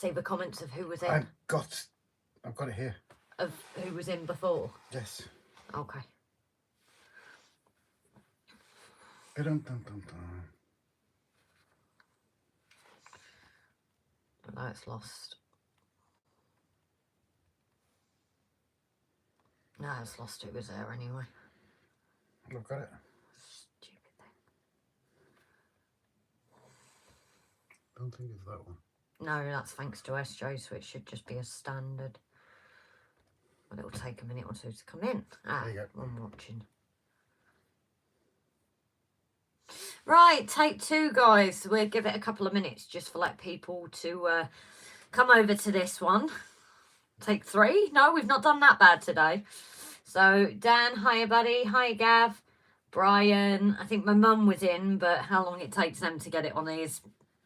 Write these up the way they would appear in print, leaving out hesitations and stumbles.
see the comments of who was in? I've got it here. Of who was in before? Yes. Okay. No, it's lost. No, it's lost who was there anyway. I've got it. Stupid thing. Don't think it's that one. No, that's thanks to SJ, so it should just be a standard. But it'll take a minute or two to come in. Ah, there you go. I'm watching. Right, take 2, guys. We'll give it a couple of minutes just for let people to come over to this one. Take 3. No, we've not done that bad today. So, Dan, hiya, buddy. Hi, Gav. Brian. I think my mum was in, but how long it takes them to get it on is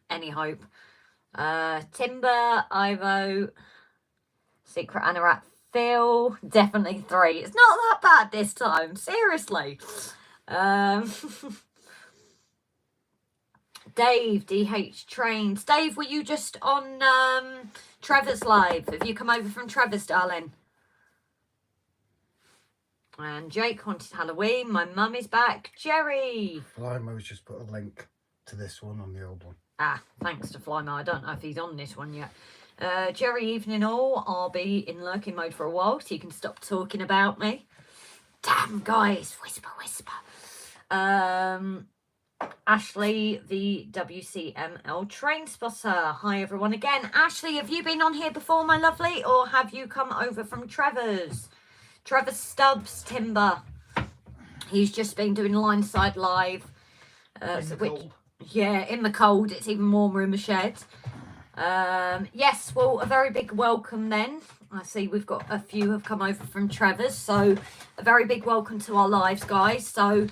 any hope. Timber, Ivo, Secret Anorak, Phil. Definitely 3. It's not that bad this time. Seriously. Dave, DH Trains. Dave, were you just on Trevor's live? Have you come over from Trevor's, darling? And Jake wanted Halloween. My mum is back. Jerry. Flymo's just put a link to this one on the old one. Ah, thanks to Flymo. I don't know if he's on this one yet. Jerry, evening all. I'll be in lurking mode for a while, so you can stop talking about me. Damn, guys. Whisper, whisper. Ashley, the WCML train spotter. Hi, everyone again. Ashley, have you been on here before, my lovely? Or have you come over from Trevor's? Trevor Stubbs, Timber. He's just been doing Lineside Live. Yeah, in the cold. It's even warmer in the shed. Yes, well, a very big welcome then. I see we've got a few have come over from Trevor's. So a very big welcome to our lives, guys. So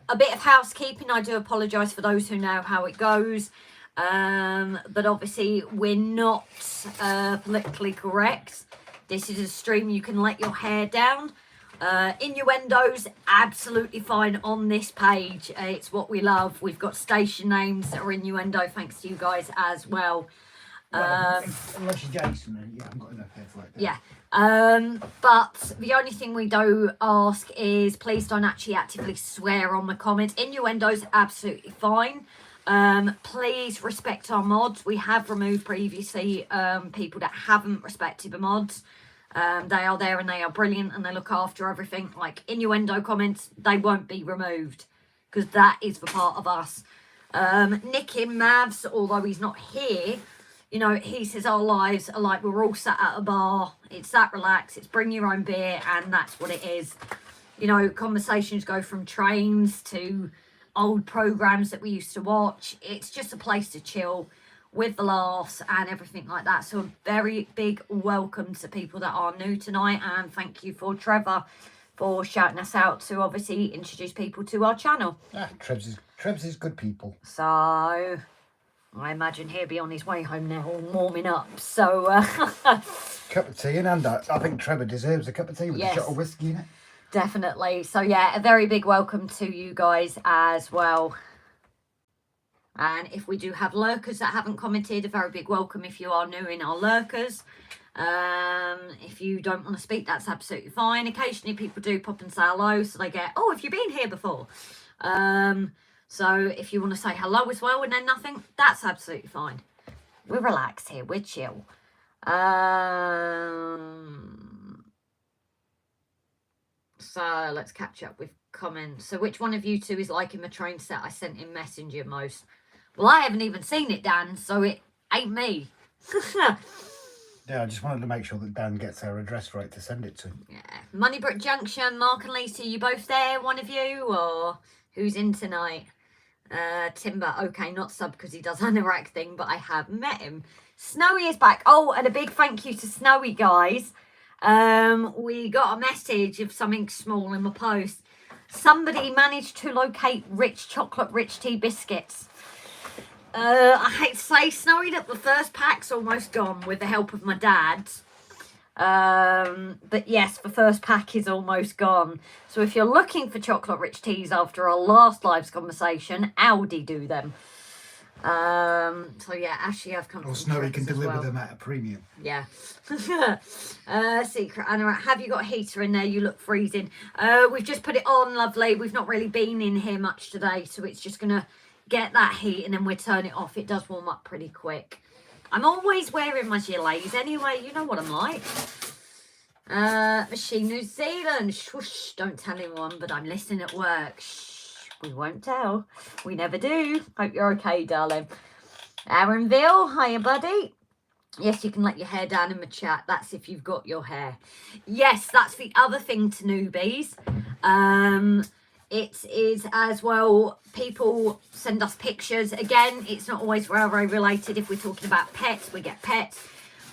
a bit of housekeeping. I do apologise for those who know how it goes. But obviously we're not politically correct. This is a stream you can let your hair down. Innuendos, absolutely fine on this page. It's what we love. We've got station names that are innuendo, thanks to you guys as well. Unless you're Jason, then yeah, I haven't got enough hair for it. Yeah. But the only thing we do ask is please don't actually actively swear on the comments. Innuendos, absolutely fine. Please respect our mods. We have removed previously people that haven't respected the mods. They are there and they are brilliant and they look after everything. Like innuendo comments, they won't be removed because that is the part of us. Nick in Mavs, although he's not here, you know, he says our lives are like we're all sat at a bar. It's that relaxed. It's bring your own beer and that's what it is. You know, conversations go from trains to old programs that we used to watch. It's just a place to chill with the laughs and everything like that. So a very big welcome to people that are new tonight, and thank you for Trevor for shouting us out to obviously introduce people to our channel. Trebs is good people. So I imagine he'll be on his way home now, all warming up. So cup of tea, and I think Trevor deserves a cup of tea with a shot of whiskey in it. Definitely. So yeah, a very big welcome to you guys as well. And if we do have lurkers that haven't commented, a very big welcome if you are new in our lurkers. If you don't want to speak, that's absolutely fine. Occasionally people do pop and say hello, so they get, oh, have you been here before? So if you want to say hello as well and then nothing, that's absolutely fine. We're relaxed here, we're chill. So let's catch up with comments. So which one of you two is liking the train set I sent in Messenger most? Well, I haven't even seen it, Dan, so it ain't me. Yeah, I just wanted to make sure that Dan gets our address right to send it to. Yeah. Moneybrook Junction, Mark and Lisa, you both there, one of you? Or who's in tonight? Timber, okay, not sub because he does an Iraq thing, but I have met him. Snowy is back. Oh, and a big thank you to Snowy, guys. We got a message of something small in the post. Somebody managed to locate chocolate rich tea biscuits. I hate to say, Snowy, that the first pack's almost gone with the help of my dad. But yes, the first pack is almost gone. So if you're looking for chocolate rich teas after our last live's conversation, Aldi do them. So yeah, Ashley, I've come. Or Snowy can deliver them at a premium. Yeah. Secret Anna, have you got a heater in there? You look freezing. We've just put it on, lovely. We've not really been in here much today, so it's just gonna get that heat and then we'll turn it off. It does warm up pretty quick. I'm always wearing my gilets anyway. You know what I'm like. Machine New Zealand. Shush, don't tell anyone, but I'm listening at work. Shh, we won't tell. We never do. Hope you're okay, darling. Aaronville, hiya, buddy. Yes, you can let your hair down in the chat. That's if you've got your hair. Yes, that's the other thing to newbies. It is as well, people send us pictures. Again, it's not always railway related. If we're talking about pets, we get pets.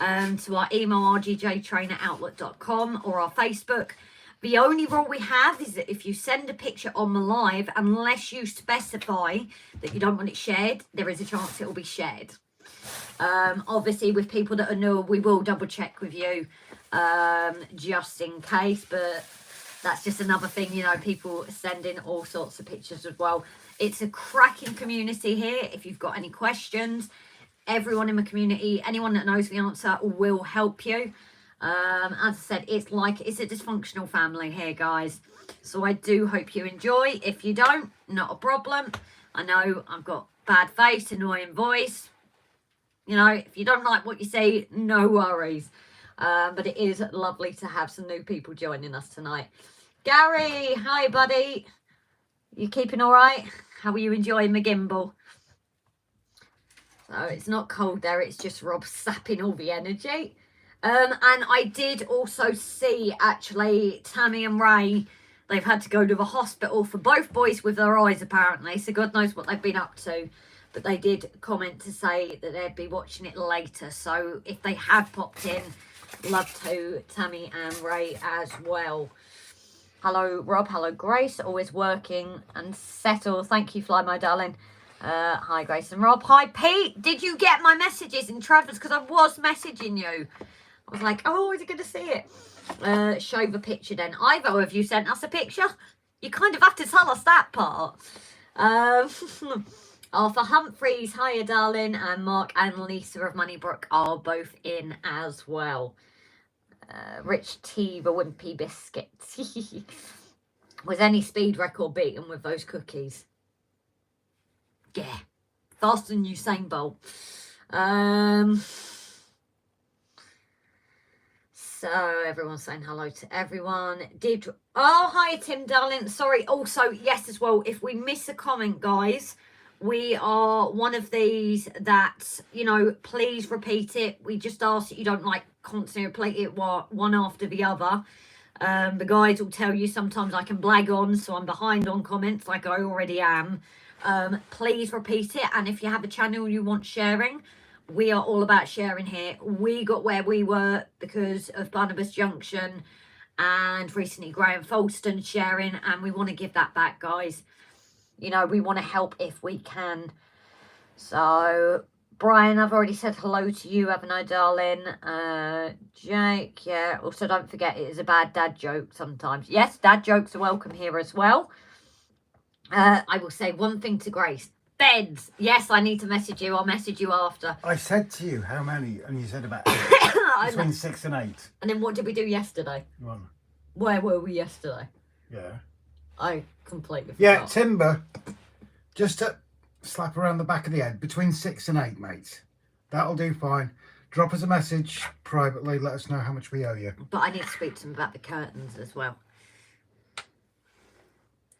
To our email, rgjtrainer@outlook.com, or our Facebook. The only rule we have is that if you send a picture on the live, unless you specify that you don't want it shared, there is a chance it will be shared. Obviously, with people that are new, we will double check with you just in case, but that's just another thing, you know, people send in all sorts of pictures as well. It's a cracking community here. If you've got any questions, everyone in the community, anyone that knows the answer will help you. As I said, it's a dysfunctional family here, guys. So I do hope you enjoy. If you don't, not a problem. I know I've got bad face, annoying voice. You know, if you don't like what you say, no worries. But it is lovely to have some new people joining us tonight. Gary, hi, buddy. You keeping all right? How are you enjoying the gimbal? So it's not cold there, it's just Rob sapping all the energy. And I did also see, actually, Tammy and Ray, they've had to go to the hospital for both boys with their eyes, apparently. So God knows what they've been up to. But they did comment to say that they'd be watching it later. So if they have popped in, love to Tammy and Ray as well. Hello, Rob. Hello, Grace. Always working and settled. Thank you, Fly, my darling. Hi, Grace and Rob. Hi, Pete. Did you get my messages in Trevor's? Because I was messaging you. I was like, oh, is he going to see it? Show the picture then. Ivo, have you sent us a picture? You kind of have to tell us that part. Arthur Humphreys, hiya, darling. And Mark and Lisa of MONEYBROOK are both in as well. Rich T, the Wimpy Biscuit. Was any speed record beaten with those cookies? Yeah, faster than Usain Bolt. So everyone's saying hello to everyone. Oh, hi, Tim, darling. Sorry. Also, yes, as well, if we miss a comment, guys, we are one of these that, you know, please repeat it. We just ask that you don't, like, constantly repeat it one after the other. The guys will tell you sometimes I can blag on, so I'm behind on comments like I already am. Please repeat it, and if you have a channel you want sharing, we are all about sharing here. We got where we were because of Barnabas Junction and recently Graham Folston sharing, and we want to give that back, guys. You know, we want to help if we can. So Brian, I've already said hello to you, haven't I, darling? Jake, yeah. Also, don't forget, it is a bad dad joke sometimes. Yes, dad jokes are welcome here as well. I will say one thing to Grace. Beds. Yes, I need to message you. I'll message you after. I said to you how many, and you said about between 6 and 8. And then what did we do yesterday? One. Where were we yesterday? Yeah. I completely forgot. Yeah, timber. Just to slap around the back of the head. Between 6 and 8, mate. That'll do fine. Drop us a message privately. Let us know how much we owe you. But I need to speak to them about the curtains as well.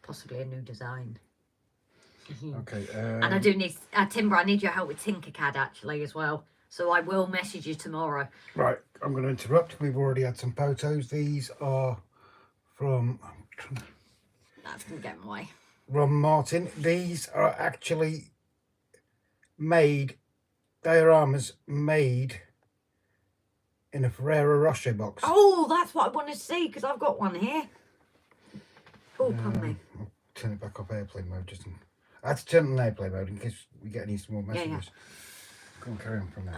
Possibly a new design. Okay. And I do need, Timber, I need your help with Tinkercad actually as well. So I will message you tomorrow. Right, I'm going to interrupt. We've already had some photos. These are from... That's going to get in my way. Ron Martin. These are actually made, dioramas made in a Ferrero Rocher box. Oh, that's what I want to see because I've got one here. Oh, pardon me. I'll turn it back off airplane mode just in... I had to turn it on airplane mode in case we get any more messages. Yeah. Go on, carry on from there.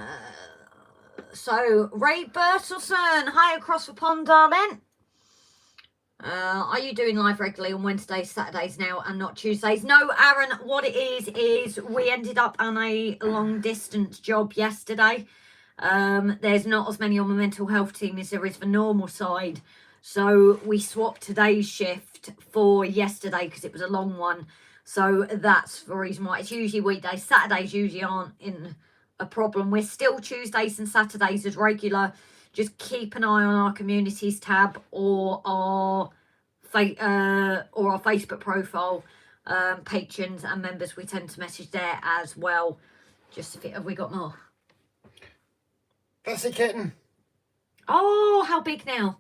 So, Ray Bertelson, hi across the pond, darling. Are you doing live regularly on Wednesdays, Saturdays now and not Tuesdays? No, Aaron, what it is we ended up on a long distance job yesterday. There's not as many on the mental health team as there is the normal side. So we swapped today's shift for yesterday because it was a long one. So that's the reason why. It's usually weekdays. Saturdays usually aren't in a problem. We're still Tuesdays and Saturdays as regular. Just keep an eye on our communities tab or our Facebook profile. Patrons and members, we tend to message there as well. Just have we got more? That's a kitten. Oh, how big now?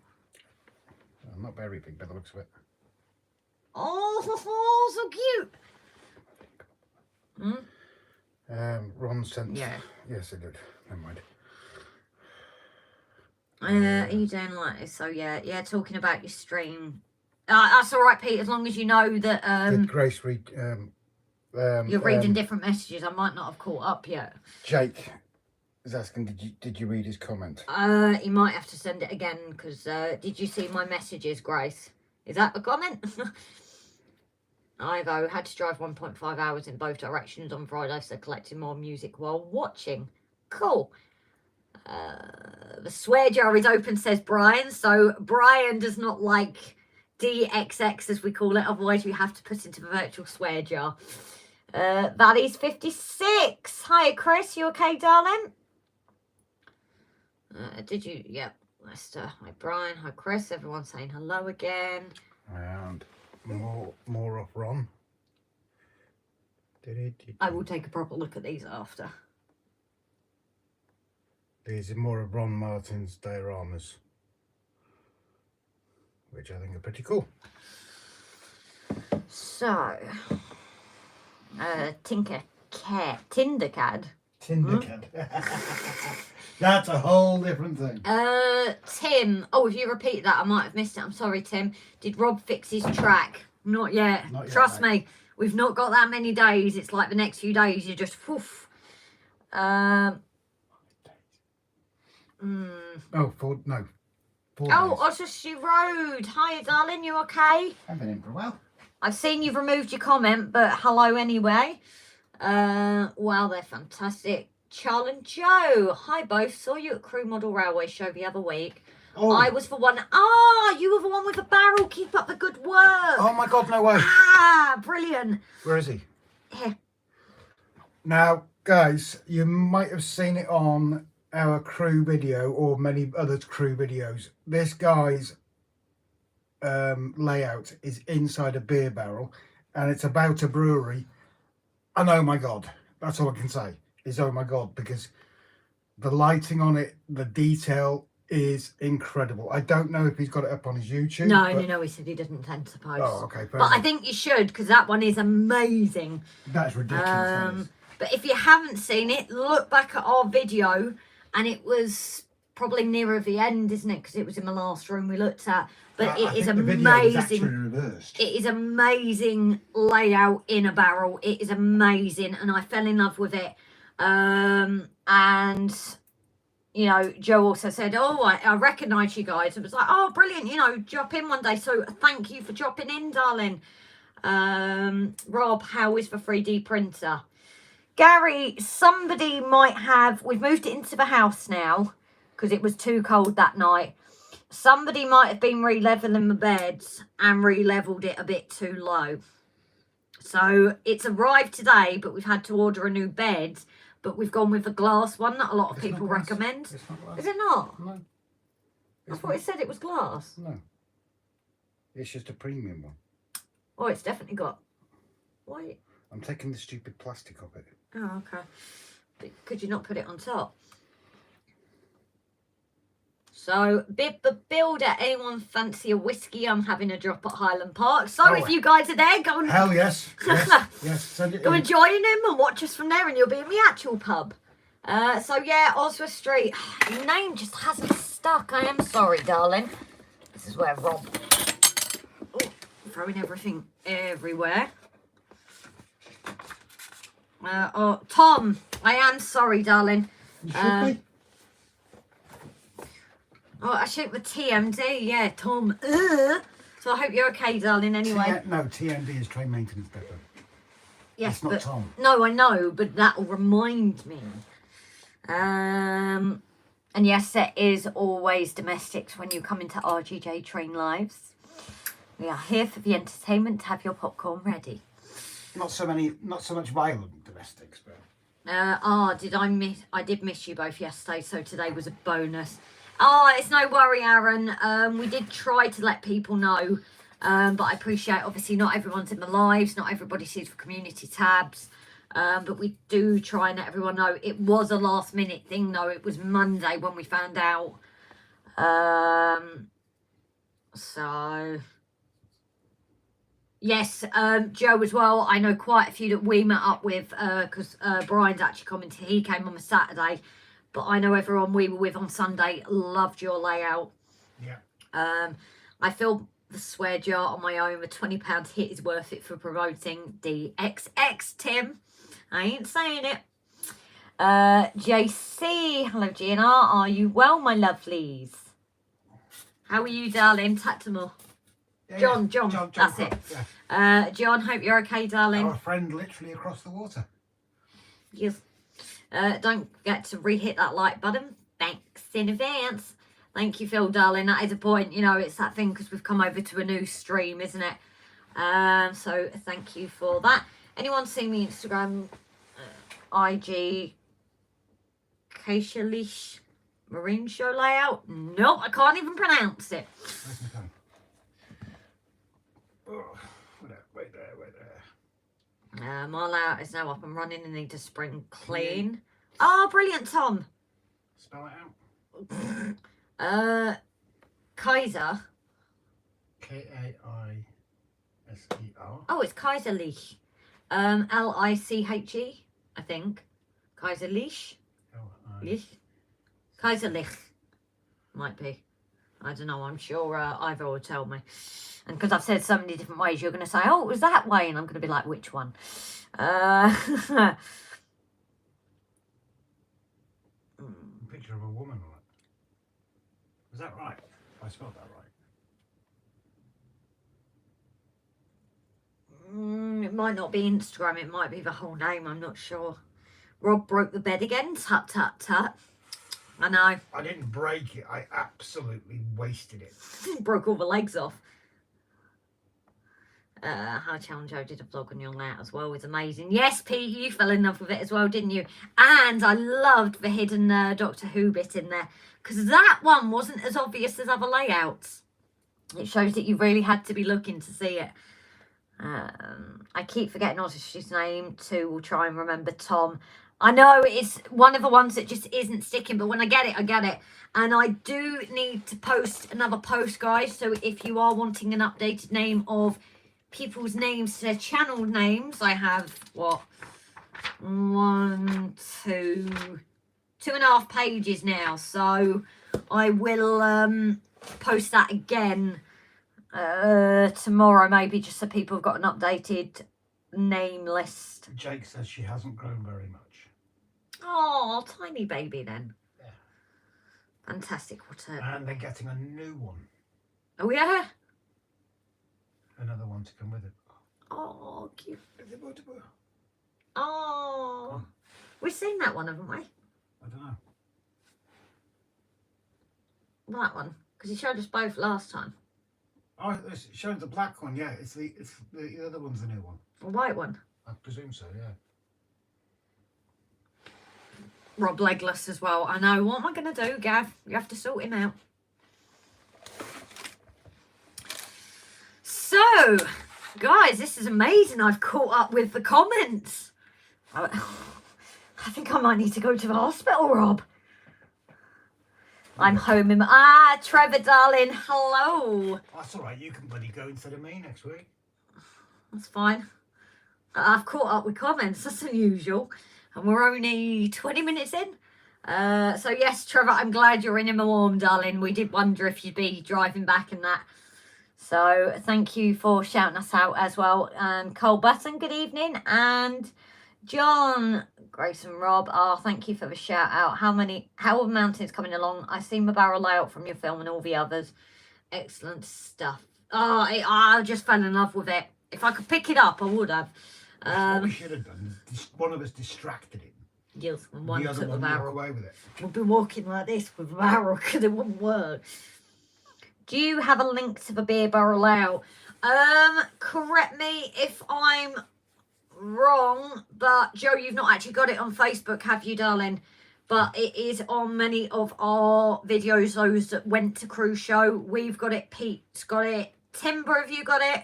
Not very big by the looks of it. Oh, so cute. Ron sent. Yeah. Yes, it did. Never mind. Are you doing like this? So yeah, talking about your stream. That's all right, Pete. As long as you know that Did Grace read? you're reading different messages. I might not have caught up yet. Jake is asking, did you read his comment? He might have to send it again because did you see my messages, Grace? Is that a comment? Ivo had to drive 1.5 hours in both directions on Friday, so collecting more music while watching. Cool. The swear jar is open, says Brian. So Brian does not like DXX, as we call it. Otherwise, we have to put into the virtual swear jar. That is 56. Hi, Chris. You okay, darling? Did you? Yep. Lester. Hi, Brian. Hi, Chris. Everyone saying hello again. And more off Ron. I will take a proper look at these after. These are more of Ron Martin's dioramas, which I think are pretty cool. So, Tindercad. Tindercad. That's a whole different thing. Tim. Oh, if you repeat that, I might have missed it. I'm sorry, Tim. Did Rob fix his track? Not yet. Not yet, Trust mate. me. We've not got that many days. It's like the next few days, you're just woof. Oh, 4 days. Oshushu Road. Hiya, darling. You okay? I've been in for a while. I've seen you've removed your comment, but hello anyway. Wow, they're fantastic. Charles and Joe. Hi, both. Saw you at Crew Model Railway Show the other week. Oh. I was the one. Ah, you were the one with the barrel. Keep up the good work. Oh my God, no way. Ah, brilliant. Where is he? Here. Now, guys, you might have seen it on our crew video or many other crew videos. This guy's layout is inside a beer barrel and it's about a brewery. And oh my God, that's all I can say is oh my God, because the lighting on it, the detail is incredible. I don't know if he's got it up on his YouTube. No, he said he doesn't tend to post. Oh, okay, perfect. But I think you should, because that one is amazing. That's ridiculous. That is. But if you haven't seen it, look back at our video, and it was probably nearer the end, isn't it? Because it was in the last room we looked at. But it is amazing. It is amazing layout in a barrel. It is amazing, and I fell in love with it. And you know, Joe also said, "Oh, I recognise you guys." It was like, "Oh, brilliant! You know, drop in one day." So thank you for dropping in, darling. Rob, how is the 3D printer? Gary, somebody might have. We've moved it into the house now because it was too cold that night. Somebody might have been re-leveling the beds and re-leveled it a bit too low. So it's arrived today, but we've had to order a new bed. But we've gone with a glass one that a lot of people recommend. It's not glass. Is it not? No. I thought it said it was glass. No. It's just a premium one. Oh, it's definitely got. Wait. I'm taking the stupid plastic off it. Oh, okay. But could you not put it on top? So, Bib the Builder, anyone fancy a whiskey? I'm having a drop at Highland Park. So, if you guys are there, go and... Hell yes. Yes. Send it go in. and join him and watch us from there and you'll be in the actual pub. So, yeah, Oswald Street. Your name just hasn't stuck. I am sorry, darling. This is where Rob... Oh, throwing everything everywhere. Oh, Tom, I am sorry, darling. You should be. Oh, I shoot with TMD, yeah, Tom. So I hope you're okay, darling, anyway. No, TMD is Train Maintenance Depot. Yes, it's not but Tom. no, I know, but that'll remind me. And yes, there is always domestics when you come into RGJ Train Lives. We are here for the entertainment. Have your popcorn ready. Not so much violent domestics, but. I did miss you both yesterday, so today was a bonus. Oh, it's no worry, Aaron. We did try to let people know, but I appreciate, obviously, not everyone's in the lives, not everybody sees the community tabs, but we do try and let everyone know. It was a last minute thing, though. It was Monday when we found out. So... Yes, Joe as well. I know quite a few that we met up with because Brian's actually commented. He came on a Saturday, but I know everyone we were with on Sunday loved your layout. Yeah. I feel the swear jar on my own. The £20 hit is worth it for promoting DXX, Tim. I ain't saying it. JC, hello GNR. Are you well, my lovelies? How are you, darling? Tactimal. Yeah, John, that's it. Yeah. John, hope you're okay, darling. Our friend literally across the water. Yes. Don't forget to re-hit that like button. Thanks in advance. Thank you, Phil, darling. That is a point. You know, it's that thing because we've come over to a new stream, isn't it? So thank you for that. Anyone see me Instagram, IG, Keishalish Marine Show layout? Nope, I can't even pronounce it. Where's my phone? Oh, wait there. My layout is now up and running and need to spring clean. Oh, brilliant, Tom. Spell it out. Kaiser. Kaiser. Oh, it's Kaiserlich. L-I-C-H-E, I think. Kaiserlich. Lich. Kaiserlich. Might be. I don't know. I'm sure Ivor will tell me. And because I've said so many different ways, you're going to say, oh, it was that way. And I'm going to be like, which one? Picture of a woman on it. Is that right? I spelled that right. It might not be Instagram. It might be the whole name. I'm not sure. Rob broke the bed again. Tut, tut, tut. I know. I didn't break it. I absolutely wasted it. Broke all the legs off. How Challenge Joe did a vlog on your layout as well. It was amazing. Yes, Pete, you fell in love with it as well, didn't you? And I loved the hidden Doctor Who bit in there because that one wasn't as obvious as other layouts. It shows that you really had to be looking to see it. I keep forgetting Otis's name too. We'll try and remember Tom. I know it's one of the ones that just isn't sticking, but when I get it, I get it. And I do need to post another post, guys. So if you are wanting an updated name of people's names to their channel names, I have, what, 2.5 pages now. So I will post that again tomorrow, maybe, just so people have got an updated name list. Jake says she hasn't grown very much. Oh, tiny baby then. Yeah. Fantastic. And they're getting a new one. Oh, yeah? Another one to come with it. Oh, cute. Oh. We've seen that one, haven't we? I don't know. That one. Because he showed us both last time. Oh, it showed the black one, yeah. It's the other one's the new one. The white one. I presume so, yeah. Rob legless as well. I know. What am I going to do, Gav? You have to sort him out. So, guys, this is amazing. I've caught up with the comments. I think I might need to go to the hospital, Rob. I'm home in... Ah, Trevor, darling. Hello. That's all right. You can bloody go instead of me next week. That's fine. I've caught up with comments. That's unusual. And we're only 20 minutes in. So, yes, Trevor, I'm glad you're in the warm, darling. We did wonder if you'd be driving back and that. So, thank you for shouting us out as well. And COBERTON, good evening. And John, Grace and Rob, thank you for the shout out. How are the mountains coming along? I seen the barrel layout from your film and all the others. Excellent stuff. I just fell in love with it. If I could pick it up, I would have. What we should have done is one of us distracted him. Yes, and one the other took the one barrel. walk away with it. We'll be walking like this with a barrel because it wouldn't work. Do you have a link to the beer barrel out? Correct me if I'm wrong, but Joe, you've not actually got it on Facebook, have you, darling? But it is on many of our videos, those that went to cruise show. We've got it, Pete's got it, Timber, have you got it?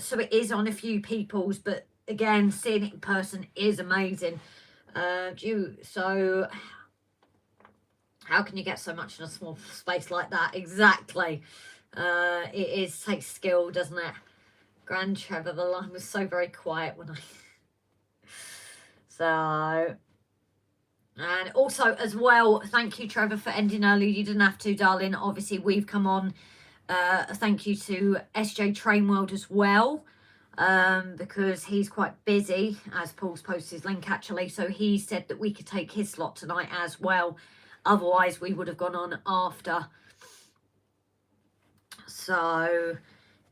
So it is on a few people's, but again, seeing it in person is amazing. So how can you get so much in a small space like that? Exactly. It takes skill, doesn't it? Grand Trevor, the line was so very quiet when I... So... And also, as well, thank you, Trevor, for ending early. You didn't have to, darling. Obviously, we've come on. Thank you to SJ TRAINWORLD as well, because he's quite busy, as Paul's posted his link, actually. So he said that we could take his slot tonight as well. Otherwise, we would have gone on after. So,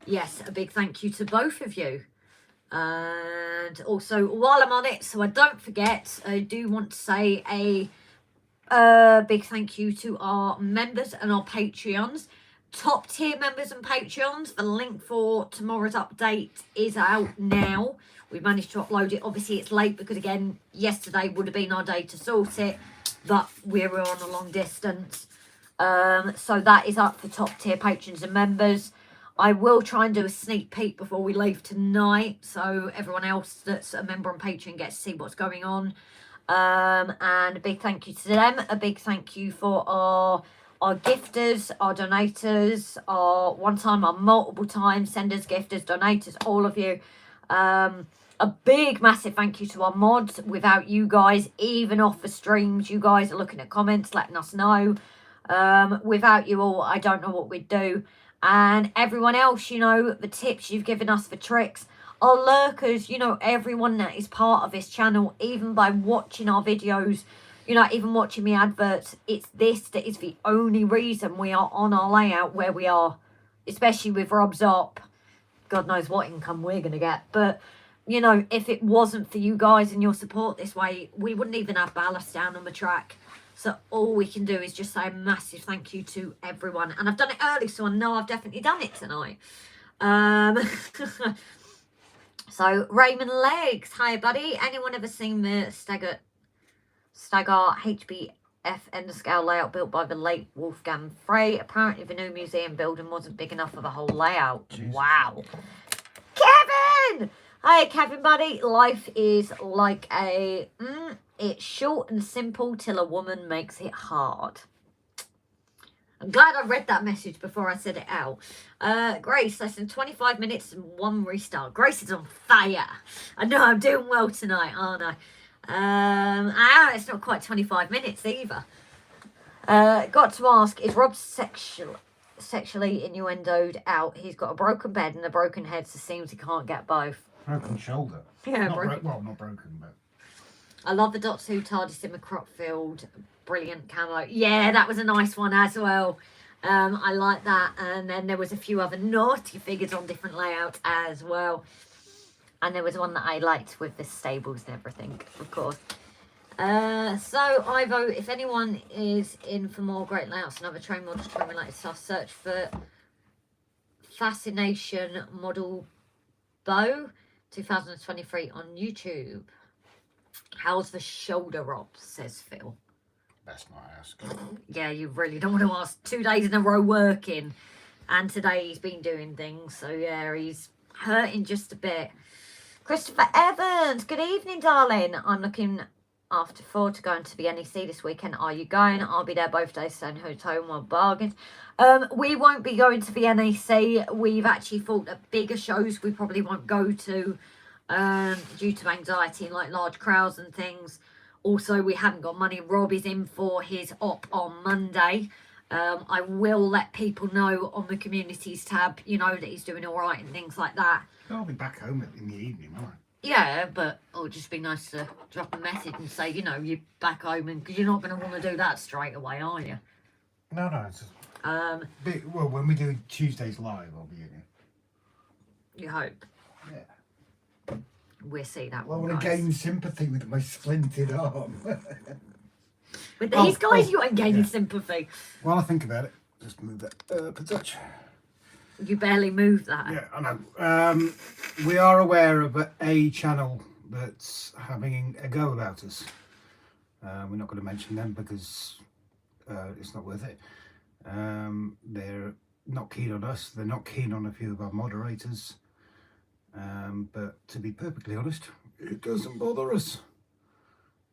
yes, a big thank you to both of you. And also, while I'm on it, so I don't forget, I do want to say a big thank you to our members and our Patreons. Top tier members and Patreons. The link for tomorrow's update is out now. We've managed to upload it. Obviously, it's late because, again, yesterday would have been our day to sort it, but we were on a long distance. So that is up for top tier patrons and members. I will try and do a sneak peek before we leave tonight, so everyone else that's a member on Patreon gets to see what's going on. And a big thank you to them. A big thank you for our gifters, our donators, our one time, our multiple time senders, gifters, donators, all of you. A big massive thank you to our mods. Without you guys, even off the streams, you guys are looking at comments, letting us know. Without you all, I don't know what we'd do. And everyone else, you know, the tips you've given us, the tricks, our lurkers, you know, everyone that is part of this channel, even by watching our videos, you know, even watching me adverts, it's this that is the only reason we are on our layout where we are, especially with Rob's up. God knows what income we're going to get. But, you know, if it wasn't for you guys and your support this way, we wouldn't even have ballast down on the track. So all we can do is just say a massive thank you to everyone. And I've done it early, so I know I've definitely done it tonight. So, Raymond Legs. Hi, buddy. Anyone ever seen the Stagart HBF end-of-scale layout built by the late Wolfgang Frey? Apparently, the new museum building wasn't big enough for the whole layout. Jesus. Wow. Kevin! Hi, Kevin, buddy. Life is like a... it's short and simple till a woman makes it hard. I'm glad I read that message before I said it out. Grace, less than 25 minutes and 1 restart. Grace is on fire. I know I'm doing well tonight, aren't I? It's not quite 25 minutes either. Got to ask, is Rob sexually innuendoed out? He's got a broken bed and a broken head, so it seems he can't get both. Broken shoulder. Yeah, not broken, but... I love the Doctor Who TARDIS in the Cropfield. Brilliant camo. Yeah, that was a nice one as well. I like that. And then there was a few other naughty figures on different layouts as well. And there was one that I liked with the stables and everything, of course. So I vote, if anyone is in for more great layouts and other train models, train related stuff, search for Fascination Model Bow 2023 on YouTube. How's the shoulder, Rob? Says Phil. Best not ask. Yeah, you really don't want to ask. 2 days in a row working. And today he's been doing things. So, yeah, he's hurting just a bit. Christopher Evans. Good evening, darling. I'm looking forward to going to the NEC this weekend. Are you going? I'll be there both days, staying hotel and wild bargains. We won't be going to the NEC. We've actually thought that bigger shows we probably won't go to. Due to anxiety and like large crowds and things. Also, we haven't got money. Rob is in for his op on Monday. I will let people know on the communities tab, you know, that he's doing all right and things like that. I'll be back home in the evening, won't I? Yeah, but it'll just be nice to drop a message and say, you know, you're back home, and because you're not going to want to do that straight away, are you? No, it's Well, when we do Tuesdays live, I'll be in. You hope. Yeah. We'll see that Well, I one, want to guys. gain sympathy with my splinted arm. With these guys, you ain't gaining sympathy. While I think about it, just move that up a touch. You barely move that. Yeah, I know. We are aware of a channel that's having a go about us. We're not going to mention them because it's not worth it. They're not keen on us. They're not keen on a few of our moderators. But to be perfectly honest, it doesn't bother us.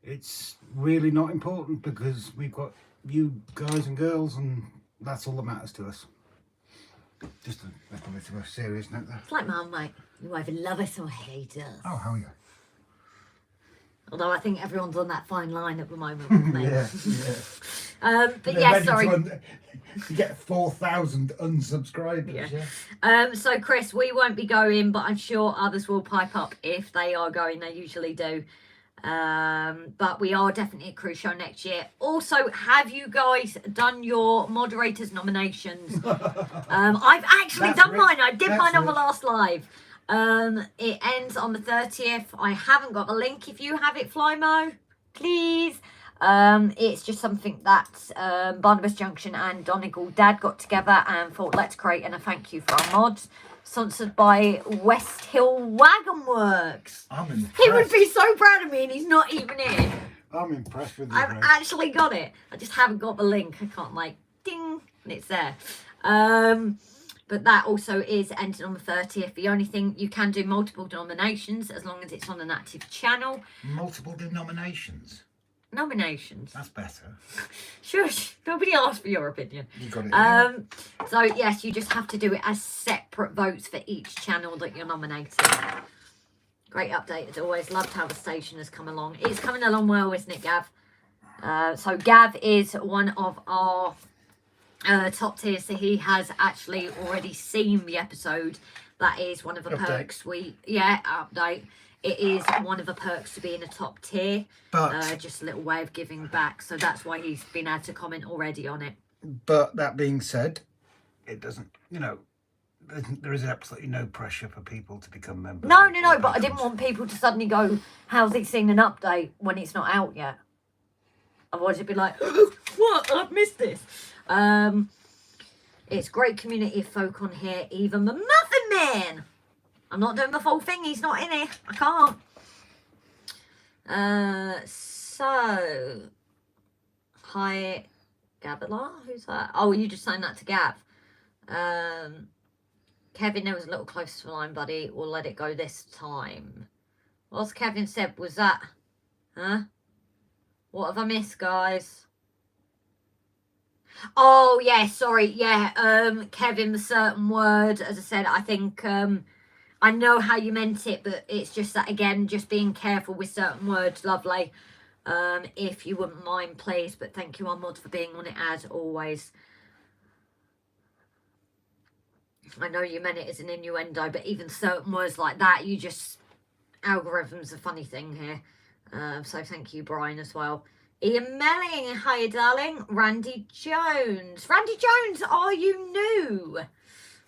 It's really not important because we've got you guys and girls, and that's all that matters to us. Just a little bit of a serious note there. It's like Mum, mate. You either love us or hate us. Oh, how are you? Although I think everyone's on that fine line at the moment with me. Yeah. But yeah, sorry. You get 4,000 unsubscribers. Yeah. So Chris, we won't be going, but I'm sure others will pipe up if they are going. They usually do. But we are definitely a cruise show next year. Also, have you guys done your moderators nominations? I've actually done mine. I did mine on the last live. It ends on the 30th. I haven't got the link. If you have it, Flymo, please. It's just something that Barnabas Junction and Donegal Dad got together and thought, let's create a thank you for our mods. Sponsored by West Hill Wagon Works. I'm impressed. He would be so proud of me, and he's not even here. I'm impressed with you. I've actually got it. I just haven't got the link. I can't, like, ding, and it's there. But that also is ending on the 30th. The only thing, you can do multiple denominations as long as it's on an active channel. Multiple denominations. Nominations. That's better. Shush. Nobody asked for your opinion. You got it. So yes, you just have to do it as separate votes for each channel that you're nominating. Great update as always. Loved how the station has come along. It's coming along well, isn't it, Gav? So Gav is one of our top tiers. So he has actually already seen the episode. That is one of the perks update. It is one of the perks to be in a top tier. But just a little way of giving back. So that's why he's been able to comment already on it. But that being said, it doesn't, you know, there is absolutely no pressure for people to become members. No, but I didn't want people to suddenly go, how's he seen an update when it's not out yet? Otherwise it'd be like, what? I've missed this. It's great community of folk on here. Even the Muffin Man. I'm not doing the full thing. He's not in it. I can't. So, hi, Gabila. Who's that? Oh, you just signed that to Gav. Kevin, there was a little close to the line, buddy. We'll let it go this time. What's Kevin said? Was that? Huh? What have I missed, guys? Oh, yeah, sorry. Yeah, Kevin, the certain word. As I said, I think... I know how you meant it, but it's just that, again, just being careful with certain words. Lovely. If you wouldn't mind, please. But thank you, Arnold, for being on it as always. I know you meant it as an innuendo, but even certain words like that, you just... Algorithm's a funny thing here. So thank you, Brian, as well. Ian Melling, hiya, darling. Randy Jones. Randy Jones, are you new?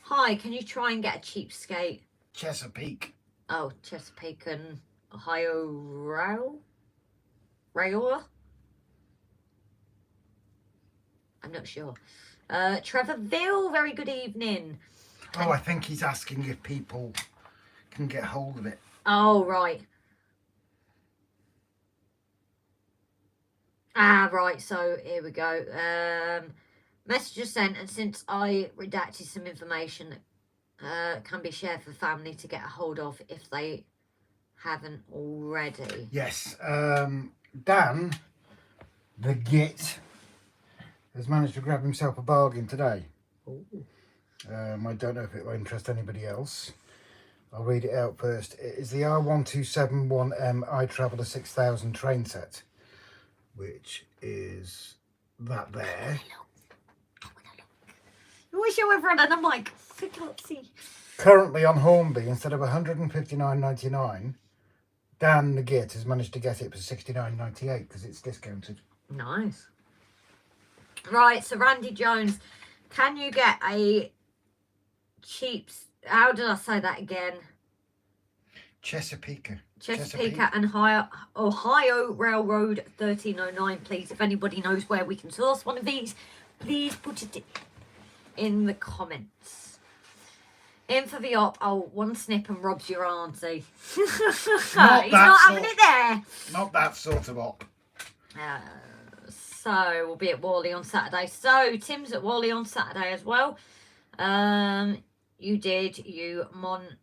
Hi, can you try and get a cheapskate? Chesapeake. Oh, Chesapeake and Ohio Rail? I'm not sure. Trevor Ville, very good evening. Oh, I think he's asking if people can get hold of it. Oh, right. Ah, right, so here we go. Messages sent, and since I redacted some information that can be shared for family to get a hold of if they haven't already. Yes. Dan, the git, has managed to grab himself a bargain today. I don't know if it will interest anybody else. I'll read it out first. It is the R1271M I Traveller 6000 train set, which is that there. You always show everyone, and I'm like, I can't see. Currently on Hornby, instead of £159.99, Dan the Git has managed to get it for £69.98 because it's discounted. Nice. Right, so Randy Jones, Can you get a cheap... How did I say that again? Chesapeake and Ohio Railroad 1309, please. If anybody knows where we can source one of these, please put it in the comments. In for the op. Oh, one snip and Rob's your auntie. He's not having it there. Not that sort of op. So we'll be at Wally on Saturday. So Tim's at Wally on Saturday as well. You did mod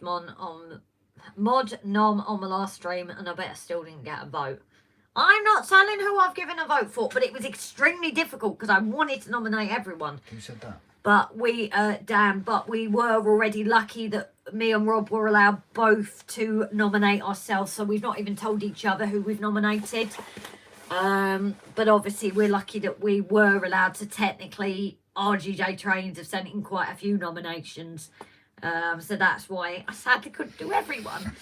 nom on the last stream, and I bet I still didn't get a vote. I'm not telling who I've given a vote for, but it was extremely difficult because I wanted to nominate everyone. Who said that? But we were already lucky that me and Rob were allowed both to nominate ourselves, so we've not even told each other who we've nominated. But obviously we're lucky that we were allowed to technically. RGJ trains have sent in quite a few nominations, so that's why I sadly couldn't do everyone.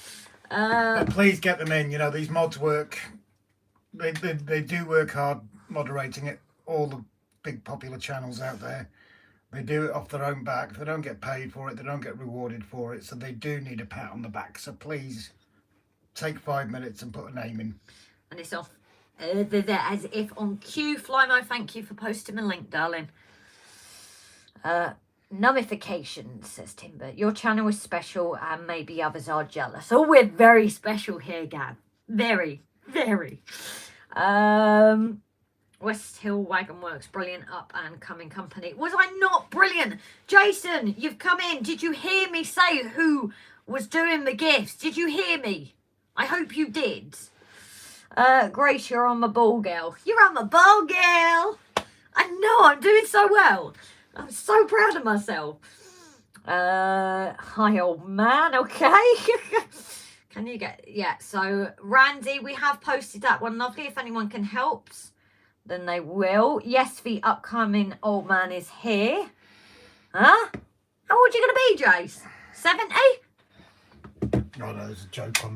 But please get them in. You know, these mods work. They do work hard moderating it. All the big popular channels out there. They do it off their own back. They don't get paid for it. They don't get rewarded for it. So they do need a pat on the back. So please take 5 minutes and put a name in. And it's off. They're there as if on cue. Flymo, thank you for posting the link, darling. Nullification, says Timber. Your channel is special and maybe others are jealous. Oh, we're very special here, Gav. Very, very. West Hill Wagon Works, brilliant up and coming company. Was I not brilliant? Jason, you've come in. Did you hear me say who was doing the gifts? Did you hear me? I hope you did. Grace, you're on my ball, girl. You're on my ball, girl. I know, I'm doing so well. I'm so proud of myself. Hi, old man. Okay. Can you get... Yeah, so Randy, we have posted that one. Lovely. If anyone can help, then they will. Yes, the upcoming old man is here. Huh? How old are you going to be, Jace? 70? Oh, no, there's a joke on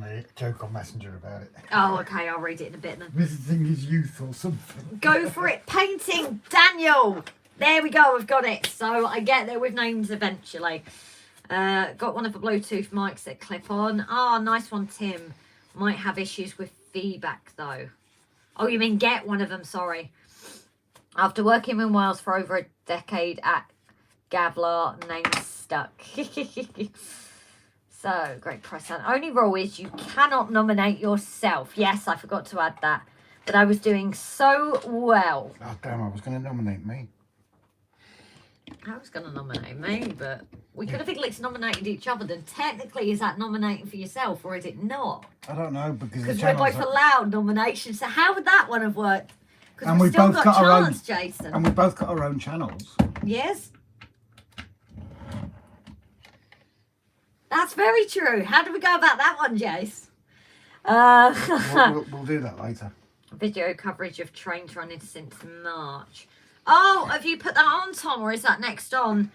Messenger about it. Oh, okay. I'll read it in a bit then. Visiting his youth or something. Go for it. Painting, Daniel. There we go. We've got it. So I get there with names eventually. Got one of the Bluetooth mics that clip on. Oh, nice one, Tim. Might have issues with feedback though. Oh, you mean get one of them, sorry. After working in Wales for over a decade at Gavlar, name stuck. So, great press. Only rule is you cannot nominate yourself. Yes, I forgot to add that. But I was doing so well. Oh, damn, I was going to nominate me. I was going to nominate me, but we could have at least nominated each other. Then technically, is that nominating for yourself or is it not? I don't know because we're both allowed nominations. So how would that one have worked? And we've both got our own, Jason. And we've both got our own channels. Yes. That's very true. How do we go about that one, Jace? We'll do that later. Video coverage of trains running since March. Oh, have you put that on, Tom, or is that next on?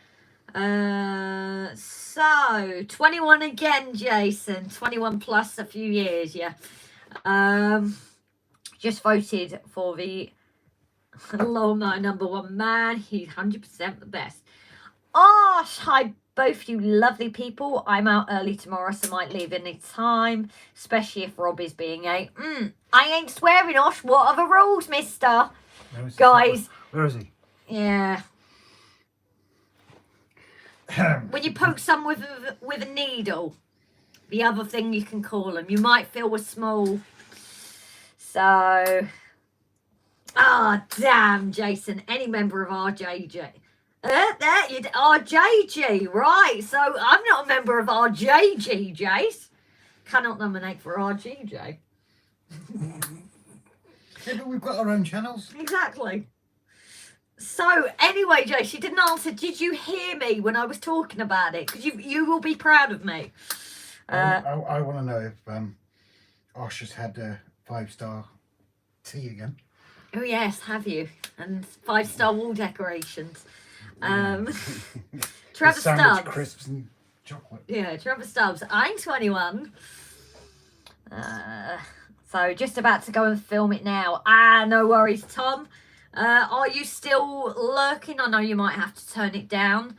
So 21 again, Jason. 21 plus a few years, yeah. Just voted for the alumni #1 man. He's 100% the best. Oh, hi, both you lovely people. I'm out early tomorrow, so might leave any time, especially if Rob is being a. I ain't swearing, Osh. What are the rules, mister? Guys. Where is he? Yeah. When you poke someone with a needle, the other thing you can call them, you might feel was small. So, damn, Jason, any member of RJJ. RJG, right. So, I'm not a member of RJG, Jace. Cannot nominate for RGJ. Yeah, but we've got our own channels. Exactly. So, anyway, Jace, you didn't answer. Did you hear me when I was talking about it? Because you will be proud of me. I want to know if Osh has had a 5-star tea again. Oh, yes, have you? And 5-star wall decorations. Trevor Stubbs. Crisps and chocolate. Yeah, Trevor Stubbs. I'm 21. So, just about to go and film it now. No worries, Tom. Are you still lurking? I know you might have to turn it down.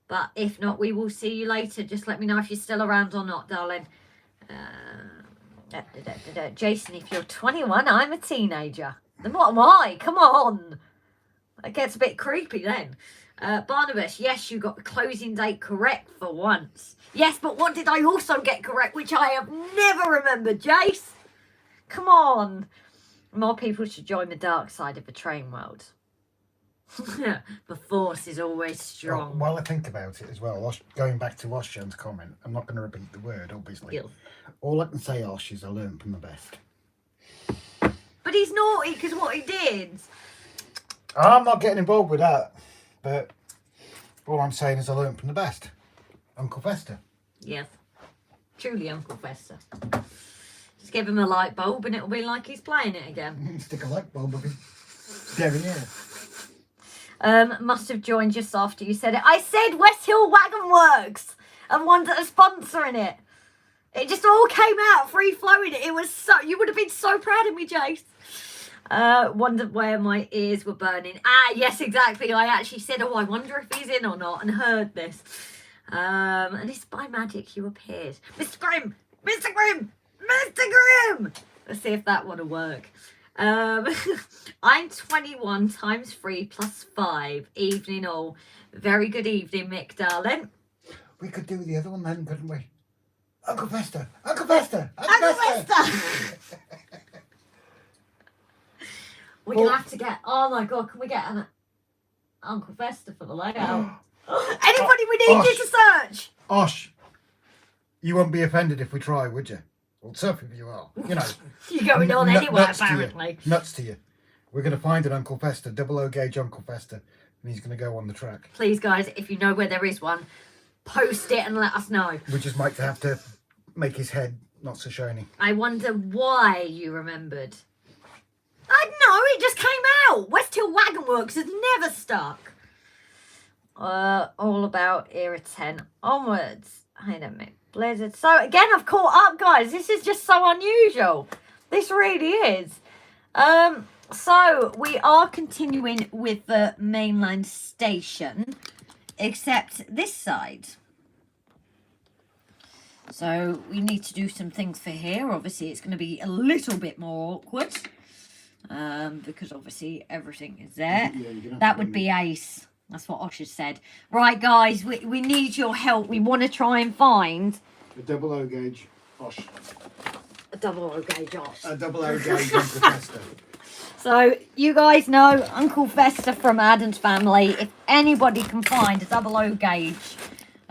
But if not, we will see you later. Just let me know if you're still around or not, darling. Jason, if you're 21, I'm a teenager. Then what am I? Come on. That gets a bit creepy then. Barnabas, yes, you got the closing date correct for once. Yes, but what did I also get correct, which I have never remembered, Jace? Come on. More people should join the dark side of the train world. The force is always strong. Well, while I think about it as well, going back to Oshjan's comment, I'm not going to repeat the word, obviously. Gil. All I can say, Osh, is I learned from the best. But he's naughty because what he did. I'm not getting involved with that, but all I'm saying is I learned from the best. Uncle Fester. Yes. Truly Uncle Fester. Just give him a light bulb and it'll be like he's playing it again. Stick a light bulb up his scary ear. Must have joined just after you said it. I said West Hill Wagon Works and ones that are sponsoring it. It just all came out free flowing. It was so, you would have been so proud of me, Jace. Wondered where my ears were burning. Ah, yes, exactly. I actually said, oh, I wonder if he's in or not, and heard this. And it's by magic you appeared. Mr. Grimm! Mr. Grimm! Mr. Grimm! Let's see if that one will work. I'm 21 times 3 plus 5. Evening all. Very good evening, Mick, darling. We could do the other one then, couldn't we? Uncle Fester! Uncle Fester! Uncle Fester! We're going to have to get... Oh, my God. Can we get an Uncle Fester for the layout? Anybody we need you to search? Osh, you won't be offended if we try, would you? Well, some of you are. You know. You're going on anyway, apparently. Nuts to you. We're going to find an Uncle Fester, 00 gauge Uncle Fester, and he's going to go on the track. Please, guys, if you know where there is one, post it and let us know. We just might have to make his head not so shiny. I wonder why you remembered. I don't know, it just came out. West Hill Wagon Works has never stuck. All about era 10 onwards. Hang on a minute. Blizzard. So again, I've caught up, guys. This is just so unusual. This really is. So we are continuing with the mainland station, except this side. So we need to do some things for here. Obviously, it's going to be a little bit more awkward. Because obviously everything is there. Yeah, that would be ace. That's what Osh has said. Right, guys, we need your help. We want to try and find... A 00 gauge Osh. A 00 gauge Osh. A 00 gauge Uncle Fester. So, you guys know Uncle Fester from Adam's family. If anybody can find a 00 gauge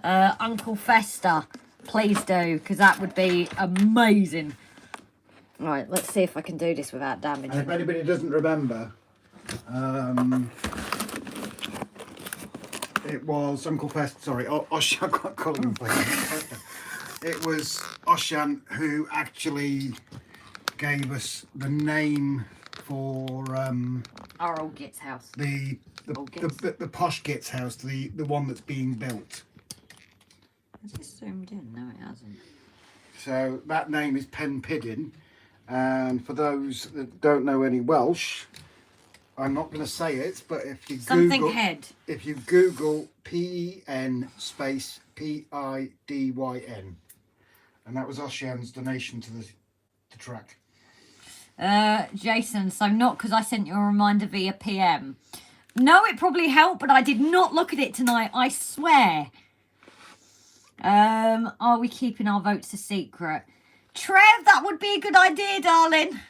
Uncle Fester, please do, because that would be amazing. Right, let's see if I can do this without damaging. And if anybody doesn't remember, it was Uncle Fester, sorry, Osh, I can't call him Fester. It was Oshjan who actually gave us the name for our old Git's house. The posh Git's house, the one that's being built. Has it zoomed in? No, it hasn't. So that name is Penpidin. And for those that don't know any Welsh, I'm not going to say it, but if you Google PEN space PIDYN, and that was Oshjan's donation to the track. Jason, so not because I sent you a reminder via PM. No, it probably helped, but I did not look at it tonight, I swear. Are we keeping our votes a secret? Trev, that would be a good idea, darling.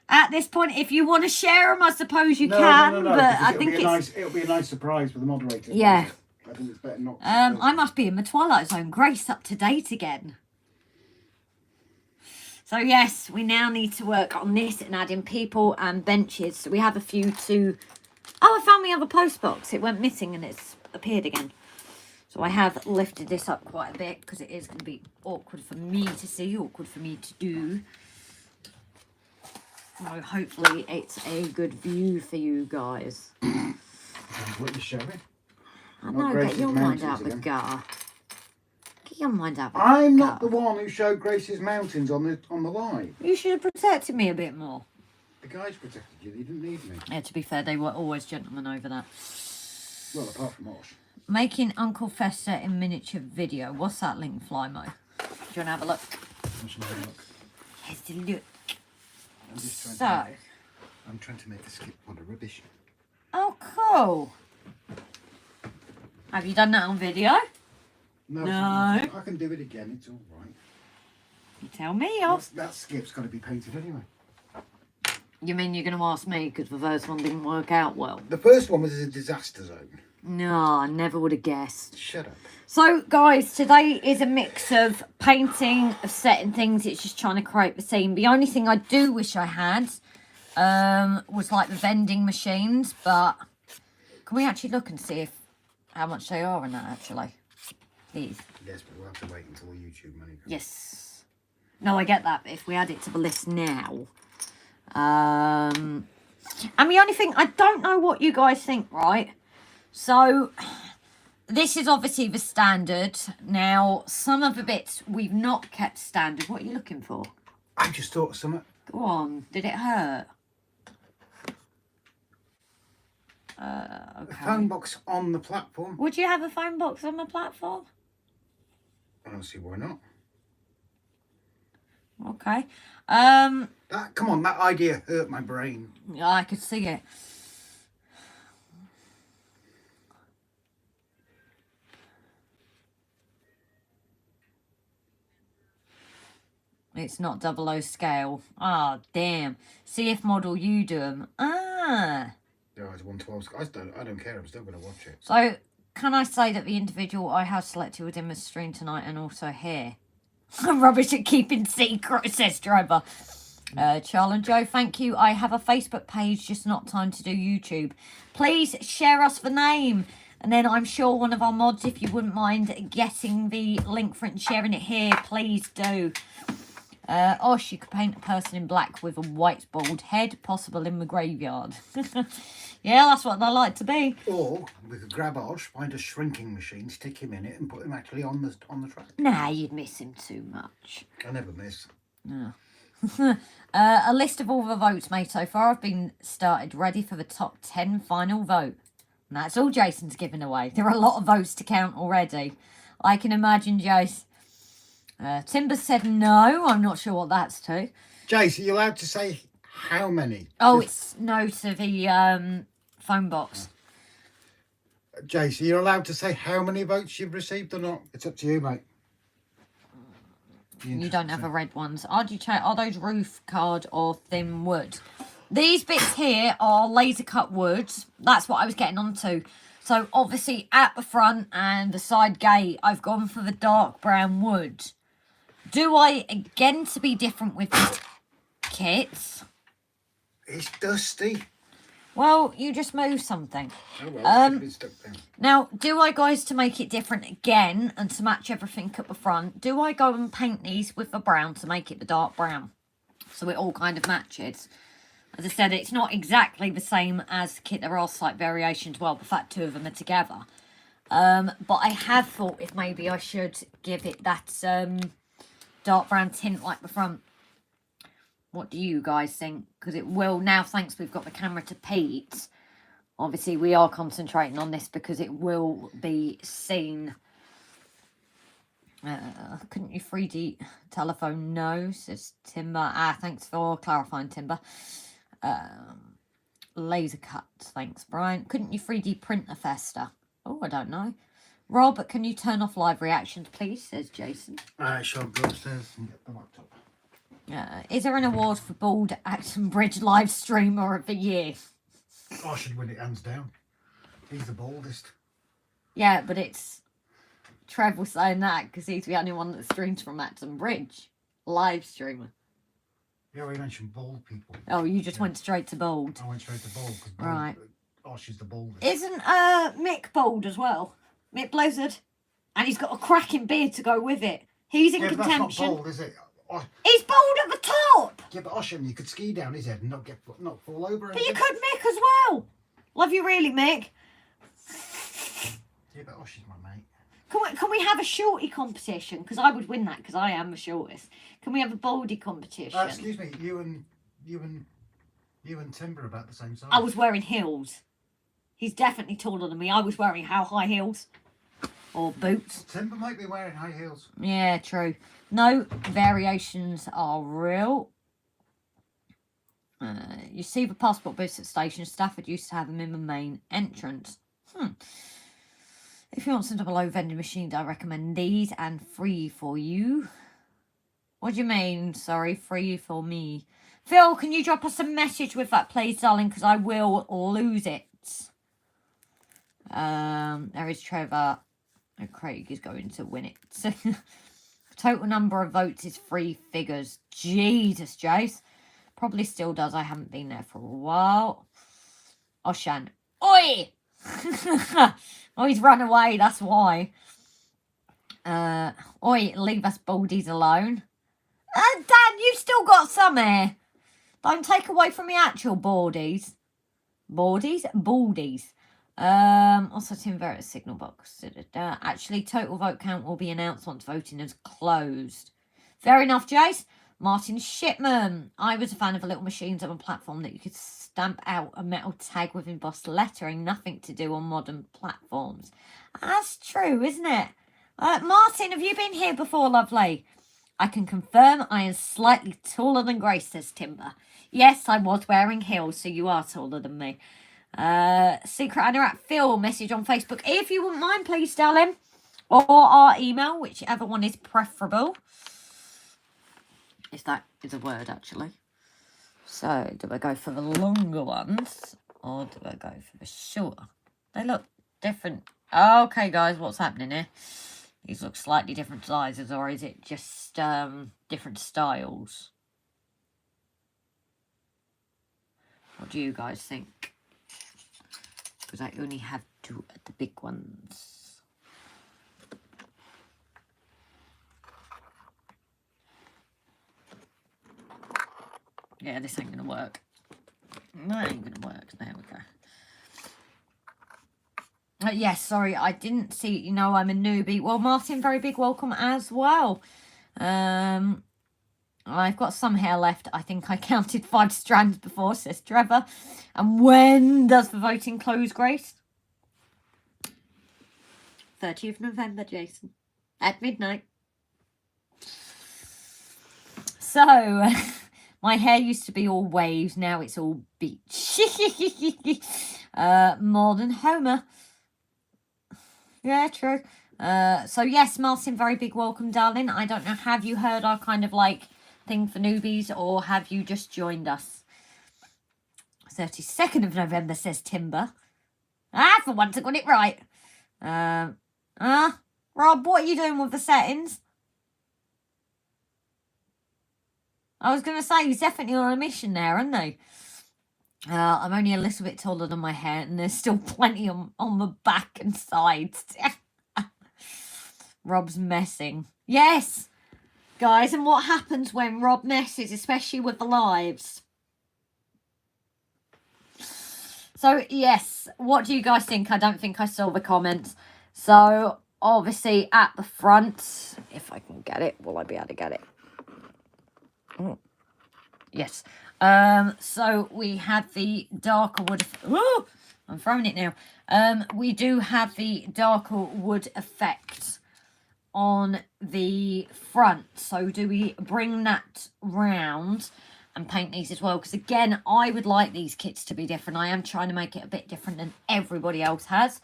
At this point, if you want to share them, I suppose you can. But I think it'll be a nice surprise for the moderators. Yeah. I think it's better not. I must be in my Twilight Zone. Grace up to date again. So yes, we now need to work on this and add in people and benches. So we have a few to... Oh, I found my other post box. It went missing and it's appeared again. So I have lifted this up quite a bit because it is going to be awkward for me to see, awkward for me to do. So hopefully it's a good view for you guys. What are you showing? I know, get your mind out the gar. Get your mind out the I'm not the one who showed Grace's Mountains on the live. You should have protected me a bit more. The guys protected you. They didn't need me. Yeah, to be fair, they were always gentlemen over that. Well, apart from Osh. Making Uncle Fester in miniature video. What's that link, Flymo? Do you want to have a look? Let's have a look. Here's the look. I'm just trying So. I'm trying to make a skip on the rubbish. Oh, cool. Have you done that on video? No. No. I can do it again. It's all right. You tell me off. That skip's got to be painted anyway. You mean you're going to ask me because the first one didn't work out well? The first one was a disaster zone. No, I never would have guessed. Shut up. So, guys, today is a mix of painting, of setting things. It's just trying to create the scene. The only thing I do wish I had was like the vending machines. But can we actually look and see how much they are in that, actually? Please. Yes, but we'll have to wait until YouTube money comes. Yes. No, I get that. But if we add it to the list now... and the only thing, I don't know what you guys think, right? So, this is obviously the standard. Now, some of the bits we've not kept standard. What are you looking for? I just thought of something. Go on. Did it hurt? A Okay. phone box on the platform. Would you have a phone box on the platform? I don't see why not. Okay. Come on, that idea hurt my brain. Yeah, I could see it. It's not 00 scale. Ah, damn. See if model you do them. Ah. Yeah, it's 112. I don't care. I'm still going to watch it. So, can I say that the individual I have selected within the stream tonight and also here? I'm rubbish at keeping secrets, says Trevor. Charles and Joe, thank you. I have a Facebook page, just not time to do YouTube. Please share us the name. And then I'm sure one of our mods, if you wouldn't mind getting the link for it and sharing it here, please do. Osh, you could paint a person in black with a white bald head, possible in the graveyard. Yeah, that's what they like to be. Or we could grab Osh, find a shrinking machine, stick him in it, and put him actually on the track. Nah, you'd miss him too much. I never miss. No. A list of all the votes made so far have been started, ready for the top 10 final vote. And that's all Jason's given away. There are a lot of votes to count already. I can imagine, Jace. Timber said no. I'm not sure what that's to. Jace, are you allowed to say how many? Oh, it's no to the phone box. Jace, are you allowed to say how many votes you've received or not? It's up to you, mate. You don't have the red ones. Are those roof card or thin wood? These bits here are laser cut woods. That's what I was getting onto. So obviously at the front and the side gate, I've gone for the dark brown wood. Do I, again, to be different with these kits? It's dusty. Well, you just move something. Oh well, it should be stuck down. Now, do I, guys, to make it different again and to match everything at the front, do I go and paint these with the brown to make it the dark brown? So it all kind of matches. As I said, it's not exactly the same as the kit. There are slight variations. Well, the fact two of them are together. But I have thought if maybe I should give it that dark brown tint like the front. What do you guys think? Because it will now, thanks we've got the camera to Pete. Obviously, we are concentrating on this because it will be seen. Couldn't you 3D telephone? No, says Timber. Ah, thanks for clarifying, Timber. Laser cut, thanks, Brian. Couldn't you 3D print the Festa? Oh, I don't know. Rob, can you turn off live reactions, please, says Jason. Shall go upstairs and get the laptop. Is there an award for Bald Acton Bridge live streamer of the year? I should win it hands down. He's the baldest. Yeah, but it's Trevor saying that because he's the only one that streams from Acton Bridge. Live streamer. Yeah, we mentioned bald people. Oh, you just went straight to bald. I went straight to bald. Right. She's the baldest. Isn't Mick bald as well? Mick Blizzard? And he's got a cracking beard to go with it. He's in contention. That's not bald, is it? He's bald at the top! Yeah, but Osham, you could ski down his head and not fall over. But you could Mick as well. Love you really, Mick. Yeah, but Osham's my mate. Can we have a shorty competition? Because I would win that because I am the shortest. Can we have a baldy competition? Excuse me, you and You and Timber are about the same size. I was wearing heels. He's definitely taller than me. I was wearing how high heels? Or boots. Timber might be wearing high heels. Yeah, true. No variations are real. You see the passport booths at station. Stafford used to have them in the main entrance. If you want some double-O vending machines, I recommend these and free for you. What do you mean? Sorry, free for me. Phil, can you drop us a message with that, please, darling? Because I will lose it. There is Trevor. And Craig is going to win it. Total number of votes is 3 figures. Jesus, Jace. Probably still does. I haven't been there for a while. Oshan. Oi! Oh, he's run away. That's why. Oi, leave us baldies alone. Dan, you've still got some hair. Don't take away from the actual baldies. Baldies? Baldies. Also Tim Verrett's signal box. Actually, total vote count will be announced once voting is closed. Fair enough, Jace. Martin Shipman. I was a fan of a little machines on a platform that you could stamp out a metal tag with embossed lettering. Nothing to do on modern platforms. That's true, isn't it? Martin, have you been here before, lovely? I can confirm I am slightly taller than Grace, says Timber. Yes, I was wearing heels, so you are taller than me. Secret Anorak Phil, message on Facebook. If you wouldn't mind, please, darling. Or our email, whichever one is preferable. If that is a word, actually. So, do I go for the longer ones? Or do I go for the shorter? They look different. Okay, guys, what's happening here? These look slightly different sizes, or is it just different styles? What do you guys think? Because I only have 2 of the big ones. Yeah, this ain't going to work. That ain't going to work. There we go. Yes, sorry, I didn't see, you know, I'm a newbie. Well, Martin, very big welcome as well. I've got some hair left. I think I counted 5 strands before, says Trevor. And when does the voting close, Grace? 30th November, Jason. At midnight. So, my hair used to be all waves. Now it's all beach. More than Homer. Yeah, true. So, yes, Martin, very big welcome, darling. I don't know, have you heard our kind of, like, thing for newbies, or have you just joined us? 32nd of November, says Timber. For once I got it right. Rob, what are you doing with the settings? I was going to say, he's definitely on a mission there, aren't they? I'm only a little bit taller than my hair, and there's still plenty on the back and sides. Rob's messing. Yes, guys, and what happens when Rob messes, especially with the lives? So, yes, what do you guys think? I don't think I saw the comments. So, obviously, at the front, if I can get it, will I be able to get it? Oh. Yes. So we have the darker wood. Oh, I'm throwing it now. We do have the darker wood effect on the front. So do we bring that round and paint these as well? Because again, I would like these kits to be different. I am trying to make it a bit different than everybody else has.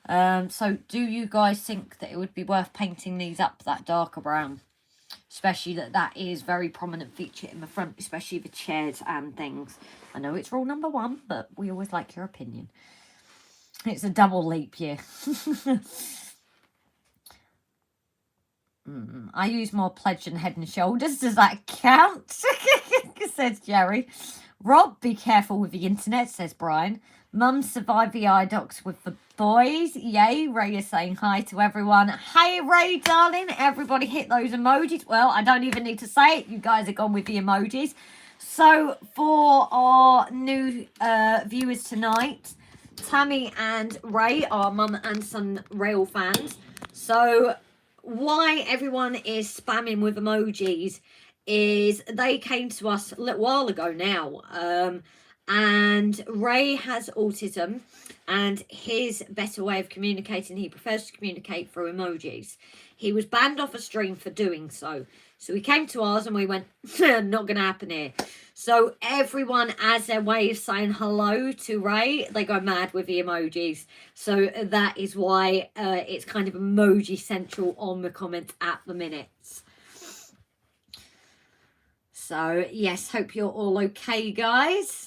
So do you guys think that it would be worth painting these up that darker brown? Especially that is very prominent feature in the front, especially the chairs and things. I know it's rule number 1, but we always like your opinion. It's a double leap year. I use more Pledge than Head and Shoulders. Does that count? Says Jerry. Rob, be careful with the internet, says Brian. Mum survived the eye docs with the boys. Yay, Ray is saying hi to everyone. Hey, Ray, darling. Everybody hit those emojis. Well, I don't even need to say it. You guys are gone with the emojis. So, for our new viewers tonight, Tammy and Ray are mum and son rail fans. So, why everyone is spamming with emojis is they came to us a little while ago now. And Ray has autism, and his better way of communicating, he prefers to communicate through emojis. He was banned off a stream for doing so. So he came to ours and we went, not going to happen here. So everyone, as their way of saying hello to Ray, they go mad with the emojis. So that is why it's kind of emoji central on the comments at the minute. So, yes, hope you're all okay, guys.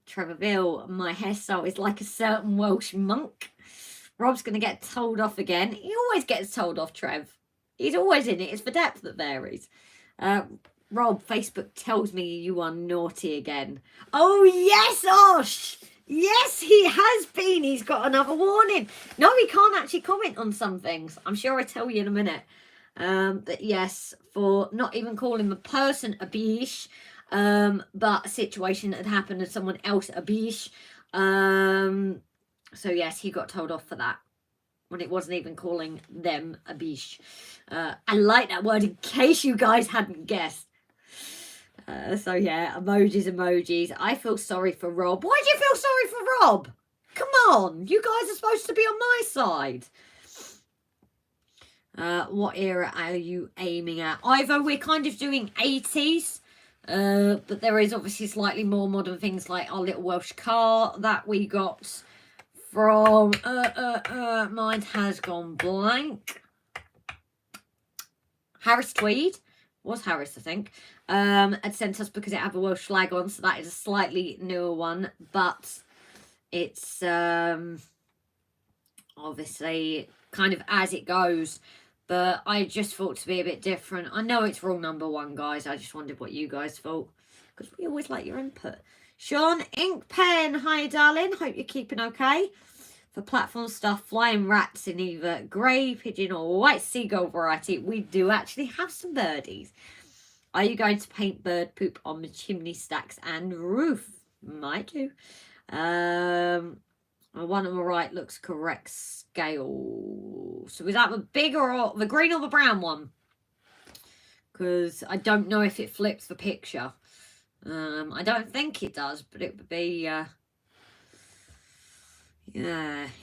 TREVOR, my hairstyle is like a certain Welsh monk. Rob's going to get told off again. He always gets told off, Trev. He's always in it. It's the depth that varies. Rob, Facebook tells me you are naughty again. Oh, yes, Osh. Yes, he has been. He's got another warning. No, he can't actually comment on some things. I'm sure I'll tell you in a minute. But yes, for not even calling the person a bish, but a situation that had happened to someone else a bish. So yes, he got told off for that when it wasn't even calling them a bish. I like that word in case you guys hadn't guessed. So yeah, emojis. I feel sorry for Rob. Why do you feel sorry for Rob? Come on, you guys are supposed to be on my side. What era are you aiming at? Either we're kind of doing 80s, but there is obviously slightly more modern things like our little Welsh car that we got from, mine has gone blank. Harris Tweed, was Harris I think, had sent us because it had a Welsh flag on, so that is a slightly newer one, but it's obviously kind of as it goes. But I just thought to be a bit different. I know it's rule number 1, guys. I just wondered what you guys thought, because we always like your input. Sean, Ink Pen, hi darling. Hope you're keeping okay. For platform stuff, flying rats in either grey, pigeon or white seagull variety. We do actually have some birdies. Are you going to paint bird poop on the chimney stacks and roof? Might do. The one on the right looks correct scale. So is that the bigger or the green or the brown one? Because I don't know if it flips the picture. I don't think it does, but it would be yeah.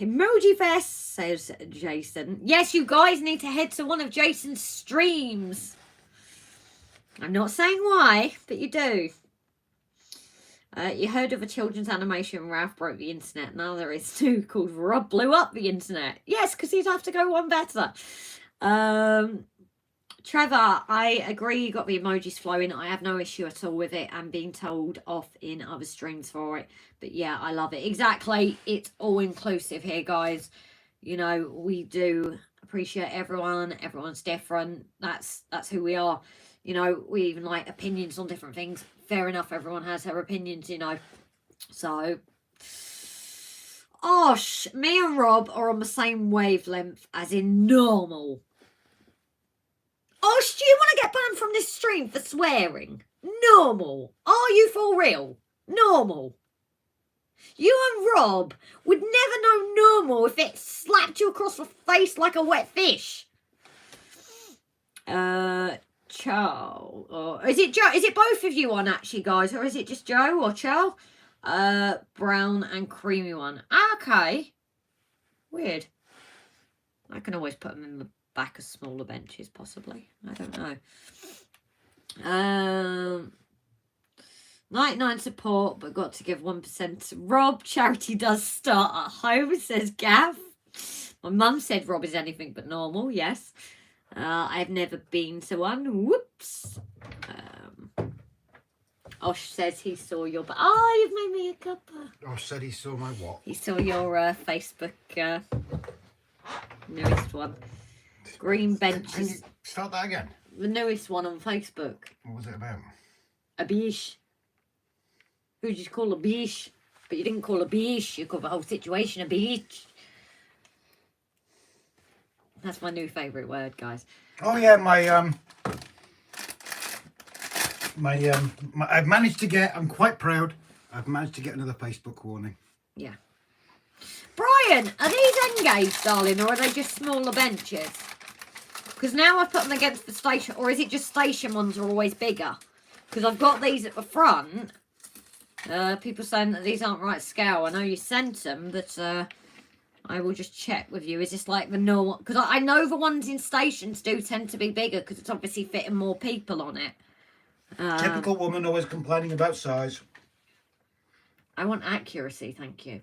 Emoji Fest, says Jason. Yes, you guys need to head to one of Jason's streams. I'm not saying why, but you do. You heard of a children's animation, Ralph broke the internet. Now there is 2 called Rob blew up the internet. Yes, because he'd have to go one better. Trevor, I agree you got the emojis flowing. I have no issue at all with it and being told off in other streams for it. But yeah, I love it. Exactly. It's all inclusive here, guys. You know, we do appreciate everyone. Everyone's different. That's who we are. You know, we even like opinions on different things. Fair enough, everyone has their opinions, you know. So, Osh, me and Rob are on the same wavelength as in normal. Osh, do you want to get banned from this stream for swearing? Normal. Are you for real? Normal. You and Rob would never know normal if it slapped you across the face like a wet fish. Joe, or is it Joe? Is it both of you on actually, guys, or is it just Joe or Joe? Brown and creamy one. Okay, weird. I can always put them in the back of smaller benches, possibly. I don't know. 99 support, but got to give 1% to Rob. Charity does start at home, says Gav. My mum said Rob is anything but normal. Yes. I've never been to one. Whoops. Osh says he saw your... Oh, you've made me a cuppa. Osh said he saw my what? He saw your Facebook newest one. Green benches. Can you start that again? The newest one on Facebook. What was it about? A bish. Who did you call a bish? But you didn't call a bish. You called the whole situation a bish. That's my new favourite word, guys. Oh yeah, I've managed to get, I'm quite proud, I've managed to get another Facebook warning. Yeah. Brian, are these engaged, darling, or are they just smaller benches? Because now I've put them against the station, or is it just station ones are always bigger? Because I've got these at the front, People saying that these aren't right scale. I know you sent them, but I will just check with you. Is this like the normal? Because I know the ones in stations do tend to be bigger because it's obviously fitting more people on it. Typical woman always complaining about size. I want accuracy, thank you.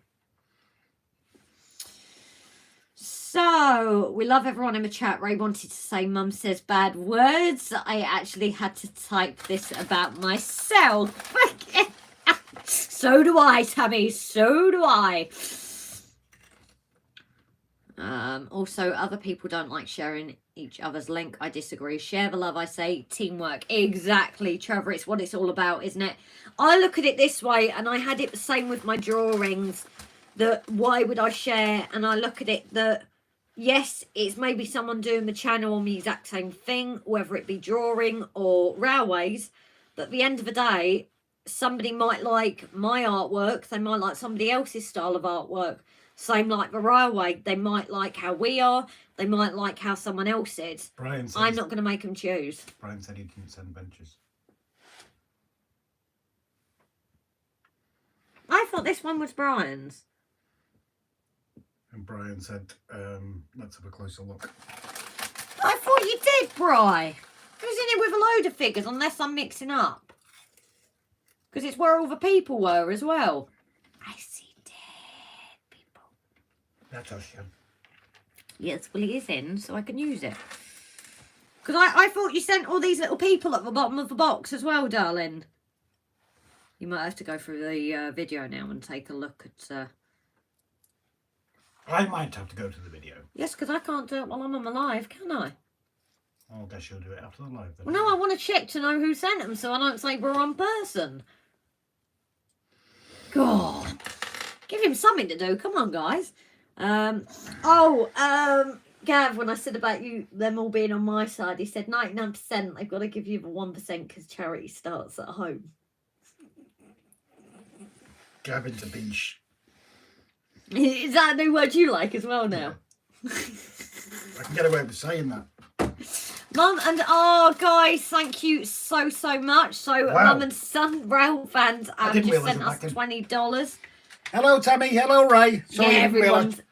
So, we love everyone in the chat. Ray wanted to say Mum says bad words. I actually had to type this about myself. So do I, Tammy. So do I. Also, other people don't like sharing each other's link. I disagree. Share the love, I say. Teamwork. Exactly, Trevor. It's what it's all about, isn't it? I look at it this way, and I had it the same with my drawings. That why would I share? And I look at it that, yes, it's maybe someone doing the channel on the exact same thing, whether it be drawing or railways. But at the end of the day, somebody might like my artwork. They might like somebody else's style of artwork. Same like the railway. They might like how we are. They might like how someone else is. Brian said I'm not going to make them choose. Brian said he didn't send benches. I thought this one was Brian's. And Brian said, let's have a closer look. I thought you did, Bri. Who's in it with a load of figures, unless I'm mixing up? Because it's where all the people were as well. I see dead people. That's us, yeah. Yes, well, it is in, so I can use it. Because I thought you sent all these little people at the bottom of the box as well, darling. You might have to go through the video now and take a look at... I might have to go to the video. Yes, because I can't do it while I'm on my live, can I? I guess you'll do it after the live then. Well, no, I want to check to know who sent them so I don't say the wrong person. God. Give him something to do. Come on, guys. Gav, when I said about them all being on my side, he said 99% they've got to give you the 1% because charity starts at home. Gavin's a beach. Is that a new word you like as well now? Yeah. I can get away with saying that. Mum and guys, thank you so much. So wow. Mum and Son RAILFANS have just sent us $20. Hello Tammy, hello Ray. Sorry, yeah, everyone's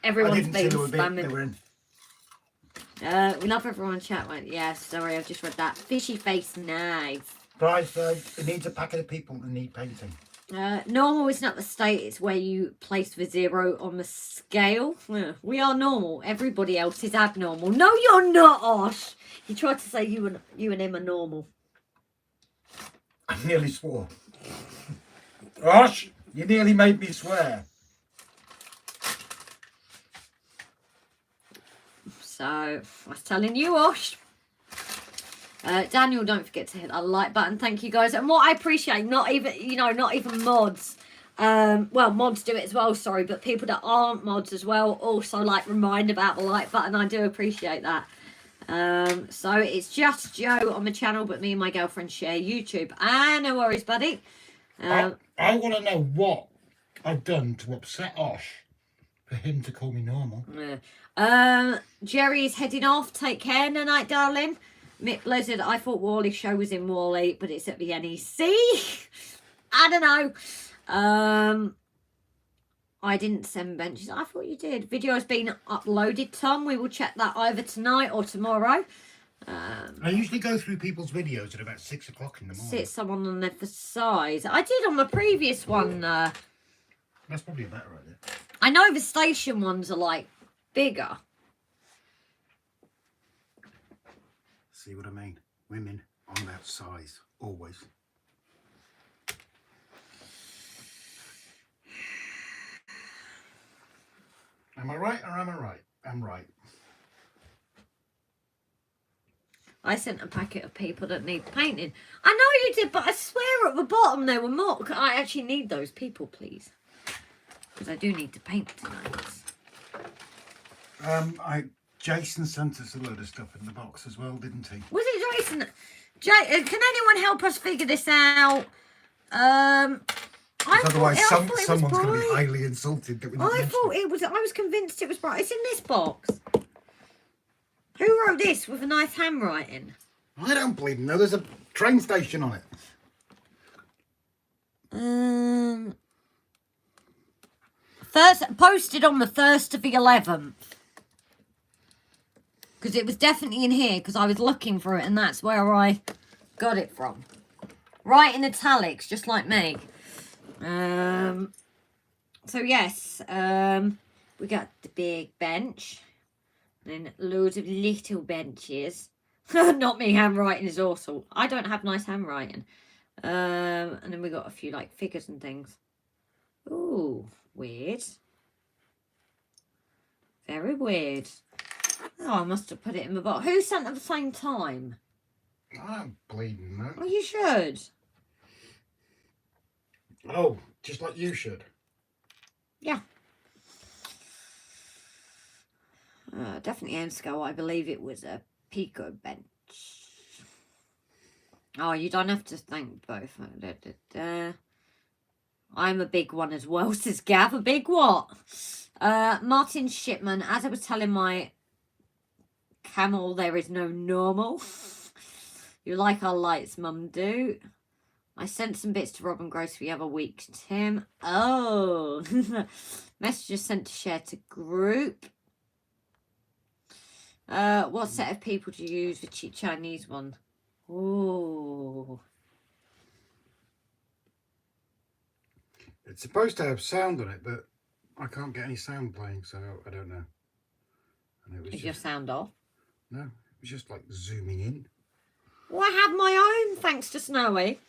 been spamming. We love everyone in chat. Yeah, sorry, I've just read that. Fishy face, nice. Guys, it needs a packet of people that need painting. Normal is not the state, it's where you place the 0 on the scale. We are normal. Everybody else is abnormal. No, you're not, Osh. He tried to say you and him are normal. I nearly swore. Osh, you nearly made me swear. So, I was telling you, Osh. Daniel, don't forget to hit that like button. Thank you, guys. And what I appreciate, not even mods. Well, mods do it as well, sorry, but people that aren't mods as well also like remind about the like button. I do appreciate that. So it's just Joe on the channel, but me and my girlfriend share YouTube. No worries, buddy. I want to know what I've done to upset Osh for him to call me normal. Jerry is heading off. Take care tonight, darling. Mick Blizzard, I thought Wally's show was in Wally, but it's at the NEC. I don't know. I didn't send benches. I thought you did. Video has been uploaded, Tom. We will check that either tonight or tomorrow. I usually go through people's videos at about 6 o'clock in the morning. Sit someone on there for size. I did on the previous one. That's probably a better idea. I know the station ones are like bigger. See what I mean? Women on about size, always. Am I right or am I right? I'm right. I sent a packet of people that need painting. I know you did, but I swear at the bottom there were more. I actually need those people, please. Because I do need to paint tonight. Jason sent us a load of stuff in the box as well, didn't he? Was it Jason? Can anyone help us figure this out? Otherwise, someone's going to be highly insulted that we didn't mention it. I was convinced it was Brian. It's in this box. Who wrote this with a nice handwriting? I don't bleed know. There's a train station on it. First posted on the 1st of the 11th. Because it was definitely in here because I was looking for it and that's where I got it from. Right in italics, just like me. So yes, we got the big bench. And then loads of little benches. Not me, handwriting is awful. I don't have nice handwriting. And then we got a few like figures and things. Ooh, weird. Very weird. Oh, I must have put it in the box. Who sent at the same time? I don't bleeding know. Oh, you should. Oh, just like you should. Yeah. Definitely Amsco. I believe it was a Pico bench. Oh, you don't have to thank both. I'm a big one as well, says Gav. A big what? Martin Shipman, as I was telling my camel, there is no normal. You like our lights, Mum do. I sent some bits to Rob and Grace the other week, Tim. Oh. Messages sent to share to group. What set of people do you use the cheap Chinese one? Oh. It's supposed to have sound on it, but I can't get any sound playing, so I don't know. And it was Is your sound off? No, it was just like zooming in. Well, I have my own, thanks to Snowy.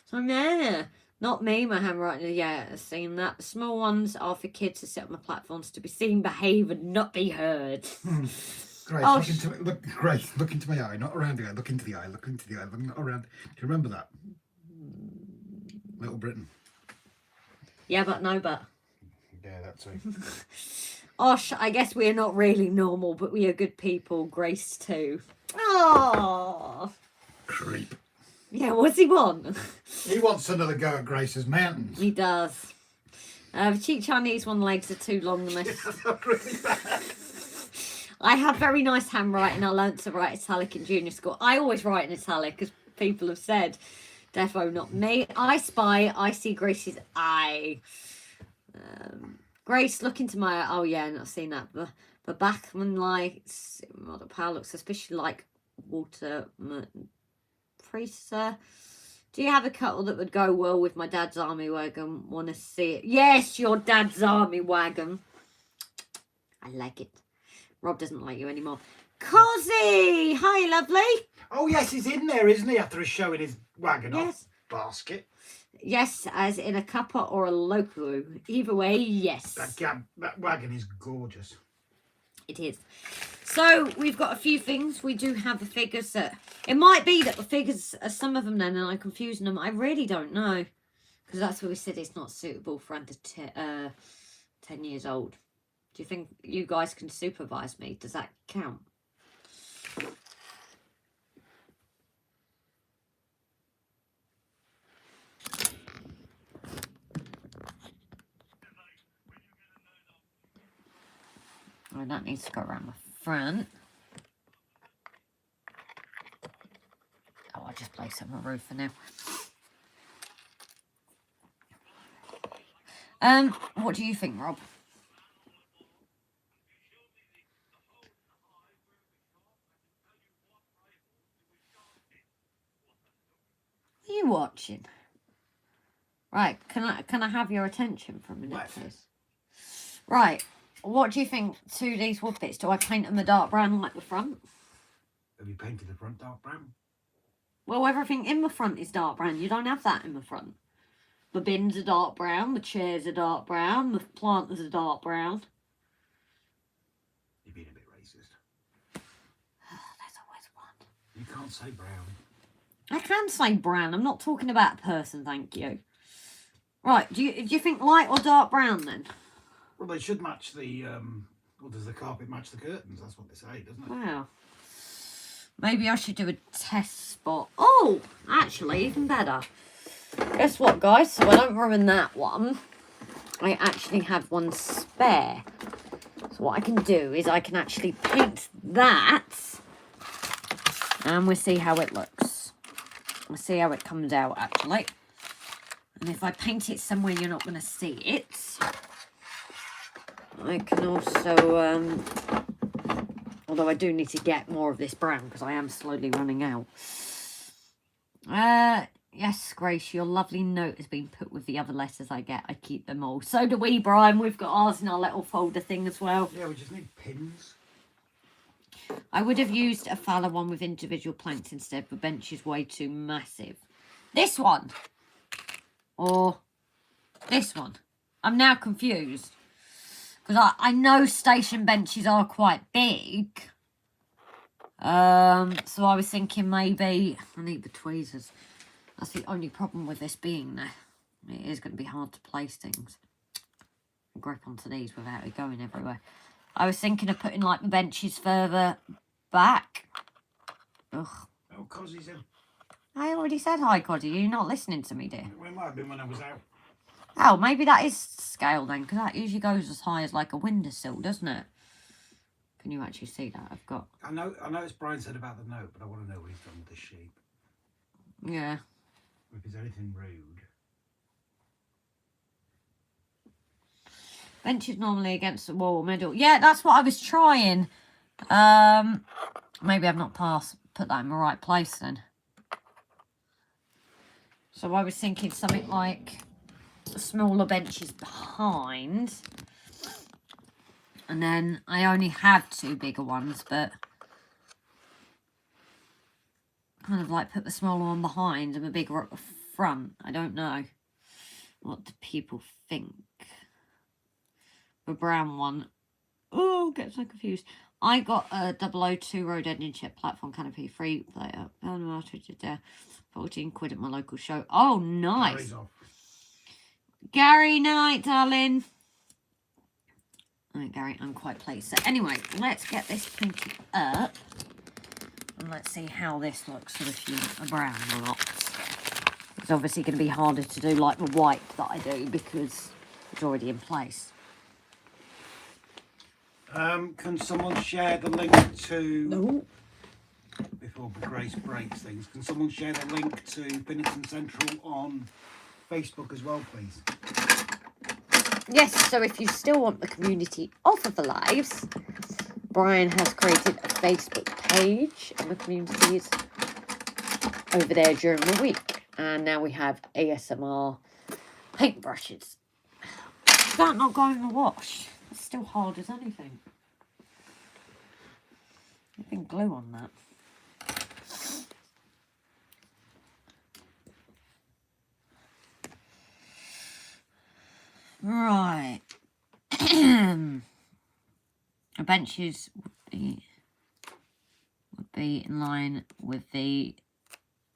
So yeah, not me, my handwriting. Yeah, I've seen that. The small ones are for kids to sit on the platforms to be seen, behave, and not be heard. Grace, Oh, look into my eye, not around the eye. Look into the eye. Look into the eye. Look not around. Do you remember that? Little Britain. Yeah, but no, but. Yeah, that's it. Osh, I guess we're not really normal, but we are good people. Grace too. Oh. Creep. Yeah, what's he want? He wants another go at Grace's mountains. He does. The cheap Chinese one legs are too long. That's not really bad. I have very nice handwriting. I learnt to write italic in junior school. I always write in italic, as people have said. Defo, not me. I spy. I see Grace's eye. Grace, look into my eye. Oh, yeah, not seen that. The Bachman lights. Model power looks suspiciously like Walter Priester. Do you have a kettle that would go well with my dad's army wagon? Want to see it? Yes, your dad's army wagon. I like it. Rob doesn't like you anymore. Cozzy! Hi, lovely. Oh, yes, he's in there, isn't he, after he's showing his wagon off? Basket. Yes, as in a cuppa or a loco. Either way, yes. That wagon is gorgeous. It is. So, we've got a few things. We do have the figures that... It might be that the figures are some of them then, and I'm confusing them. I really don't know. Because that's where we said it's not suitable for under 10 years old. Do you think you guys can supervise me? Does that count? Oh, that needs to go around the front. Oh, I'll just place it on the roof for now. What do you think, Rob? Are you watching? Right, can I have your attention for a minute, please? Right, what do you think to these wood bits? Do I paint them a dark brown like the front? Have you painted the front dark brown? Well, everything in the front is dark brown. You don't have that in the front. The bins are dark brown, the chairs are dark brown, the planters are dark brown. You're being a bit racist. There's always one. You can't say brown. I can say brown. I'm not talking about a person, thank you. Right, do you think light or dark brown then? Well, they should match the, well, does the carpet match the curtains? That's what they say, doesn't it? Wow. Maybe I should do a test spot. Oh, actually, even better. Guess what, guys? So I don't ruin that one. I actually have one spare. So what I can do is I can actually paint that. And we'll see how it looks. We'll see how it comes out, actually. And if I paint it somewhere you're not going to see it, I can also, although I do need to get more of this brown because I am slowly running out. Yes, Grace, your lovely note has been put with the other letters I get. I keep them all. So do we, Brian. We've got ours in our little folder thing as well. Yeah, we just need pins. I would have used a Fowler one with individual planks instead, but bench is way too massive. This one. Or this one. I'm now confused. Because I know station benches are quite big. So I was thinking maybe I need the tweezers. That's the only problem with this being there. It is going to be hard to place things. Grip onto these without it going everywhere. I was thinking of putting like the benches further back. Ugh. Oh, Cozzy's in. I already said hi, Coddy. You're not listening to me, dear. Well, it might have been when I was out. Oh, maybe that is scale then, because that usually goes as high as like a windowsill, doesn't it? Can you actually see that? I've got... I know it's Brian said about the note, but I want to know what he's done with the sheep. Yeah. If there's anything rude. Bench is normally against the wall middle. Yeah, that's what I was trying. Maybe I've not put that in the right place then. So I was thinking something like smaller benches behind. And then I only have 2 bigger ones, but kind of like put the smaller one behind and the bigger at the front. I don't know. What do people think? The brown one. Oh, get so confused. I got a 002 road engine chip platform canopy free player. Oh no, I tweeted it there. 14 quid at my local show. Oh, nice. Gary, night, darling. Alright, Gary, I'm quite pleased. So anyway, let's get this printed up. And let's see how this looks with a brown or not. It's obviously going to be harder to do like the white that I do because it's already in place. Can someone share the link to... No. Before Grace breaks things, can someone share the link to Binnerton Central on Facebook as well, please? Yes, so if you still want the community off of the lives, Brian has created a Facebook page and the community is over there during the week. And now we have ASMR paintbrushes. Is that not going in the wash? It's still hard as anything. There's been glue on that. Right. The benches would be in line with the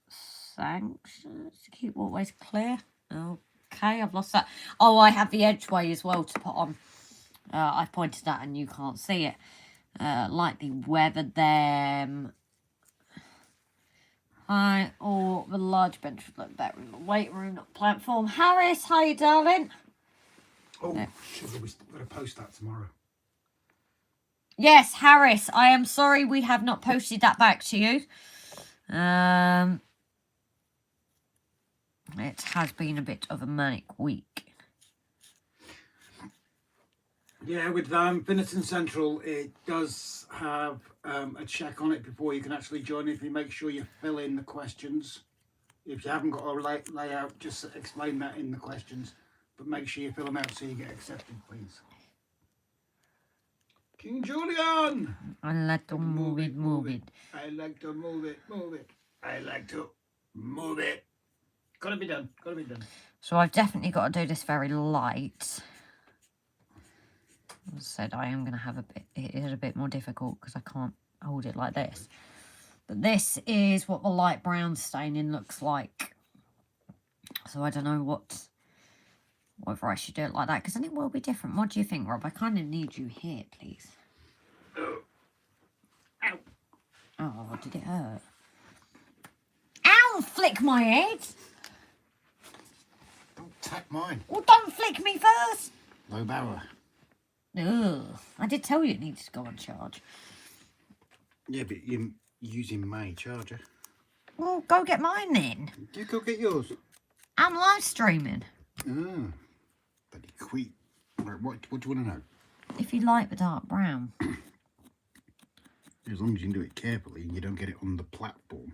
sanctions to keep walkways clear. Okay, I've lost that. Oh, I have the edgeway as well to put on. I pointed that and you can't see it. Lightly weathered them. Or the large bench would look better in the weight room, not platform. Harris, hi, darling. Oh, sugar, we've got to post that tomorrow. Yes, Harris, I am sorry we have not posted that back to you. It has been a bit of a manic week. Yeah, with Binnerton Central, it does have a check on it before you can actually join it. If you make sure you fill in the questions. If you haven't got a layout, just explain that in the questions. But make sure you fill them out so you get accepted, please. King Julian! I like to move it, move it. I like to move it, move it. I like to move it. Gotta be done, gotta be done. So I've definitely got to do this very light. As I said, I am going to have it is a bit more difficult because I can't hold it like this. But this is what the light brown staining looks like. So I don't know whether I should do it like that, because then it will be different. What do you think, Rob? I kind of need you here, please. Ow. Oh, did it hurt? Ow! Flick my head! Don't tap mine. Well, don't flick me first! Low power. Ugh. I did tell you it needed to go on charge. Yeah, but you're using my charger. Well, go get mine then. You go get yours. I'm live streaming. Ah, bloody queep. Right, what do you want to know? If you like the dark brown. As long as you can do it carefully and you don't get it on the platform.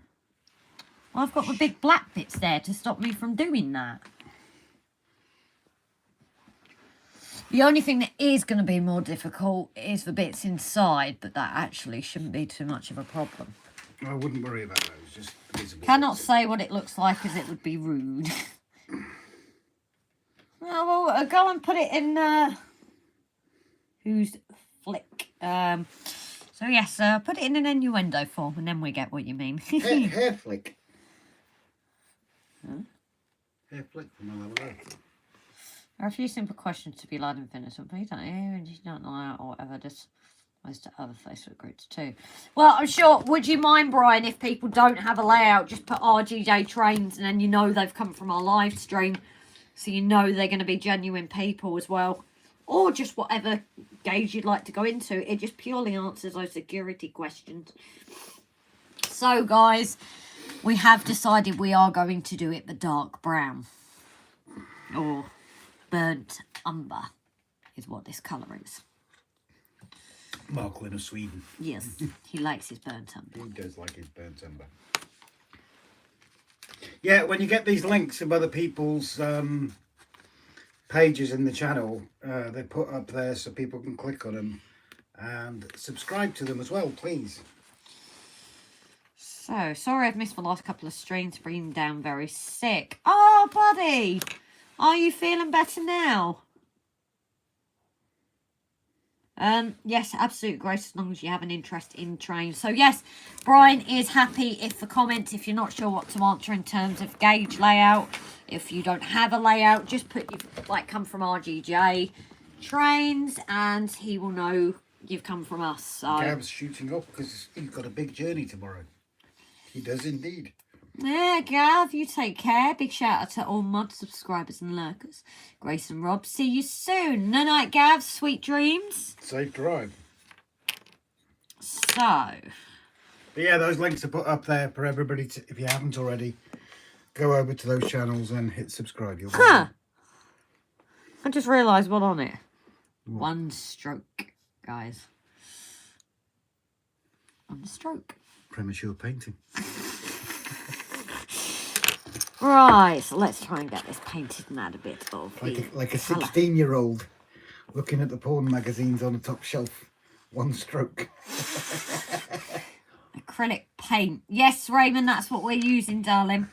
Well, I've got the big black bits there to stop me from doing that. The only thing that is going to be more difficult is the bits inside, but that actually shouldn't be too much of a problem. I wouldn't worry about those, just the visible Cannot bits. say what it looks like as it would be rude. Oh, well, go and put it in who's flick. So yes, put it in an innuendo form and then we get what you mean. hair flick. Huh? Hair flick from another way. There are a few simple questions to be loud and finished. Please don't hear and you don't know that or whatever. Just most to other Facebook groups too. Well, I'm sure. Would you mind, Brian, if people don't have a layout, just put RGJ trains and then you know they've come from our live stream, so you know they're going to be genuine people as well, or just whatever gauge you'd like to go into. It just purely answers those security questions. So, guys, we have decided we are going to do it the dark brown or burnt umber is what this colour is. Marklin of Sweden. Yes, he likes his burnt umber. He does like his burnt umber. Yeah, when you get these links of other people's pages in the channel, they put up there so people can click on them and subscribe to them as well, please. So, sorry I've missed the last couple of streams, bringing down very sick. Oh, buddy! Are you feeling better now? Yes, absolute great as long as you have an interest in train. So yes, Brian is happy if the comments, if you're not sure what to answer in terms of gauge layout, if you don't have a layout, just put you like come from RGJ trains and he will know you've come from us. So Gav's shooting off because he's got a big journey tomorrow. He does indeed. yeah, Gav, you take care. Big shout out to all mod subscribers and lurkers. Grace and Rob, see you soon. No night, Gav. Sweet dreams. Safe drive. So, But yeah, those links are put up there for everybody to, if you haven't already, go over to those channels and hit subscribe. You'll I just realised what on it. What? One stroke, guys. One stroke. Premature painting. Right, so let's try and get this painted and add a bit of Like a 16-year-old looking at the porn magazines on the top shelf. One stroke. acrylic paint. Yes, Raymond, that's what we're using, darling.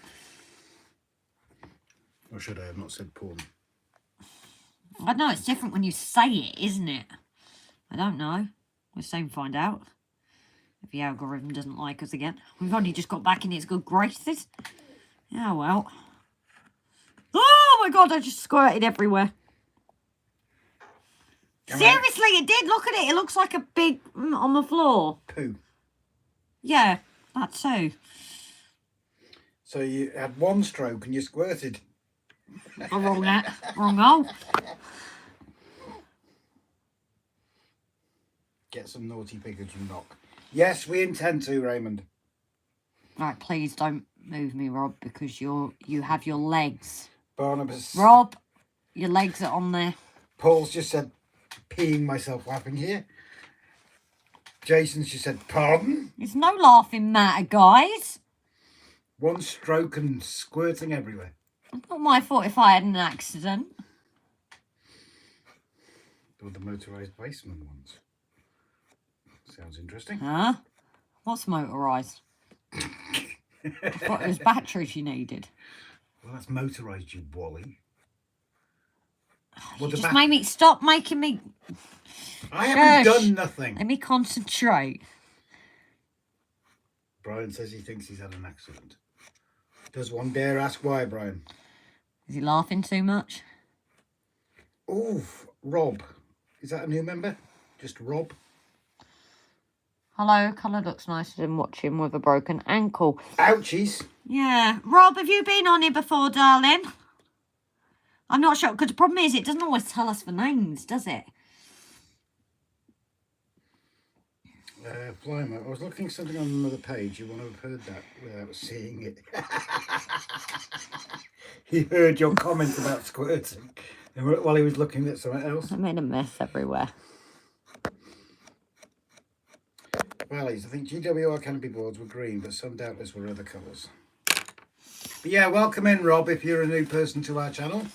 Or should I have not said porn? I know it's different when you say it, isn't it? I don't know. We'll soon find out. If the algorithm doesn't like us again. We've only just got back in its good graces. Yeah, well. Oh my god, I just squirted everywhere. Seriously, it did. Look at it. It looks like a big on the floor. Poo. Yeah, that too. So you had one stroke and you squirted. Oh, wrong that. Wrong hole. Get some naughty figures from Knock. Yes, we intend to, Raymond. Right, please don't move me, Rob, because you have your legs. Barnabas. Rob, your legs are on there. Paul's just said, peeing myself laughing here. Jason's just said, pardon? There's no laughing matter, guys. One stroke and squirting everywhere. It's not my fault if I had an accident. Or the motorised basement ones. Sounds interesting. Huh? What's motorised? I thought it was batteries you needed. Well, that's motorised, you wally. You just made me stop making me... I haven't Shush. done nothing. Let me concentrate. Brian says he thinks he's had an accident. Does one dare ask why, Brian? Is he laughing too much? Oh, Rob. Is that a new member? Just Rob? Hello, colour looks nicer than watching with a broken ankle. Ouchies. Yeah. Rob, have you been on here before, darling? I'm not sure, because the problem is it doesn't always tell us the names, does it? Flymo, I was looking at something on another page. You want to have heard that without seeing it. He heard your comment about squirting while he was looking at something else. I made a mess everywhere. Valleys. I think GWR canopy boards were green, but some doubtless were other colours. But yeah, welcome in, Rob, if you're a new person to our channel.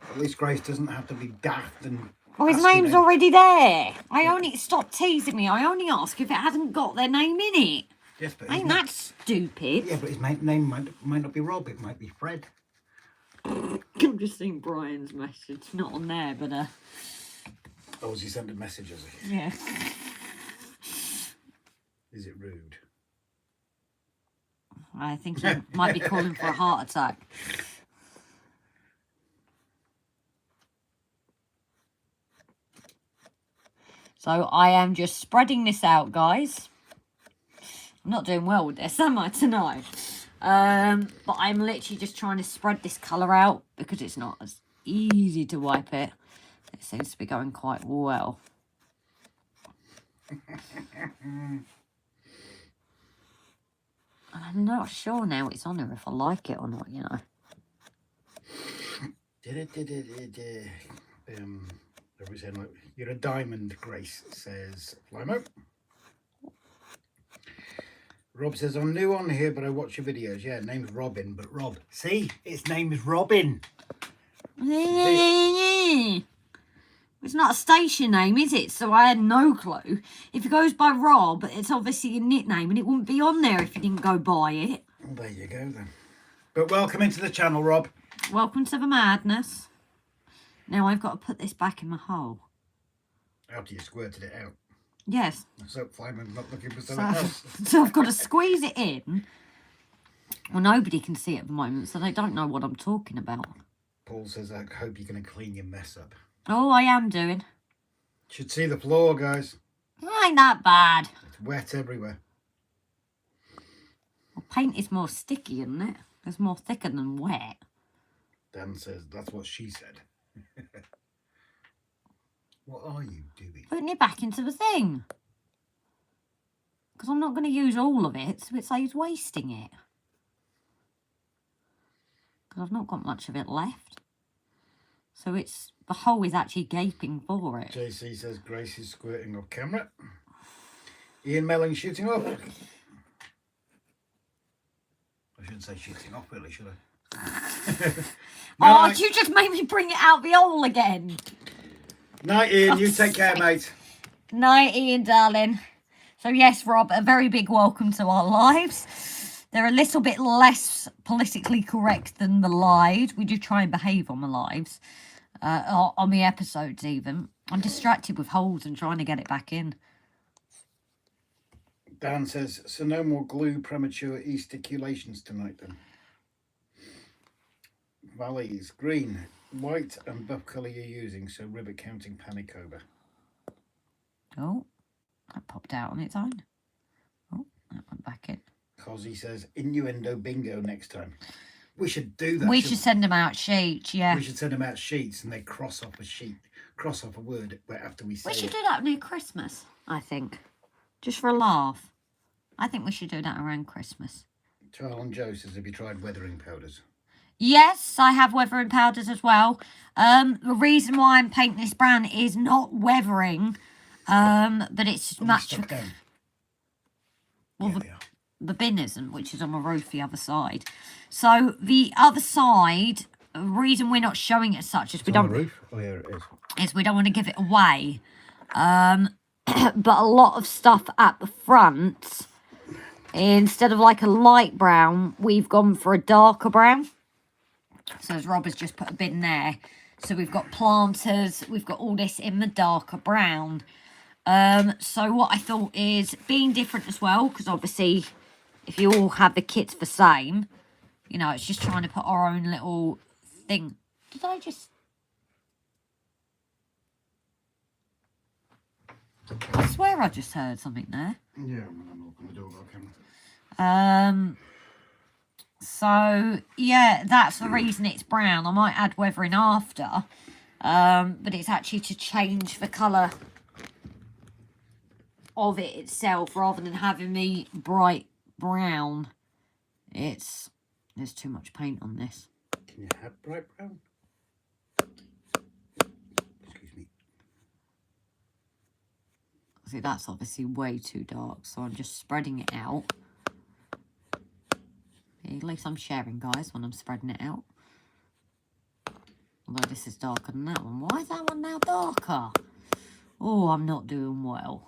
At least Grace doesn't have to be daft and... Oh, his name's already there. Stop teasing me. I only ask if it hasn't got their name in it. Yes, but Ain't that stupid? Yeah, but his name might not be Rob, it might be Fred. I'm just seeing Brian's message. Not on there, but Oh, has he sent a message, has he? yeah. Is it rude? I think he might be calling for a heart attack. So I am just spreading this out, guys. I'm not doing well with this, am I, tonight? But I'm literally just trying to spread this colour out because it's not as easy to wipe it. It seems to be going quite well. And I'm not sure now it's on her if I like it or not, you know. You're a diamond, Grace says Flymo. Rob says, I'm new on here, but I watch your videos. Yeah, name's Robin, but Rob. See, its name is Robin. It's not a station name, is it? So I had no clue. If it goes by Rob, it's obviously a nickname, and it wouldn't be on there if you didn't go by it. Well, there you go, then. But welcome into the channel, Rob. Welcome to the madness. Now I've got to put this back in my hole. After you squirted it out. Yes. So Flyman's not looking for something else. So I've got to squeeze it in. Well, nobody can see it at the moment, so they don't know what I'm talking about. Paul says, I hope you're going to clean your mess up. Oh, I am doing. Should see the floor, guys. Ain't that bad. It's wet everywhere. Well, paint is more sticky, isn't it? It's more thicker than wet. Dan says, that's what she said. What are you doing? Putting it back into the thing. Because I'm not going to use all of it, so it saves wasting it. Because I've not got much of it left. So it's, the hole is actually gaping for it. JC says Grace is squirting off camera. Ian Melling shooting off. I shouldn't say shooting off, really, should I? Oh, you just made me bring it out the hole again. Night, Ian. You take care, mate. Night, Ian, darling. So, yes, Rob, a very big welcome to our lives. They're a little bit less politically correct than the live. We do try and behave on the lives. On the episodes, even. I'm distracted with holes and trying to get it back in. Dan says, so no more glue premature esticulations tonight, then. Valleys, green, white and buff colour you're using, so ribbon counting panic over. Oh, that popped out on its own. Oh, that went back in. Cosy says, innuendo bingo next time. We should do that. We should send them out sheets, yeah. We should send them out sheets and they cross off a sheet, cross off a word after we say We should it. do that near Christmas, I think. Just for a laugh. I think we should do that around Christmas. Charles and Joe says, have you tried weathering powders? Yes, I have weathering powders as well. The reason why I'm painting this brown is not weathering, but it's much... Well, yeah, the bin isn't, which is on the roof the other side. So the other side, the reason we're not showing it as such is we don't... On the roof? Oh, yeah, it is. Is we don't want to give it away. But a lot of stuff at the front, instead of like a light brown, we've gone for a darker brown. So as Rob has just put a bin there. So we've got planters, we've got all this in the darker brown. So what I thought is being different as well, because obviously if you all have the kits the same, you know, it's just trying to put our own little thing. Did I just... I swear I just heard something there. Yeah, I'm not going to do it on camera. So, yeah, that's the reason it's brown. I might add weathering after, but it's actually to change the colour of it itself rather than having the bright brown. There's too much paint on this. Can you have bright brown? Excuse me. See, that's obviously way too dark, so I'm just spreading it out. At least I'm sharing, guys, when I'm spreading it out. Although this is darker than that one. Why is that one now darker? Oh, I'm not doing well.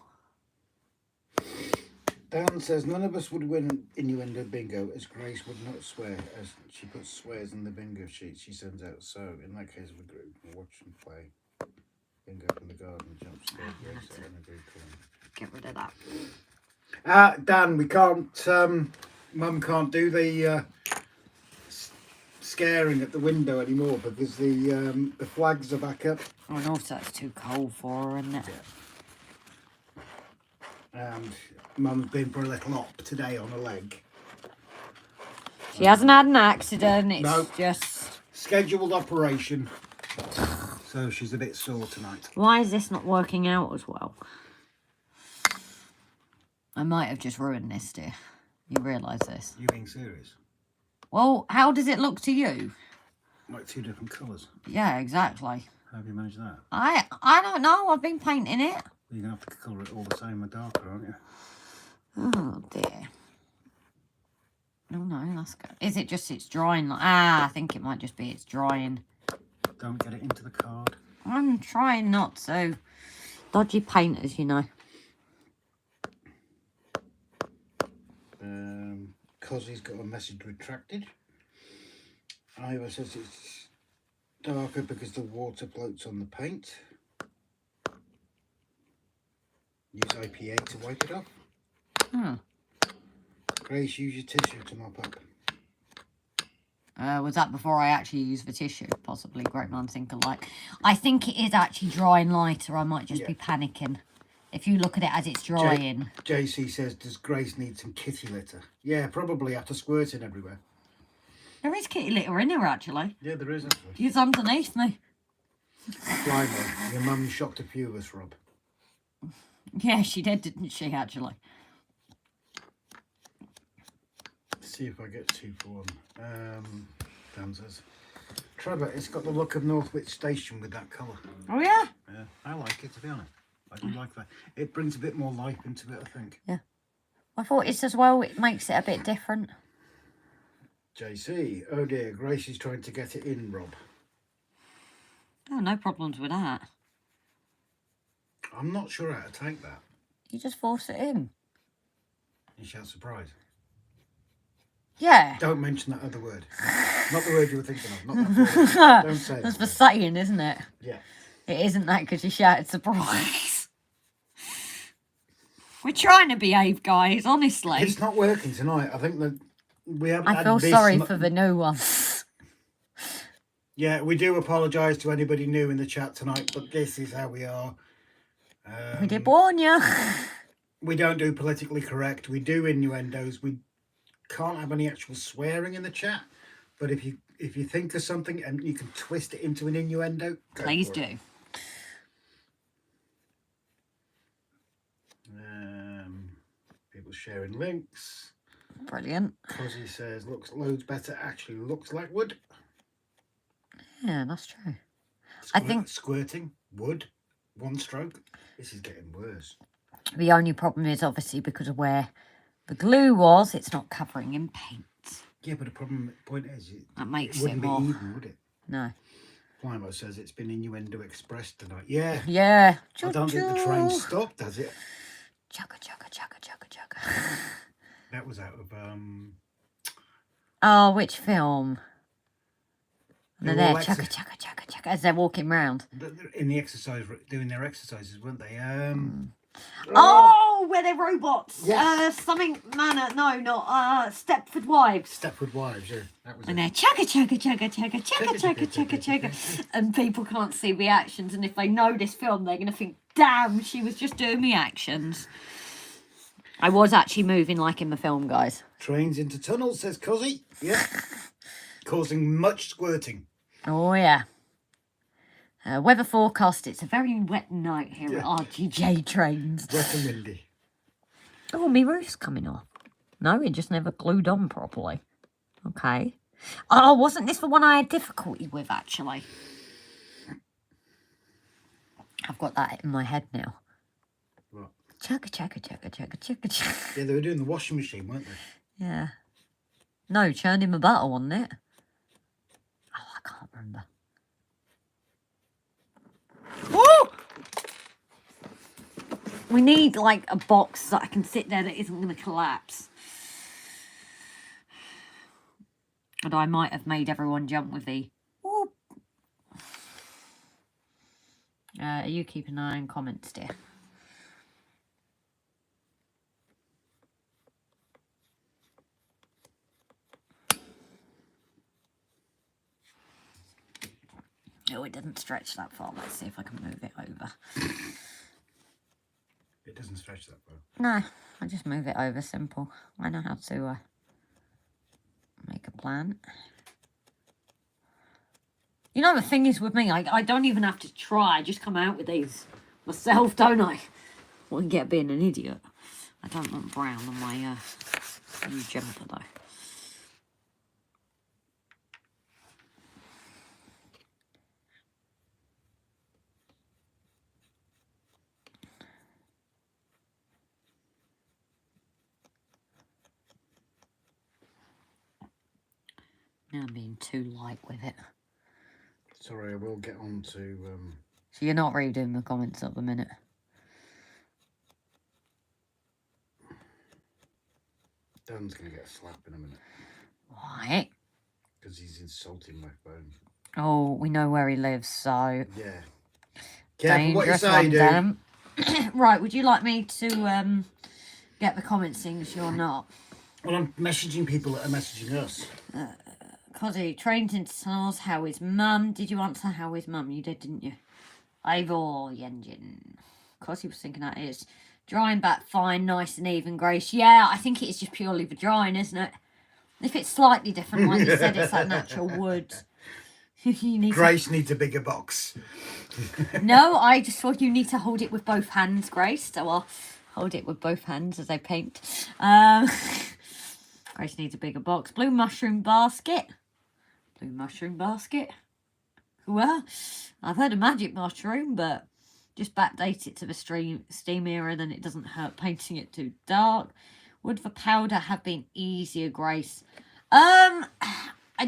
Dan says none of us would win innuendo bingo as Grace would not swear, as she puts swears in the bingo sheet she sends out. So in that case, we watch and play bingo from the garden, jump scare, Grace, and agree corner. Get rid of that. Dan, we can't. Mum can't do the scaring at the window anymore because the flags are back up. Oh, and also it's too cold for her, isn't it? Yeah. And Mum's been for a little op today on a leg. She hasn't had an accident, it's No. just... Scheduled operation. So she's a bit sore tonight. Why is this not working out as well? I might have just ruined this, dear. You realise this? You being serious? Well, how does it look to you? Like two different colours. Yeah, exactly. How have you managed that? I don't know. I've been painting it. You're going to have to colour it all the same or darker, aren't you? Oh, dear. Oh, no, that's good. Is it just it's drying? I think it might just be it's drying. Don't get it into the card. I'm trying not to. Dodgy painters, you know. Cozzy's got a message retracted. Ivor says it's darker because the water floats on the paint. Use IPA to wipe it off. Grace, use your tissue to mop up. Was that before I actually used the tissue? Possibly. Great minds think alike. I think it is actually drying lighter. I might just be panicking. If you look at it as it's drying. JC says, does Grace need some kitty litter? Yeah, probably after squirting everywhere. There is kitty litter in here, actually. Yeah, there is actually. It's underneath me. Blimey, your mum shocked a few of us, Rob. Yeah, she did, didn't she, actually? Let's see if I get 2 for 1. Dan says, Trevor, it's got the look of Northwich Station with that colour. Oh, yeah? Yeah, I like it, to be honest. I do like that. It brings a bit more life into it, I think. Yeah. I thought it's as well, it makes it a bit different. JC, oh dear, Grace is trying to get it in, Rob. Oh, no problems with that. I'm not sure how to take that. You just force it in. You shout surprise. Yeah. Don't mention that other word. Not the word you were thinking of. Not that word. Don't say That's that. the saying, isn't it? Yeah. It isn't that because you shouted surprise. We're trying to behave, guys, honestly. It's not working tonight. I think that we haven't I feel sorry for the new ones. Yeah, we do apologise to anybody new in the chat tonight, but this is how we are. We did warn you. We don't do politically correct. We do innuendos. We can't have any actual swearing in the chat. But if you think of something and you can twist it into an innuendo, please do. People sharing links. Brilliant. Cozzy says looks loads better. Actually, looks like wood. Yeah, that's true. I think squirting wood, 1 stroke. This is getting worse. The only problem is obviously because of where the glue was, it's not covering in paint. Yeah, but the point is, That makes it wouldn't it more... be even, would it? No. Flymo says it's been innuendo express tonight. Yeah. Yeah. I don't think the train stopped, has it? Chugga, chugga, chugga, chugga, chugga. That was out of Oh, which film? And they're there, all chugga, chugga, chugga, chugga, as they're walking round. in the exercise, doing their exercises, weren't they? Oh, where they're robots. Yes. Something manor. No, not Stepford Wives. Stepford Wives, yeah. That was And it. they're chugga, chugga, chugga, chugga, chugga, chugga, chugga, chugga. And people can't see reactions. And if they know this film, they're going to think, damn, she was just doing the actions. I was actually moving like in the film, guys. Trains into tunnels, says Cozzy. Yeah. Causing much squirting. Oh, yeah. Weather forecast, it's a very wet night here at RGJ Trains. Wet and windy. Oh, my roof's coming off. No, it just never glued on properly. Okay. Oh, wasn't this the one I had difficulty with, actually? I've got that in my head now. What? Chugga, chugga, chugga, chugga, chugga, chugga. Yeah, they were doing the washing machine, weren't they? Yeah. No, churning my butter, wasn't it? Oh, I can't remember. Woo! We need, like, a box that I can sit there that isn't going to collapse. And I might have made everyone jump with the whoop. Are you keeping an eye on comments, dear? Oh, it doesn't stretch that far. Let's see if I can move it over. It doesn't stretch that far. No, I just move it over. Simple. I know how to make a plan. You know, the thing is with me, I don't even have to try. I just come out with these myself, don't I? I can get being an idiot. I don't want brown on my new jumper, though. Now I'm being too light with it. Sorry, I will get on to... So you're not reading the comments at the minute? Dan's going to get a slap in a minute. Why? Because he's insulting my phone. Oh, we know where he lives, so... Yeah. Careful what you Dangerous say, one, dude. Dan. Right, would you like me to get the comments things you're not? Well, I'm messaging people that are messaging us. Cosy, trained into SARS, how is mum? Did you answer how is mum? You did, didn't you? Ivor, Yenjin. Cosy was thinking that is. Drying back fine, nice and even, Grace. Yeah, I think it is just purely the drying, isn't it? If it's slightly different, like you said, it's that natural wood. You need Grace needs a bigger box. No, I just thought you need to hold it with both hands, Grace. So I'll hold it with both hands as I paint. Grace needs a bigger box. Blue mushroom basket. Blue mushroom basket. Well, I've heard of magic mushroom, but just backdate it to the steam era, then it doesn't hurt painting it too dark. Would the powder have been easier, Grace? I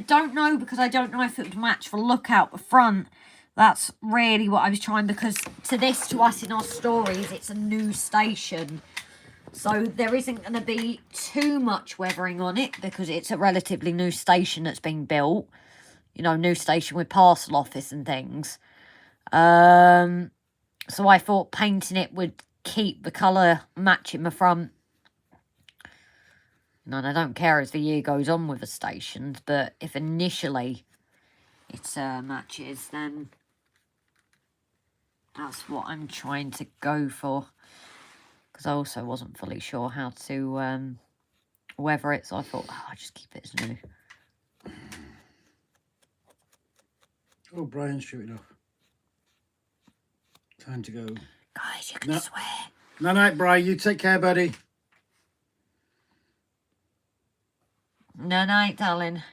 don't know, because I don't know if it would match the look out the front. That's really what I was trying, because to us in our stories, it's a new station. So there isn't going to be too much weathering on it, because it's a relatively new station that's being built. You know, new station with parcel office and things. So I thought painting it would keep the colour matching the front. And I don't care as the year goes on with the stations, but if initially it matches, then that's what I'm trying to go for. Because I also wasn't fully sure how to weather it, so I thought, oh, I'll just keep it as new. Oh, Brian's shooting off. Time to go. Guys, you can swear. No, Brian, you take care, buddy. No, darling.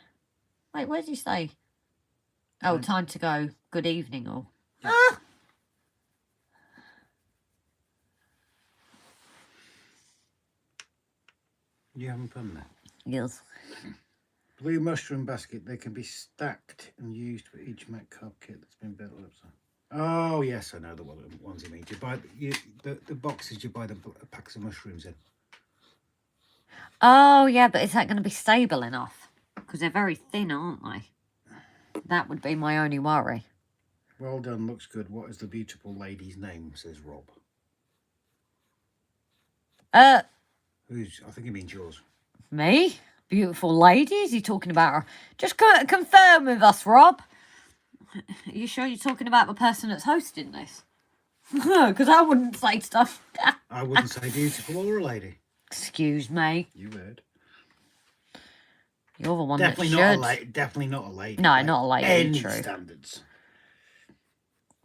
Wait, where did you say? Oh, time to go. Good evening, all. Yeah. Ah! You having fun there? Yes. Blue mushroom basket. They can be stacked and used for each Met Card kit that's been built up. Oh, yes, I know the ones you mean. You buy the boxes you buy the packs of mushrooms in. Oh, yeah, but is that going to be stable enough? Because they're very thin, aren't they? That would be my only worry. Well done, looks good. What is the beautiful lady's name, says Rob. Who's? I think he means yours. Me? Beautiful lady? Is he talking about her? Just confirm with us, Rob. Are you sure you're talking about the person that's hosting this? Because I wouldn't say stuff. I wouldn't say beautiful or a lady. Excuse me. You heard. You're the one Definitely that not should. a lady. Definitely not a lady. No, not a lady. Any True. standards.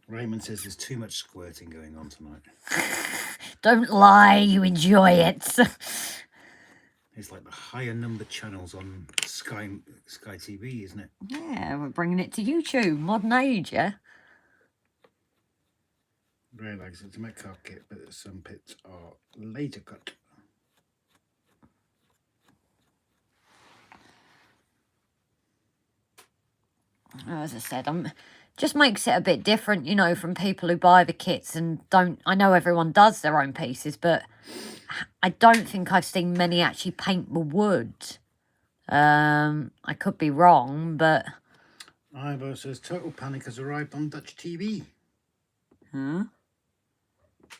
Raymond says there's too much squirting going on tonight. Don't lie. You enjoy it. It's like the higher number channels on Sky TV, isn't it? Yeah, we're bringing it to YouTube. Modern age, yeah? Realise it's a Metcalf kit, but some pits are laser cut. As I said, just makes it a bit different, you know, from people who buy the kits and don't... I know everyone does their own pieces, but I don't think I've seen many actually paint the wood. I could be wrong, but... Ivo says Total Panic has arrived on Dutch TV. Huh?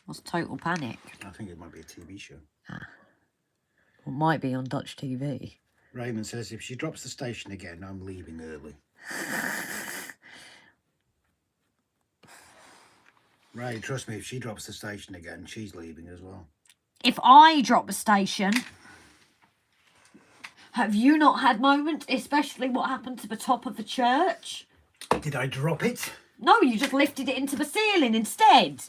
What's Total Panic? I think it might be a TV show. Ah. Well, it might be on Dutch TV. Raymond says if she drops the station again, I'm leaving early. Ray, trust me, if she drops the station again, she's leaving as well. If I drop the station, have you not had moments, especially what happened to the top of the church? Did I drop it? No, you just lifted it into the ceiling instead.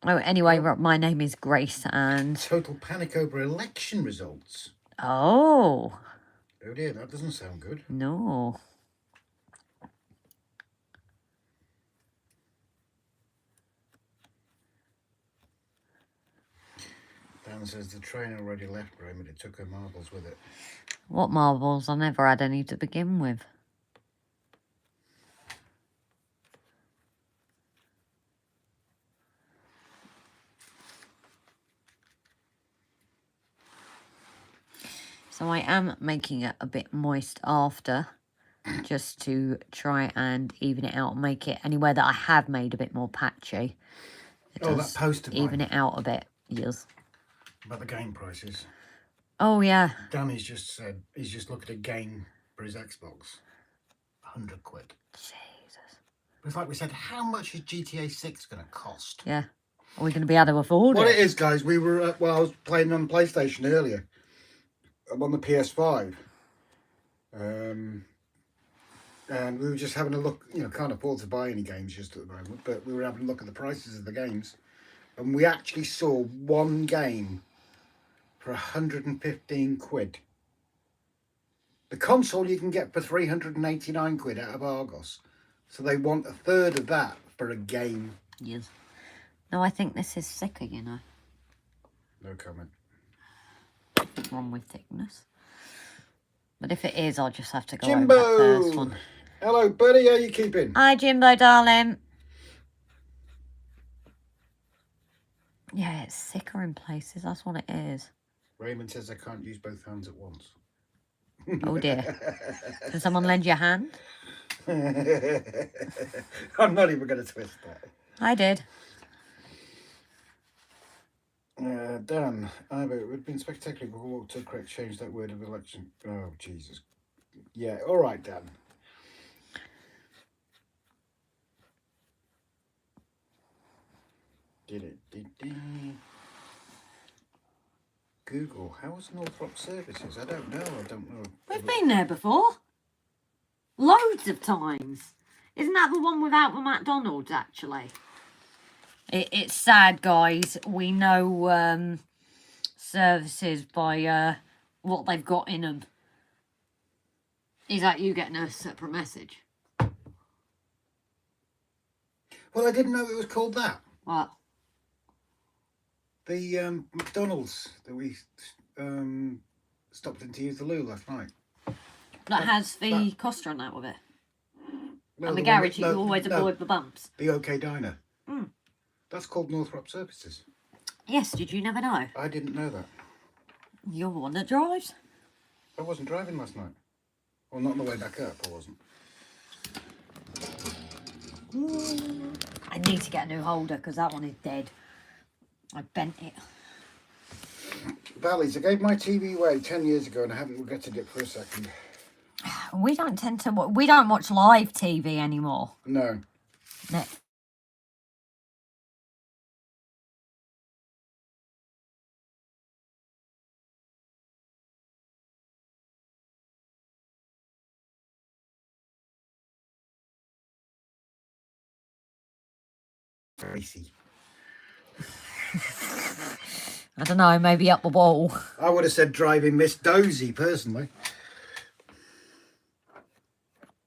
Oh, anyway, my name is Grace and... Total panic over election results. Oh. Oh dear, that doesn't sound good. No. Dan says the train already left Raymond. It took her marbles with it. What marbles? I never had any to begin with. So I am making it a bit moist after, just to try and even it out and make it anywhere that I have made a bit more patchy. Oh, that poster. Even it out a bit, yes. About the game prices. Oh, yeah. Danny's just said he's just looking at a game for his Xbox. 100 quid. Jesus. It's like we said, how much is GTA 6 going to cost? Yeah. Are we going to be able to afford it? What it is, guys, we were, well, I was playing on PlayStation earlier. I'm on the PS5. And we were just having a look, you know, can't afford to buy any games just at the moment, but we were having a look at the prices of the games. And we actually saw one game for 115 quid. The console you can get for 389 quid out of Argos. So they want a third of that for a game. Yes. No, I think this is thicker, you know. No comment. What's wrong with thickness? But if it is, I'll just have to go Jimbo! over that first one. Hello, buddy. How you keeping? Hi, Jimbo, darling. Yeah, it's thicker in places. That's what it is. Raymond says I can't use both hands at once. Oh, dear. Can someone lend you a hand? I'm not even going to twist that. I did. Dan, it would have been spectacular if we walked to correct change that word of election. Oh, Jesus. Yeah, all right, Dan. Google, how is Northrop Services? I don't know. We've been there before. Loads of times. Isn't that the one without the McDonald's, actually? It's sad, guys. We know services by what they've got in them. Is that you getting a separate message? Well, I didn't know it was called that. What? The McDonald's that we stopped in to use the loo last night. That has the Costa on that with it. No, and the garage, you always avoid the bumps. The OK Diner. Mm. That's called Northrop Services. Yes, did you never know? I didn't know that. You're the one that drives. I wasn't driving last night. Well, not on the way back up, I wasn't. I need to get a new holder because that one is dead. I bent it. Valleys, I gave my TV away 10 years ago and I haven't regretted it for a second. We don't watch live TV anymore. No. No. Racy. I don't know, maybe up the wall. I would have said driving Miss Dozy, personally.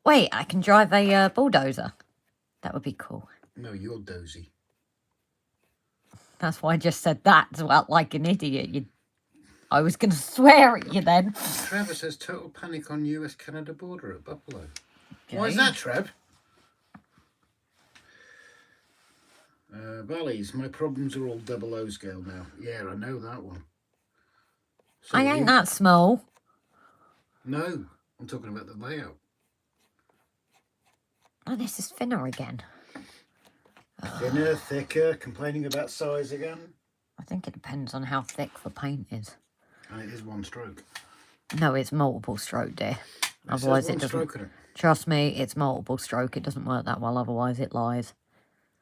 Wait, I can drive a bulldozer. That would be cool. No, you're Dozy. That's why I just said that, like an idiot. I was going to swear at you then. Trevor says total panic on US-Canada border at Buffalo. Okay. Why is that, Trev? Valleys, my problems are all 00 scale now. Yeah, I know that one. So I ain't that small. No, I'm talking about the layout. Oh, this is thinner again. Thinner, thicker, complaining about size again. I think it depends on how thick the paint is. And it is one stroke. No, it's multiple stroke, dear. Otherwise it doesn't. Trust me, it's multiple stroke. It doesn't work that well, otherwise it lies.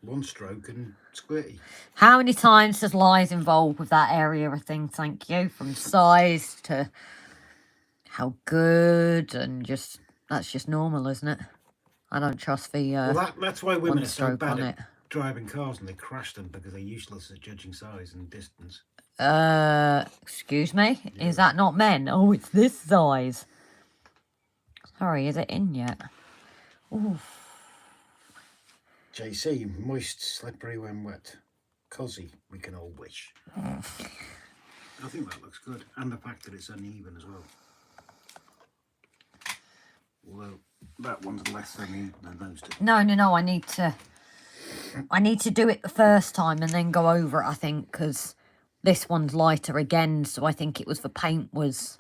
One stroke and squirty. How many times does lies involved with that area of thing? Thank you. From size to how good and just, that's just normal, isn't it? I don't trust the well, that's why women are so bad at driving cars and they crash them because they're useless at judging size and distance. Excuse me? Yeah. Is that not men? Oh, it's this size. Sorry, is it in yet? Oof. JC, moist, slippery when wet. Cosy, we can all wish. I think that looks good. And the fact that it's uneven as well. Although that one's less uneven than those two. No, I need to do it the first time and then go over it, I think, because this one's lighter again, so I think it was the paint was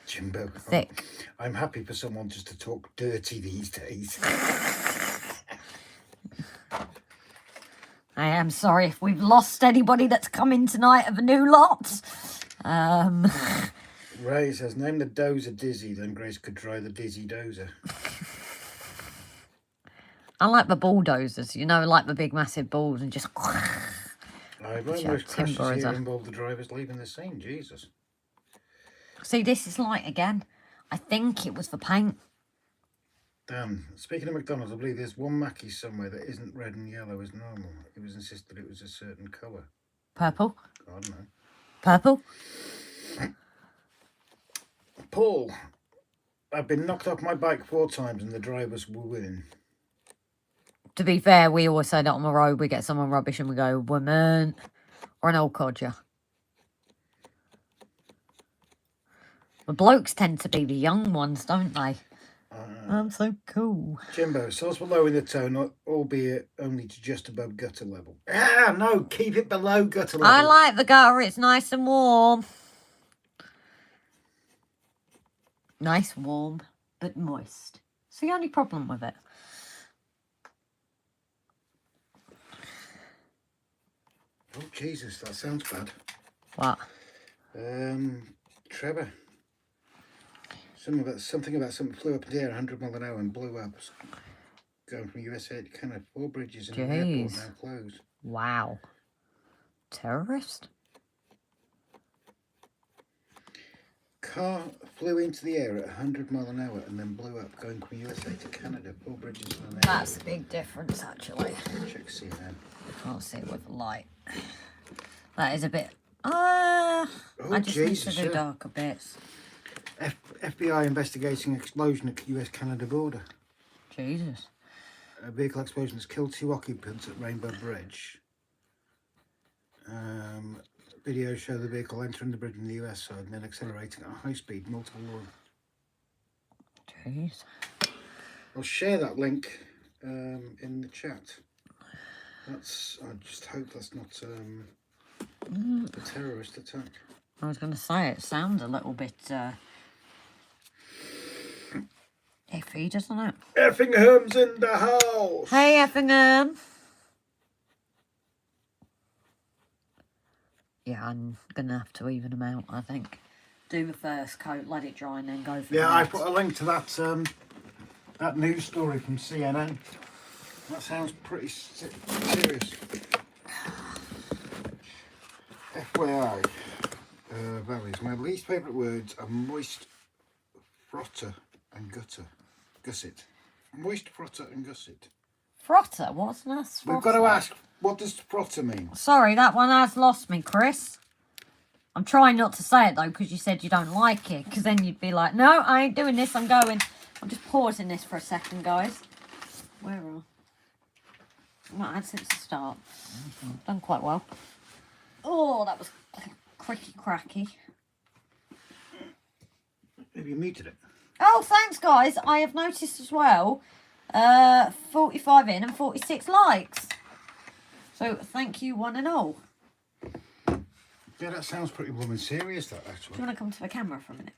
Jimbo, thick. I'm happy for someone just to talk dirty these days. I am sorry if we've lost anybody that's come in tonight of a new lot. Ray says, name the dozer Dizzy, then Grace could try the Dizzy dozer. I like the bulldozers, you know, like the big massive balls and just... I've almost crashes here involve the drivers leaving the scene, Jesus. See, this is light again. I think it was the paint. Damn, speaking of McDonald's, I believe there's one Mackie somewhere that isn't red and yellow as normal. It was insisted it was a certain colour. Purple? I don't know. Purple? Paul, I've been knocked off my bike 4 times and the drivers were winning. To be fair, we always say that on the road. We get someone rubbish and we go, woman, or an old codger. The blokes tend to be the young ones, don't they? I'm so cool. Jimbo, sauce below in the tone, albeit only to just above gutter level. Ah, no, keep it below gutter level. I like the gutter. It's nice and warm. Nice, warm, but moist. It's the only problem with it. Oh, Jesus, that sounds bad. What? Trevor. Something about something flew up in the air 100 miles an hour and blew up. Going from USA to Canada. 4 bridges in the airport now closed. Wow. Terrorist? Car flew into the air at 100 miles an hour and then blew up going from USA to Canada. 4 bridges in the airport. That's a big difference, actually. Check CNN. Can't see it with the light. That is a bit... I just need to do darker bits. FBI investigating explosion at US-Canada border. Jesus. A vehicle explosion has killed 2 occupants at Rainbow Bridge. Videos show the vehicle entering the bridge on the US side and then accelerating at high speed, multiple laws. Jeez. I'll share that link in the chat. I just hope that's not a terrorist attack. I was going to say, it sounds a little bit iffy, doesn't it? Effingham's in the house! Hey, Effingham! Yeah, I'm going to have to even them out, I think. Do the first coat, let it dry, and then go for the I next. put a link to that news story from CNN. That sounds pretty serious. FYI, Valleys, my least favourite words are moist, frotter and gusset. Moist, frotter and gusset. Frotter? What's that? We've got to ask, what does frotter mean? Sorry, that one has lost me, Chris. I'm trying not to say it though, because you said you don't like it. Because then you'd be like, no, I ain't doing this. I'm going. I'm just pausing this for a second, guys. Where are I? Not had since the start. Done quite well. Oh, that was cricky cracky. Have you muted it? Oh, thanks, guys. I have noticed as well, 45 in and 46 likes. So, thank you, one and all. Yeah, that sounds pretty blooming serious, that, actually. Do you want to come to the camera for a minute?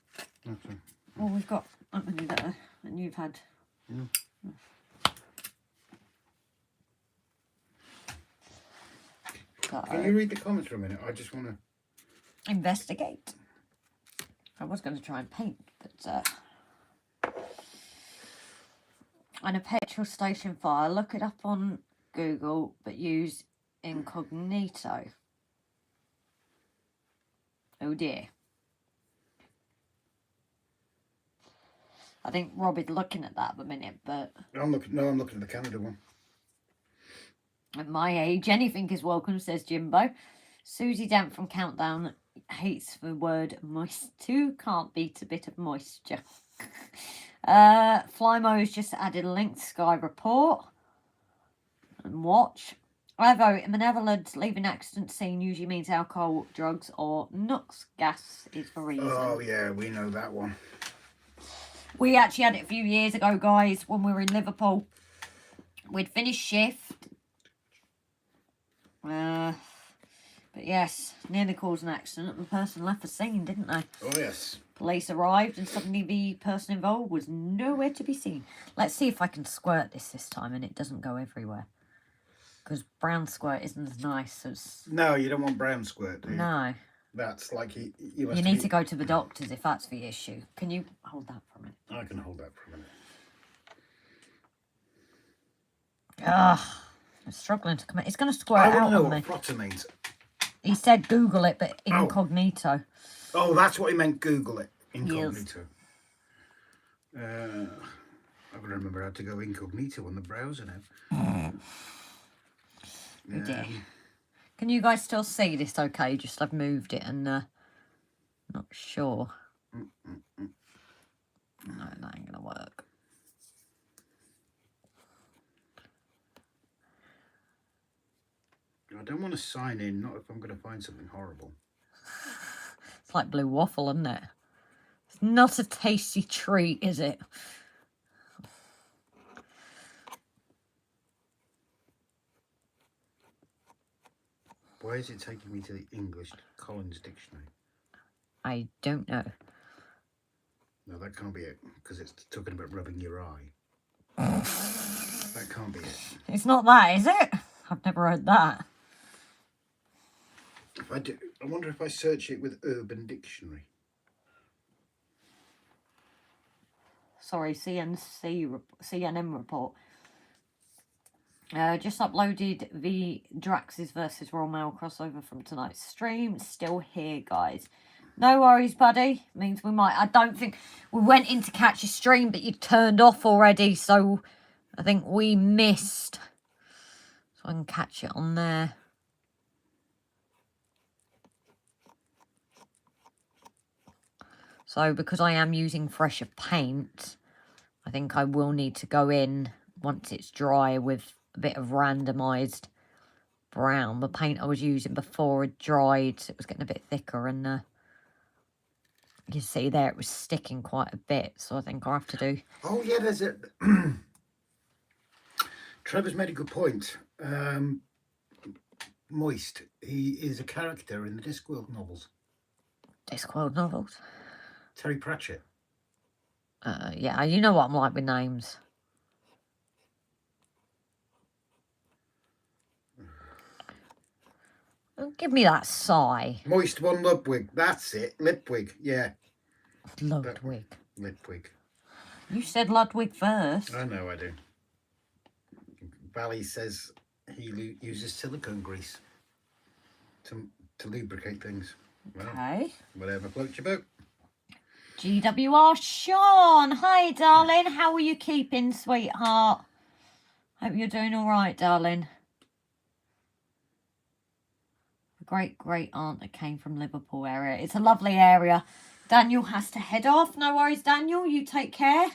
Okay. Well, we've got many that and you've had... Can you read the comments for a minute? I just want to... investigate. I was going to try and paint, but... and a petrol station fire. Look it up on Google, but use incognito. Oh dear. I think Rob is looking at that at the minute, but... I'm looking at the Canada one. At my age, anything is welcome, says Jimbo. Susie Dent from Countdown hates the word moist too. Can't beat a bit of moisture. Flymo's just added a link to Sky Report. And watch. I vote in the Netherlands, leaving accident scene usually means alcohol, drugs, or NOx gas is the reason. Oh, yeah, we know that one. We actually had it a few years ago, guys, when we were in Liverpool. We'd finished shift. But yes, nearly caused an accident. The person left the scene, didn't they? Oh, yes. Police arrived and suddenly the person involved was nowhere to be seen. Let's see if I can squirt this time and it doesn't go everywhere. Because brown squirt isn't as nice as... No, you don't want brown squirt, do you? No. That's like you need to go to the doctors if that's the issue. Can you hold that for a minute? I can hold that for a minute. Ugh. I'm struggling to come in. It's going to squirt out on me. I want to know what frotter means. He said Google it, but incognito. Oh, that's what he meant, Google it. Incognito. Yes. I've got to remember how to go incognito on the browser now. Oh dear. Can you guys still see this okay? Just I've moved it and not sure. No, that ain't gonna work. I don't want to sign in, not if I'm going to find something horrible. It's like blue waffle, isn't it? It's not a tasty treat, is it? Why is it taking me to the English Collins Dictionary? I don't know. No, that can't be it, because it's talking about rubbing your eye. That can't be it. It's not that, is it? I've never heard that. If I do, I wonder if I search it with Urban Dictionary. Sorry, CNN report. Just uploaded the Drax's versus Royal Mail crossover from tonight's stream. Still here, guys. No worries, buddy. Means we might... I don't think... We went in to catch a stream, but you turned off already, so I think we missed. So I can catch it on there. So because I am using fresher paint, I think I will need to go in once it's dry with a bit of randomised brown. The paint I was using before had dried, so it was getting a bit thicker, and you can see there it was sticking quite a bit, so I think I'll have to do... Oh, yeah, there's a... Trevor's made a good point. Moist. He is a character in the Discworld novels. Discworld novels? Terry Pratchett. Yeah, you know what I'm like with names. Give me that sigh. Moist one Ludwig. That's it. Lipwig. Yeah. Ludwig. Lipwig. You said Ludwig first. I know I do. Valley says he uses silicone grease to lubricate things. Well, okay. Whatever floats your boat. GWR Sean. Hi, darling. How are you keeping, sweetheart? Hope you're doing all right, darling. great aunt that came from Liverpool area. It's a lovely area. Daniel has to head off. No worries, Daniel. You take care.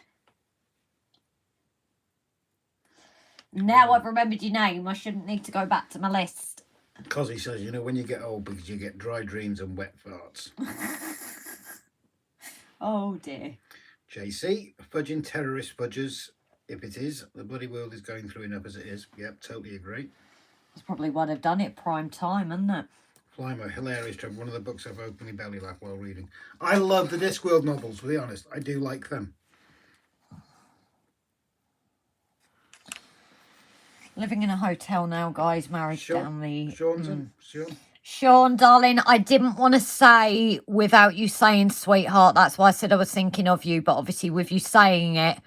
Now I've remembered your name. I shouldn't need to go back to my list. Because he says, you know, when you get old, because you get dry dreams and wet farts. Oh, dear. JC, fudging terrorist fudgers. If it is, the bloody world is going through enough as it is. Yep, totally agree. That's probably why they've done it prime time, isn't it? Flymo, hilarious, Trevor. One of the books I've openly belly laughed while reading. I love the Discworld novels, to be honest. I do like them. Living in a hotel now, guys. Married down the... Sean, darling, I didn't want to say without you saying sweetheart. That's why I said I was thinking of you. But obviously with you saying it,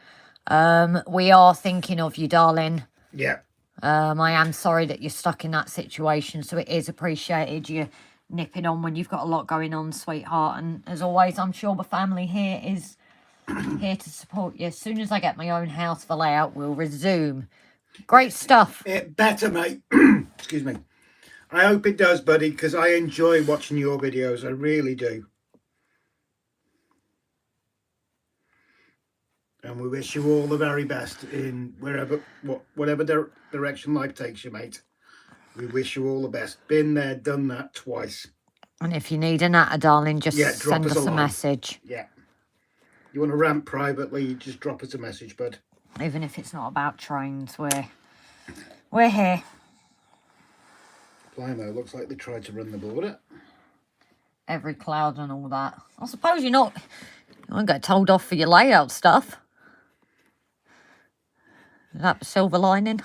we are thinking of you, darling. Yeah. I am sorry that you're stuck in that situation. So it is appreciated you nipping on when you've got a lot going on, sweetheart. And as always, I'm sure the family here is here to support you. As soon as I get my own house for layout, we'll resume. Great stuff. It better, mate. Excuse me. I hope it does, buddy, because I enjoy watching your videos. I really do. And we wish you all the very best in whatever direction life takes you, mate. We wish you all the best. Been there, done that twice. And if you need a natter, darling, just send us a line. message. Yeah. You want to rant privately, just drop us a message, bud. Even if it's not about trains, we're here. Flymo, looks like they tried to run the border. Every cloud and all that. I suppose you won't get told off for your layout stuff. Is that the silver lining?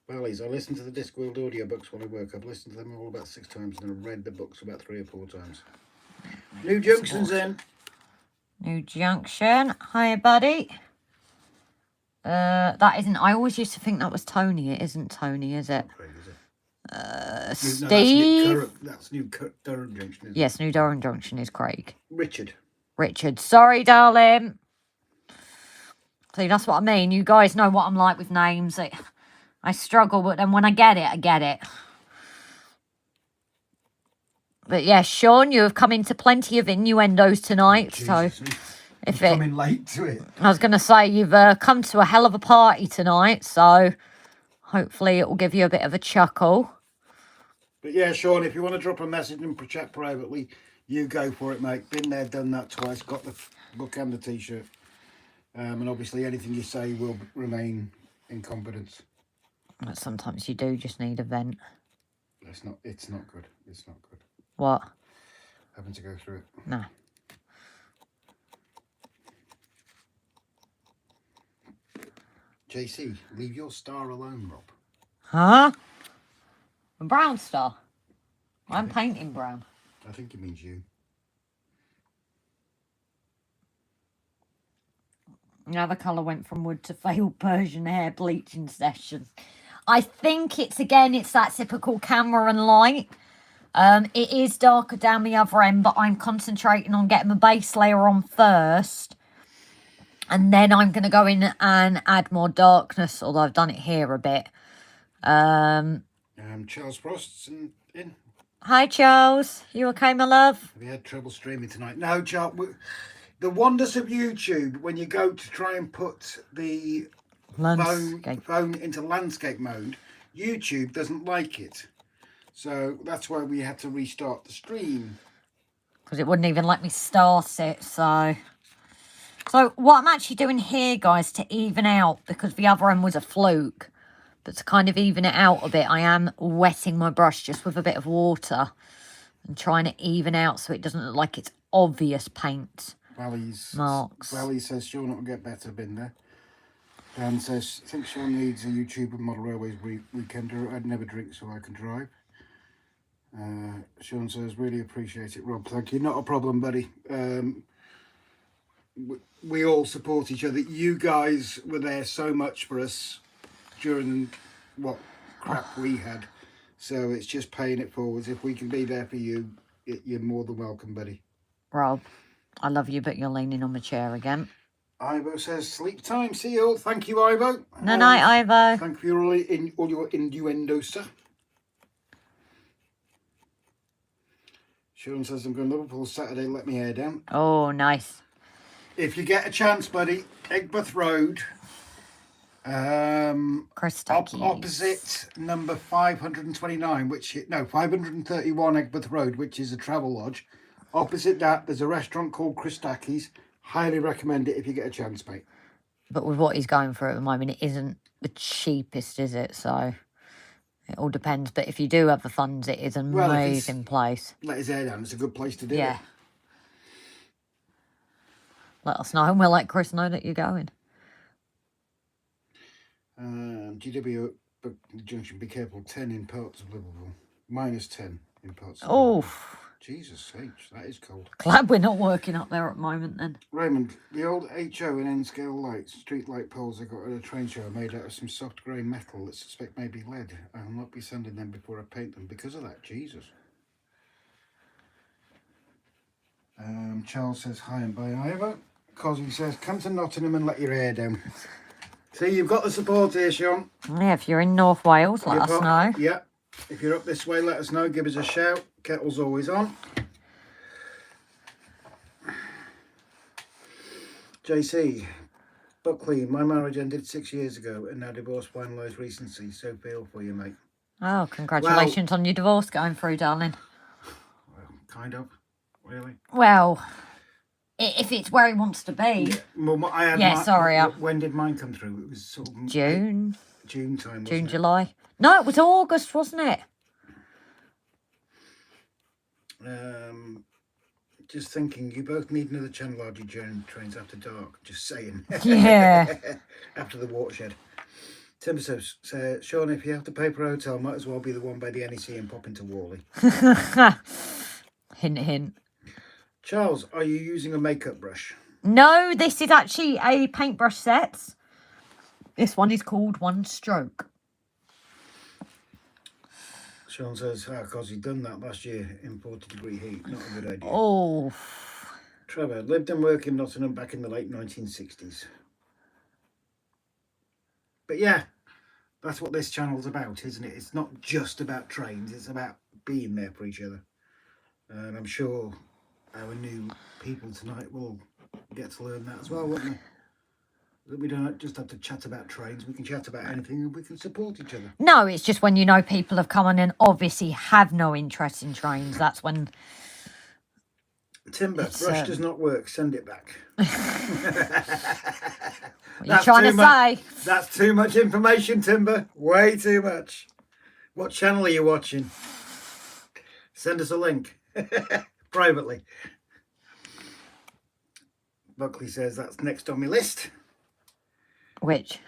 Valleys, I listen to the Discworld audiobooks while I work. I've listened to them all about 6 times and I've read the books about 3 or 4 times. New Junction's in. New Junction. Hiya, buddy. That isn't... I always used to think that was Tony. It isn't Tony, is it? Craig, is it? Steve. That's New Durham Junction, isn't yes, New Durham Junction is Craig. Richard. Sorry, darling. See, that's what I mean. You guys know what I'm like with names. I struggle, but then when I get it, I get it. But yeah, Sean, you have come into plenty of innuendos tonight. Jesus, so if it... coming late to it. I was going to say, you've come to a hell of a party tonight. So hopefully it will give you a bit of a chuckle. But yeah, Sean, if you want to drop a message and chat privately, you go for it, mate. Been there, done that twice. Got the book and the T-shirt. And obviously anything you say will remain in confidence. But sometimes you do just need a vent. It's not good. It's not good. What? Having to go through it. No. JC, leave your star alone, Rob. Huh? A brown star? I'm painting brown. I think it means you. Now the colour went from wood to failed Persian hair bleaching session. I think it's that typical camera and light. It is darker down the other end, but I'm concentrating on getting my base layer on first. And then I'm going to go in and add more darkness, although I've done it here a bit. Charles Frost's in. Hi, Charles. You okay, my love? Have you had trouble streaming tonight? No, Charles. The wonders of YouTube, when you go to try and put the phone into landscape mode, YouTube doesn't like it. So that's why we had to restart the stream. Because it wouldn't even let me start it, so what I'm actually doing here, guys, to even out, because the other end was a fluke, but to kind of even it out a bit, I am wetting my brush just with a bit of water and trying to even out so it doesn't look like it's obvious paint marks. Valley says Sean will get better, been there. Dan says, I think Sean needs a YouTuber model railways weekender. I'd never drink so I can drive. Sean says, really appreciate it, Rob. Thank you. Not a problem, buddy. We all support each other. You guys were there so much for us during what crap we had. So it's just paying it forwards. If we can be there for you, you're more than welcome, buddy. Rob, I love you, but you're leaning on my chair again. Ivo says, sleep time. See you all. Thank you, Ivo. No, night, Ivo. Thank you for all your innuendo, sir. Sean says, I'm going to Liverpool Saturday, let me hair down. Oh, nice. If you get a chance, buddy, Eggbeth Road, opposite number 529, 531 Eggbeth Road, which is a travel lodge. Opposite that, there's a restaurant called Christakis. Highly recommend it if you get a chance, mate. But with what he's going through at the moment, it isn't the cheapest, is it? So it all depends. But if you do have the funds, it is an amazing place. Let his hair down. It's a good place to do it. Let us know, and we'll let Chris know that you're going. GW Junction, be careful. 10 in parts of Liverpool. -10 in parts of Liverpool. Jesus H, that is cold. Glad we're not working up there at the moment then. Raymond, the old HO and N-scale lights, street light poles I got at a train show are made out of some soft grey metal that suspect may be lead. I will not be sanding them before I paint them because of that. Jesus. Charles says hi and bye Ivor. Cosby says come to Nottingham and let your hair down. See, you've got the support here, Sean. Yeah, if you're in North Wales, let us know. Yeah. If you're up this way, let us know. Give us a shout. Kettle's always on. JC, Buckley, my marriage ended 6 years ago and now divorce finalised recently. So feel for you, mate. Oh, congratulations on your divorce going through, darling. Well, kind of. Really? Well, if it's where he wants to be. Yeah, well, I had sorry. When did mine come through? It was sort of June. June time, June, July. No, it was August, wasn't it? Just thinking, you both need another channel RGJ trains after dark. Just saying. Yeah. After the watershed. Tim says, Sean, if you have to pay for a hotel, might as well be the one by the NEC and pop into Worley. Hint, hint. Charles, are you using a makeup brush? No, this is actually a paintbrush set. This one is called One Stroke. Sean says, because he'd done that last year in 40-degree heat. Not a good idea. Oh. Trevor, lived and worked in Nottingham back in the late 1960s. But yeah, that's what this channel's about, isn't it? It's not just about trains. It's about being there for each other. And I'm sure our new people tonight will get to learn that as well, won't they? That we don't just have to chat about trains. We can chat about anything and we can support each other. No, it's just when you know people have come on and obviously have no interest in trains. That's when... Timber, brush does not work. Send it back. What are you trying to say? That's too much information, Timber. Way too much. What channel are you watching? Send us a link. Privately. Buckley says that's next on my list. Which?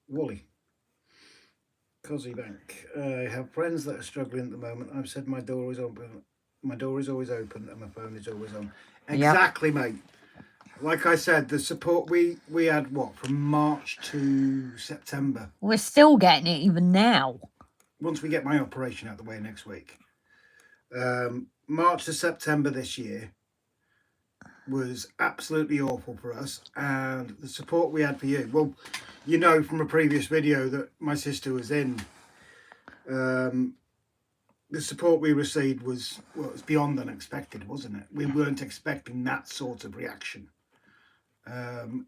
Woolley. Cosy Bank. I have friends that are struggling at the moment. I've said my door is open. My door is always open and my phone is always on. Exactly, mate. Like I said, the support we had, what, from March to September. We're still getting it even now. Once we get my operation out of the way next week. March to September this year was absolutely awful for us, and the support we had for you, well, you know from a previous video that my sister was in, the support we received was, well, it was beyond unexpected, wasn't it? We weren't expecting that sort of reaction.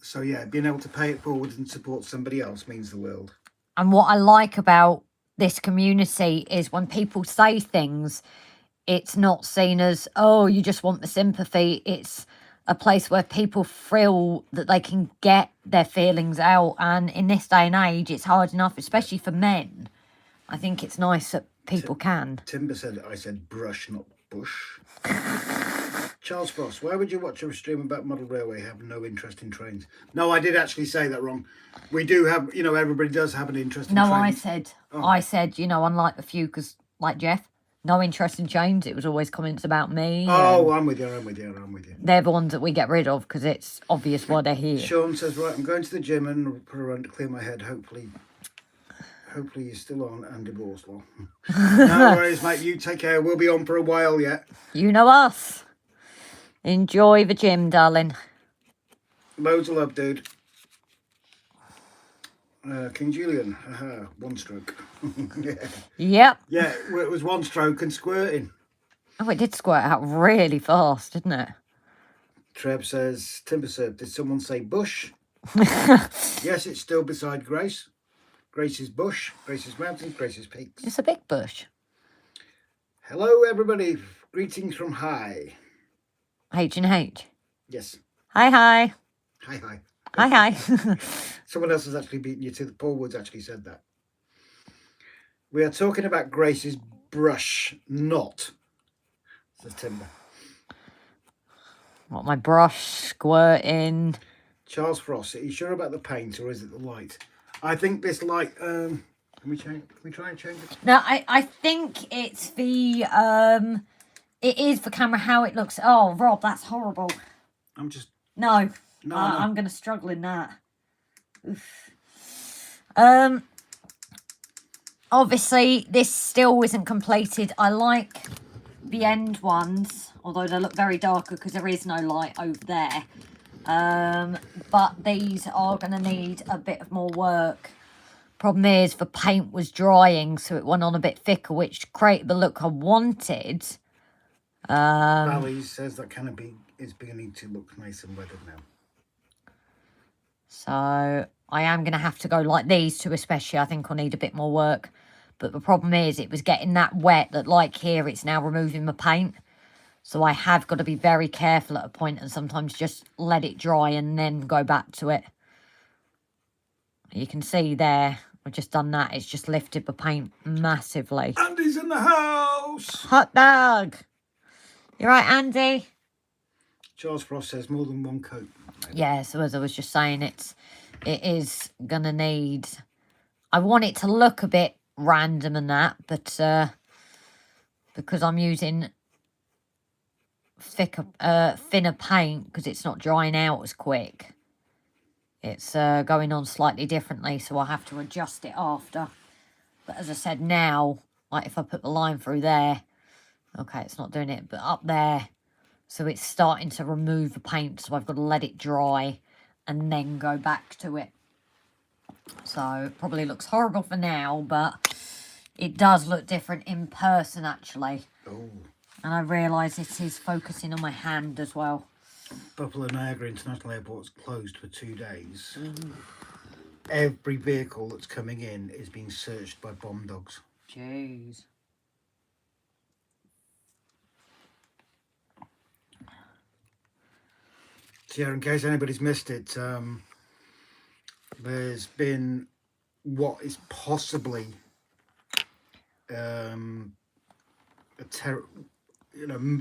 So yeah, being able to pay it forward and support somebody else means the world. And what I like about this community is when people say things, it's not seen as, oh, you just want the sympathy. It's a place where people feel that they can get their feelings out. And in this day and age, it's hard enough, especially for men. I think it's nice that people can. Timber said, I said brush, not bush. Charles Frost, why would you watch a stream about model railway, have no interest in trains? No, I did actually say that wrong. We do have, you know, everybody does have an interest in trains. No, I said, you know, unlike the few, because like Jeff, no interest in trains. It was always comments about me. Oh, I'm with you. They're the ones that we get rid of because it's obvious why they're here. Sean says, right, I'm going to the gym and put a run to clear my head. Hopefully you're still on and divorced law. No worries, mate. You take care. We'll be on for a while yet. You know us. Enjoy the gym, darling. Loads of love, dude. King Julian, one stroke. Yep. Yeah, it was one stroke and squirting. Oh, it did squirt out really fast, didn't it? Trev says, Timber said, did someone say bush? Yes, it's still beside Grace. Grace's bush, Grace's mountains, Grace's peaks. It's a big bush. Hello, everybody. Greetings from High. H&H. Yes. Hi, hi. Hi, hi. Hi, hi. Someone else has actually beaten you to the Paul Woods actually said that. We are talking about Grace's brush, not, says Timber. What, my brush squirting? Charles Frost, are you sure about the paint or is it the light? I think this light, can we try and change it? No, I think it's the, it is for camera how it looks. Oh, Rob, that's horrible. I'm just... No. No, I'm going to struggle in that. Oof. Obviously, this still isn't completed. I like the end ones, although they look very darker because there is no light over there. But these are going to need a bit of more work. Problem is, the paint was drying, so it went on a bit thicker, which created the look I wanted. Valley says that canopy is beginning to look nice and weathered now. So I am going to have to go like these two especially. I think I'll need a bit more work. But the problem is it was getting that wet that like here it's now removing the paint. So I have got to be very careful at a point and sometimes just let it dry and then go back to it. You can see there, I've just done that. It's just lifted the paint massively. Andy's in the house! Hot dog! You right, Andy? Charles Frost says more than one coat. Yeah, so as I was just saying, it is going to need... I want it to look a bit random and that, but because I'm using thinner paint, because it's not drying out as quick, it's going on slightly differently, so I'll have to adjust it after. But as I said, now, like if I put the line through there, okay, it's not doing it, but up there, so it's starting to remove the paint, so I've got to let it dry and then go back to it. So it probably looks horrible for now, but it does look different in person actually. Oh. And I realise it is focusing on my hand as well. Buffalo Niagara International Airport is closed for 2 days. Every vehicle that's coming in is being searched by bomb dogs. Jeez. So yeah, in case anybody's missed it, there's been what is possibly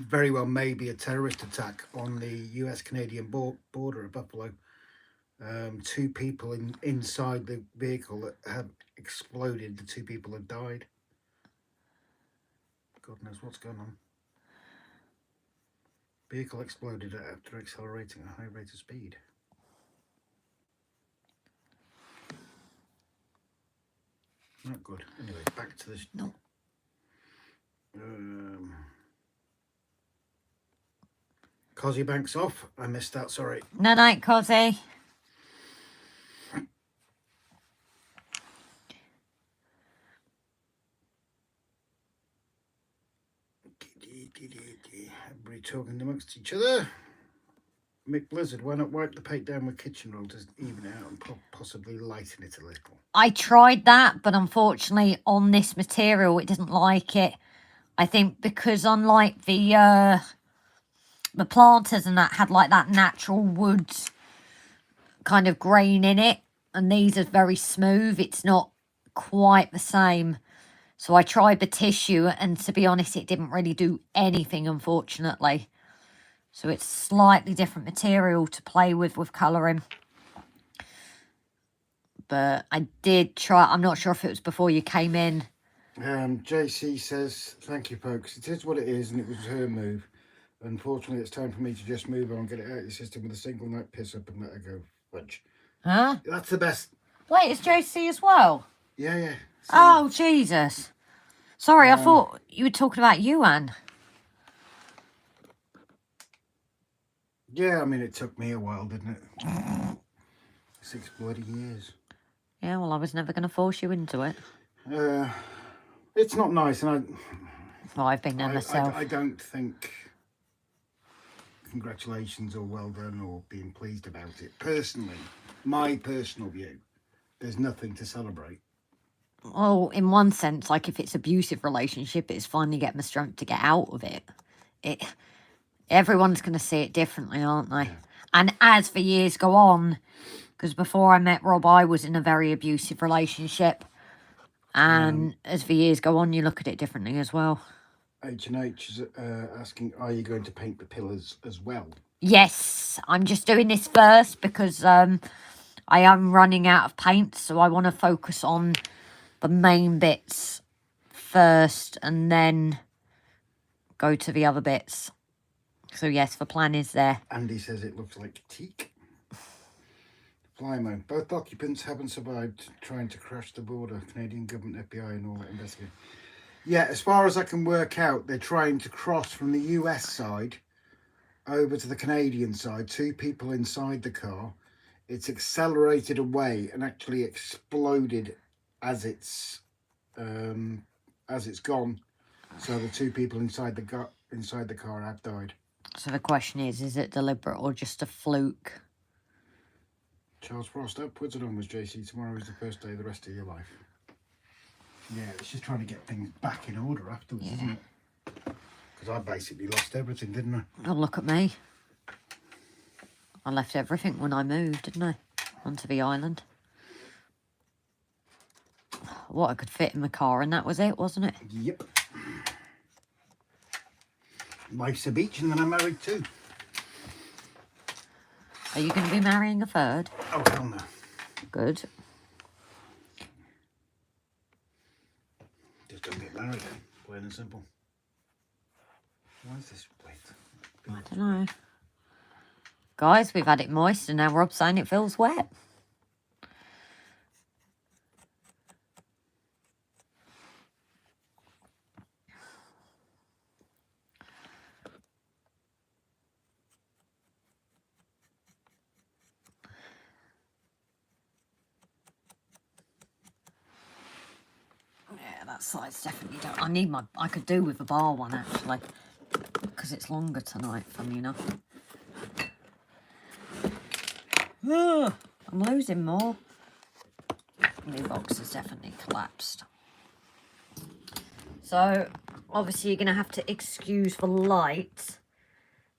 very well maybe a terrorist attack on the US-Canadian border at Buffalo. 2 people inside the vehicle that have exploded. The 2 people have died. God knows what's going on. Vehicle exploded after accelerating at a high rate of speed. Not good. Anyway, back to this. No. Cosy Banks off. I missed that, sorry. No night, Cosy. Everybody talking amongst each other. Mick Blizzard, why not wipe the paint down with kitchen roll to even it out and possibly lighten it a little? I tried that, but unfortunately on this material it didn't like it. I think because unlike the planters and that had like that natural wood kind of grain in it, and these are very smooth, it's not quite the same. So I tried the tissue, and to be honest, it didn't really do anything, unfortunately. So it's slightly different material to play with colouring. But I did try, I'm not sure if it was before you came in. JC says, thank you folks, it is what it is and it was her move. Unfortunately, it's time for me to just move on, get it out of your system with a single night piss up and let her go. Fudge. Huh? That's the best. Wait, it's JC as well? Yeah, yeah. So, oh, Jesus. Sorry, I thought you were talking about you, Anne. Yeah, I mean, it took me a while, didn't it? 6 bloody years. Yeah, well, I was never going to force you into it. It's not nice, and Well, I've been there myself. I don't think congratulations or well done or being pleased about it. Personally, my personal view, there's nothing to celebrate. Well, in one sense, like if it's abusive relationship, it's finally getting the strength to get out of it. Everyone's going to see it differently, aren't they? Yeah. And as the years go on, because before I met Rob, I was in a very abusive relationship. And as the years go on, you look at it differently as well. H&H is asking, are you going to paint the pillars as well? Yes, I'm just doing this first because I am running out of paint. So I want to focus on the main bits first and then go to the other bits. So yes, the plan is there. Andy says it looks like teak. Flymo, both occupants haven't survived trying to crash the border. Canadian government, FBI and all that investigation. Yeah, as far as I can work out, they're trying to cross from the US side over to the Canadian side. 2 people inside the car. It's accelerated away and actually exploded as it's gone. So the 2 people inside the car have died. So the question is it deliberate or just a fluke? Charles Frost, upwards and onwards, JC. Tomorrow is the first day of the rest of your life. Yeah, it's just trying to get things back in order afterwards, isn't it? Because I basically lost everything, didn't I? Oh, look at me. I left everything when I moved, didn't I? Onto the island. What I could fit in the car, and that was it, wasn't it? Yep. Life's a beach, and then I'm married too. Are you going to be marrying a third? Oh, hell no. Good. Just don't get married, plain and simple. Why is this wet? I don't know. Guys, we've had it moist and now Rob's saying it feels wet. Yeah, that side's definitely don't. I could do with a bar one actually, because it's longer tonight, funny enough. Ugh, I'm losing more. The box has definitely collapsed. So, obviously you're going to have to excuse the light,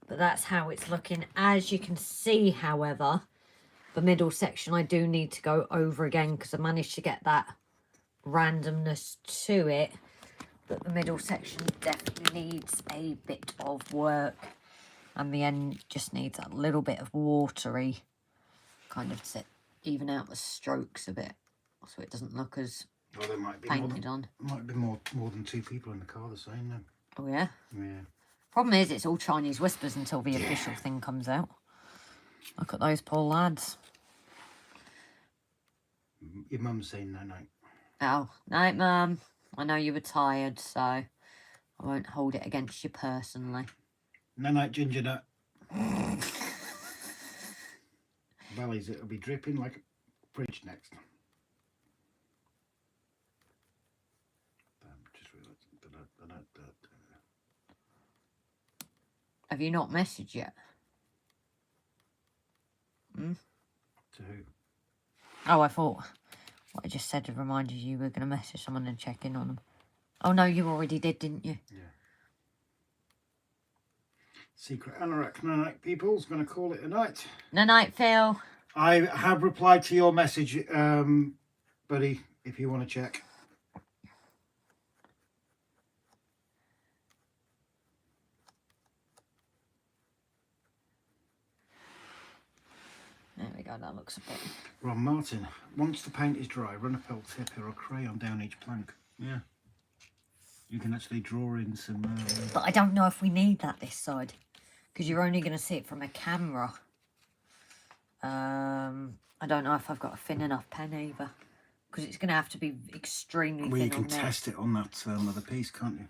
but that's how it's looking. As you can see, however, the middle section I do need to go over again because I managed to get that randomness to it, but the middle section definitely needs a bit of work, and the end just needs a little bit of watery kind of to even out the strokes a bit so it doesn't look as there might be painted on. Might be more than 2 people in the car the same then. Oh yeah? Yeah. Problem is it's all Chinese whispers until the official thing comes out. Look at those poor lads. Your mum's saying no night. Oh, night mum. I know you were tired, so I won't hold it against you personally. No night, ginger nut. Valleys, it'll be dripping like a fridge next. Just realised. Have you not messaged yet? Hmm? To who? Oh, I thought what I just said had reminded you were going to message someone and check in on them. Oh, no, you already did, didn't you? Yeah. Secret anorak night people's going to call it a night. No night, Phil. I have replied to your message, buddy, if you want to check. There we go, that looks a bit... Ron Martin, once the paint is dry, run a felt tip or a crayon down each plank. Yeah. You can actually draw in some... But I don't know if we need that this side, because you're only going to see it from a camera. I don't know if I've got a thin enough pen either, because it's going to have to be extremely thin. Well, you can test it on that other piece, can't you?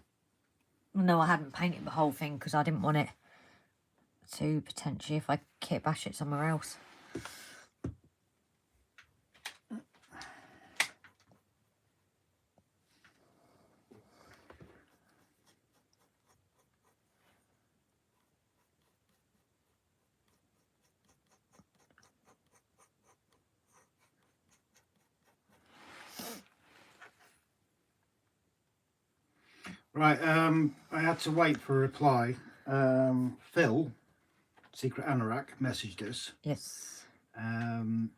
No, I hadn't painted the whole thing because I didn't want it to potentially, if I kit bash it somewhere else. Right, I had to wait for a reply. Phil, Secret Anorak, messaged us. Yes. And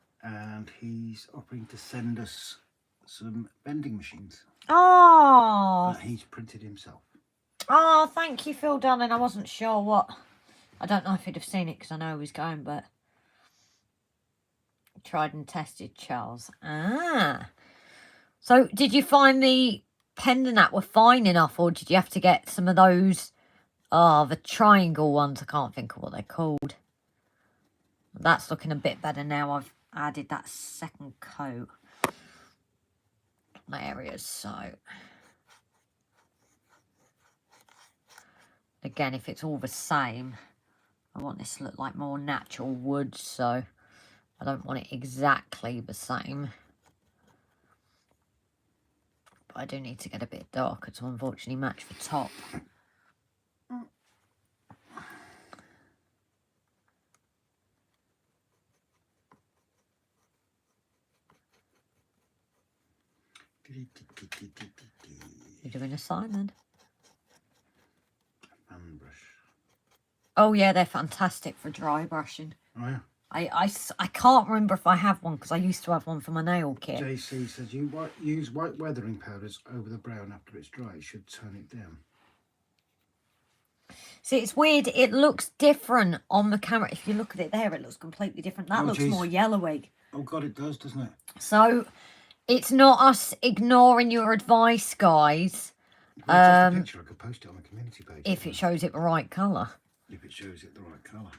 he's offering to send us some vending machines Oh. that he's printed himself. Oh, thank you, Phil, darling. I wasn't sure what. I don't know if he'd have seen it because I know he was going, but tried and tested, Charles. Ah. So, did you find the pen and that were fine enough, or did you have to get some of those? Oh, the triangle ones. I can't think of what they're called. That's looking a bit better now. I've added that second coat on areas. So, again, if it's all the same, I want this to look like more natural wood. So, I don't want it exactly the same. But I do need to get a bit darker to unfortunately match the top. You're doing a sign then? Fan brush. Oh yeah, they're fantastic for dry brushing. Oh yeah. I can't remember if I have one because I used to have one for my nail kit. JC says you use white weathering powders over the brown after it's dry. It should tone it down. See, it's weird. It looks different on the camera. If you look at it there, it looks completely different. That looks more yellowy. Oh God, it does, doesn't it? So, it's not us ignoring your advice, guys. If I take a picture, I could post it on the community page. If it shows it the right colour. If it shows it the right colour.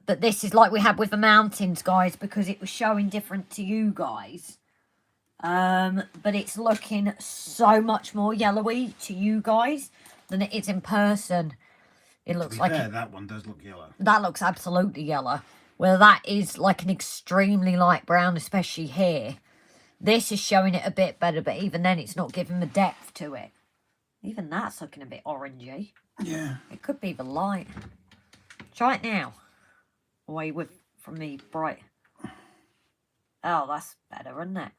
But this is like we had with the mountains, guys, because it was showing different to you guys. But it's looking so much more yellowy to you guys than it is in person. It looks like that one does look yellow. That looks absolutely yellow. Well, that is like an extremely light brown, especially here. This is showing it a bit better, but even then it's not giving the depth to it. Even that's looking a bit orangey. Yeah. It could be the light. Try it now. Away from the bright. Oh, that's better, isn't it?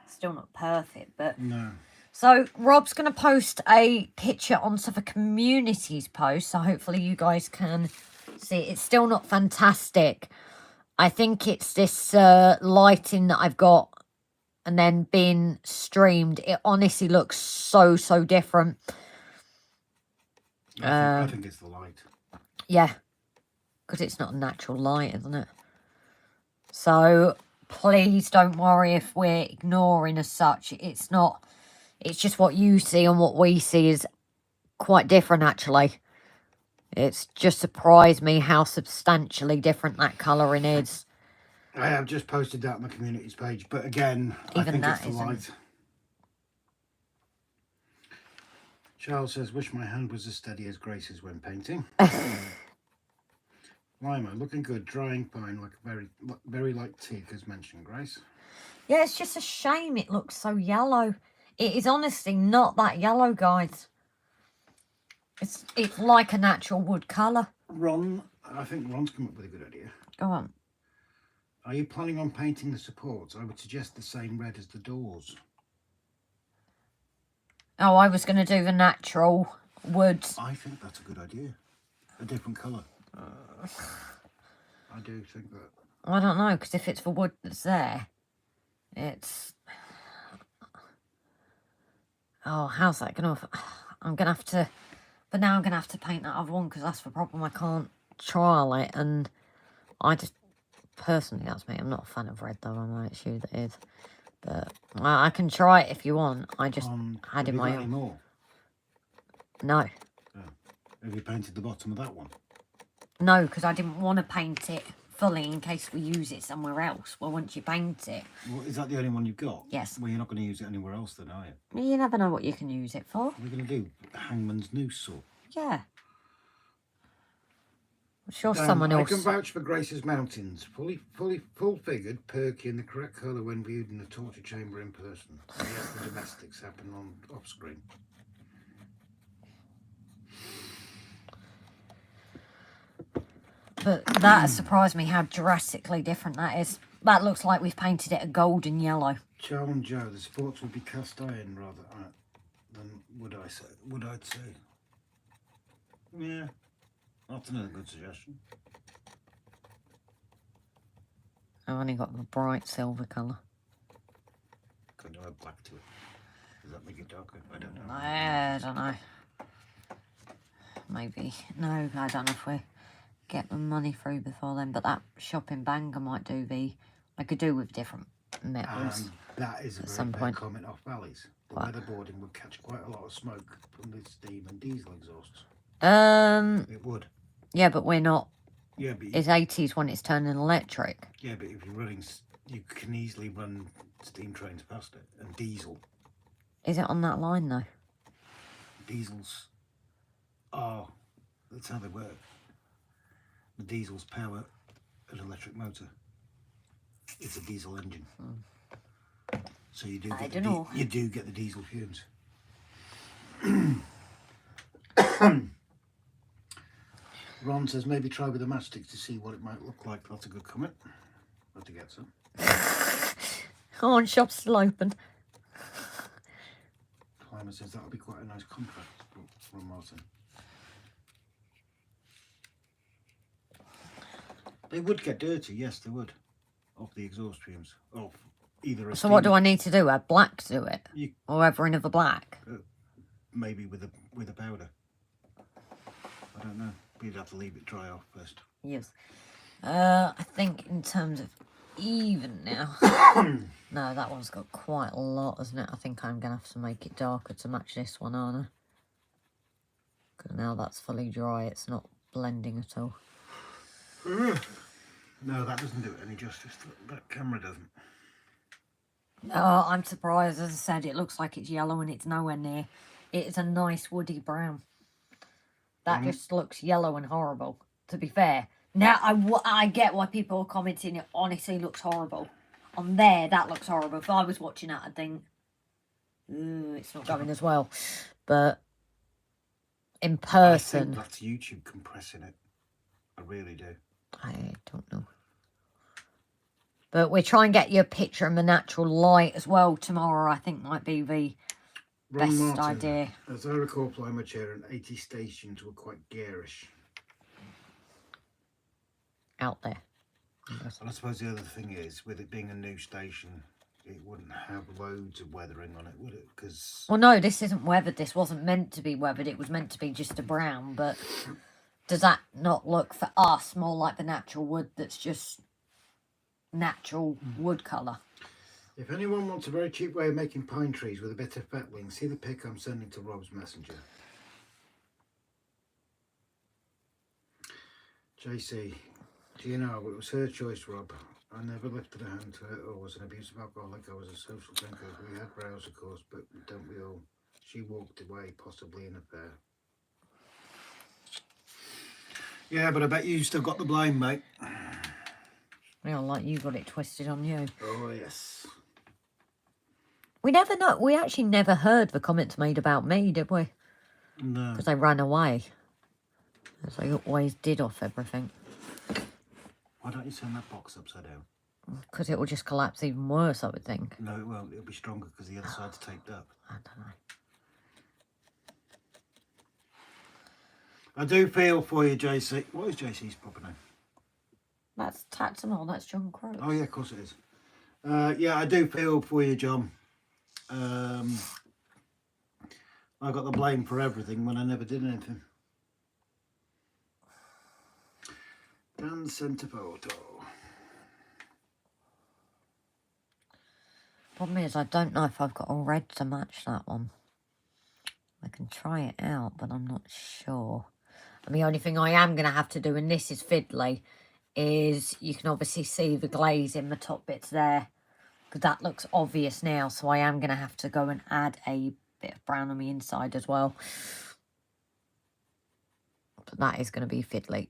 Still not perfect, but... No. So, Rob's going to post a picture onto the community's post, so hopefully you guys can see it. It's still not fantastic. I think it's this lighting that I've got and then being streamed. It honestly looks so different. I think it's the light. Yeah, because it's not a natural light, isn't it? So, please don't worry if we're ignoring as such. It's not... It's just what you see and what we see is quite different, actually. It's just surprised me how substantially different that colouring is. I have just posted that on the community's page, but again, Even I think that it's the light. Charles says, wish my hand was as steady as Grace's when painting. Lima, looking good, drying fine, like very like teak, as mentioned, Grace. Yeah, it's just a shame it looks so yellow. It is honestly not that yellow, guys. It's like a natural wood colour. Ron, I think Ron's come up with a good idea. Go on. Are you planning on painting the supports? I would suggest the same red as the doors. Oh, I was going to do the natural wood. I think that's a good idea. A different colour. I do think that. I don't know, because if it's the wood that's there, it's... Oh, how's that going to... I'm going to have to... But now I'm going to have to paint that other one, because that's the problem. I can't trial it, and I just... Personally, that's me. I'm not a fan of red, though. I might show that is. But I can try it if you want. I just had in my own. More? No. Oh. Have you painted the bottom of that one? No, because I didn't want to paint it fully in case we use it somewhere else. Well, once you paint it... Well, is that the only one you've got? Yes. Well, you're not going to use it anywhere else then, are you? You never know what you can use it for. What are we going to do? Hangman's noose saw? Yeah. I'm sure someone else... I can vouch for Grace's Mountains. Full-figured, perky, in the correct colour when viewed in the torture chamber in person. So yes, the domestics happen on off-screen. But that surprised me how drastically different that is. That looks like we've painted it a golden yellow. Charles and Joe, the supports would be cast iron rather. than I'd say. Yeah, that's another good suggestion. I've only got the bright silver colour. Can you add black to it? Does that make it darker? I don't know. I don't know. Maybe. No, I don't know if we get the money through before then, but that shopping banger might do I could do with different metals. That is a some very point. fair comment off Bally's. The What? weatherboarding would catch quite a lot of smoke from the steam and diesel exhausts. It would. Yeah, but we're not. Yeah, but It's 80s when it's turning electric. yeah, but if you're running, you can easily run steam trains past it and diesel. Is it on that line though? Diesels are, that's how they work. The diesels power an electric motor. It's a diesel engine. So you do get you do get the diesel fumes. Ron says maybe try with the matchsticks to see what it might look like. That's a good comment. Have to get some. Oh, and shop's still open. Climber says that'll be quite a nice contract from Martin. They would get dirty, yes, they would, off the exhaust fumes. Of either a So what do I need to do? Add black to it, You, or ever another black? maybe with a powder. I don't know. But you'd have to leave it dry off first. Yes. I think in terms of even now. No, that one's got quite a lot, hasn't it? I think I'm gonna have to make it darker to match this one, aren't I? Because now that's fully dry, it's not blending at all. No, that doesn't do it any justice. That camera doesn't. Oh, I'm surprised. As I said, it looks like it's yellow and it's nowhere near. It's a nice woody brown. That just looks yellow and horrible, to be fair. Now, I get why people are commenting it honestly looks horrible. On there, that looks horrible. If I was watching that, I'd think, ooh, it's not going as well. But in person... I think that's YouTube compressing it. I really do. I don't know. But we'll try and get you a picture in the natural light as well tomorrow. I think might be the best idea. As I recall, Plymouth Chair and 80 stations were quite garish. Out there. And I suppose the other thing is, with it being a new station, it wouldn't have loads of weathering on it, would it? Because well, no, this isn't weathered. This wasn't meant to be weathered. It was meant to be just a brown. But does that not look for us more like the natural wood that's just natural wood colour? if anyone wants a very cheap way of making pine trees with a bit of fettling, see the pic I'm sending to Rob's messenger. JC, do you know, it was her choice, Rob. I never lifted a hand to it or was an abusive alcoholic. I was a social drinker. We had rows, of course, but don't we all? She walked away, possibly in a pair. Yeah, but I bet you still got the blame, mate. Yeah, like you got it twisted on you. Oh, yes. We never know. We actually never heard the comments made about me, did we? No. Because they ran away. As they always did off everything. Why don't you turn that box upside down? Because it will just collapse even worse, I would think. No, it won't. It'll be stronger because the other side's taped up. I don't know. I do feel for you, JC. What is JC's proper name? That's Taxamol, that's John Crow. Oh, yeah, of course it is. Yeah, I do feel for you, John. I got the blame for everything when I never did anything. Dan sent a photo. Problem is, I don't know if I've got a red to match that one. I can try it out, but I'm not sure. And the only thing I am going to have to do, and this is fiddly, is you can obviously see the glaze in the top bits there. Because that looks obvious now, so I am going to have to go and add a bit of brown on the inside as well. But that is going to be fiddly.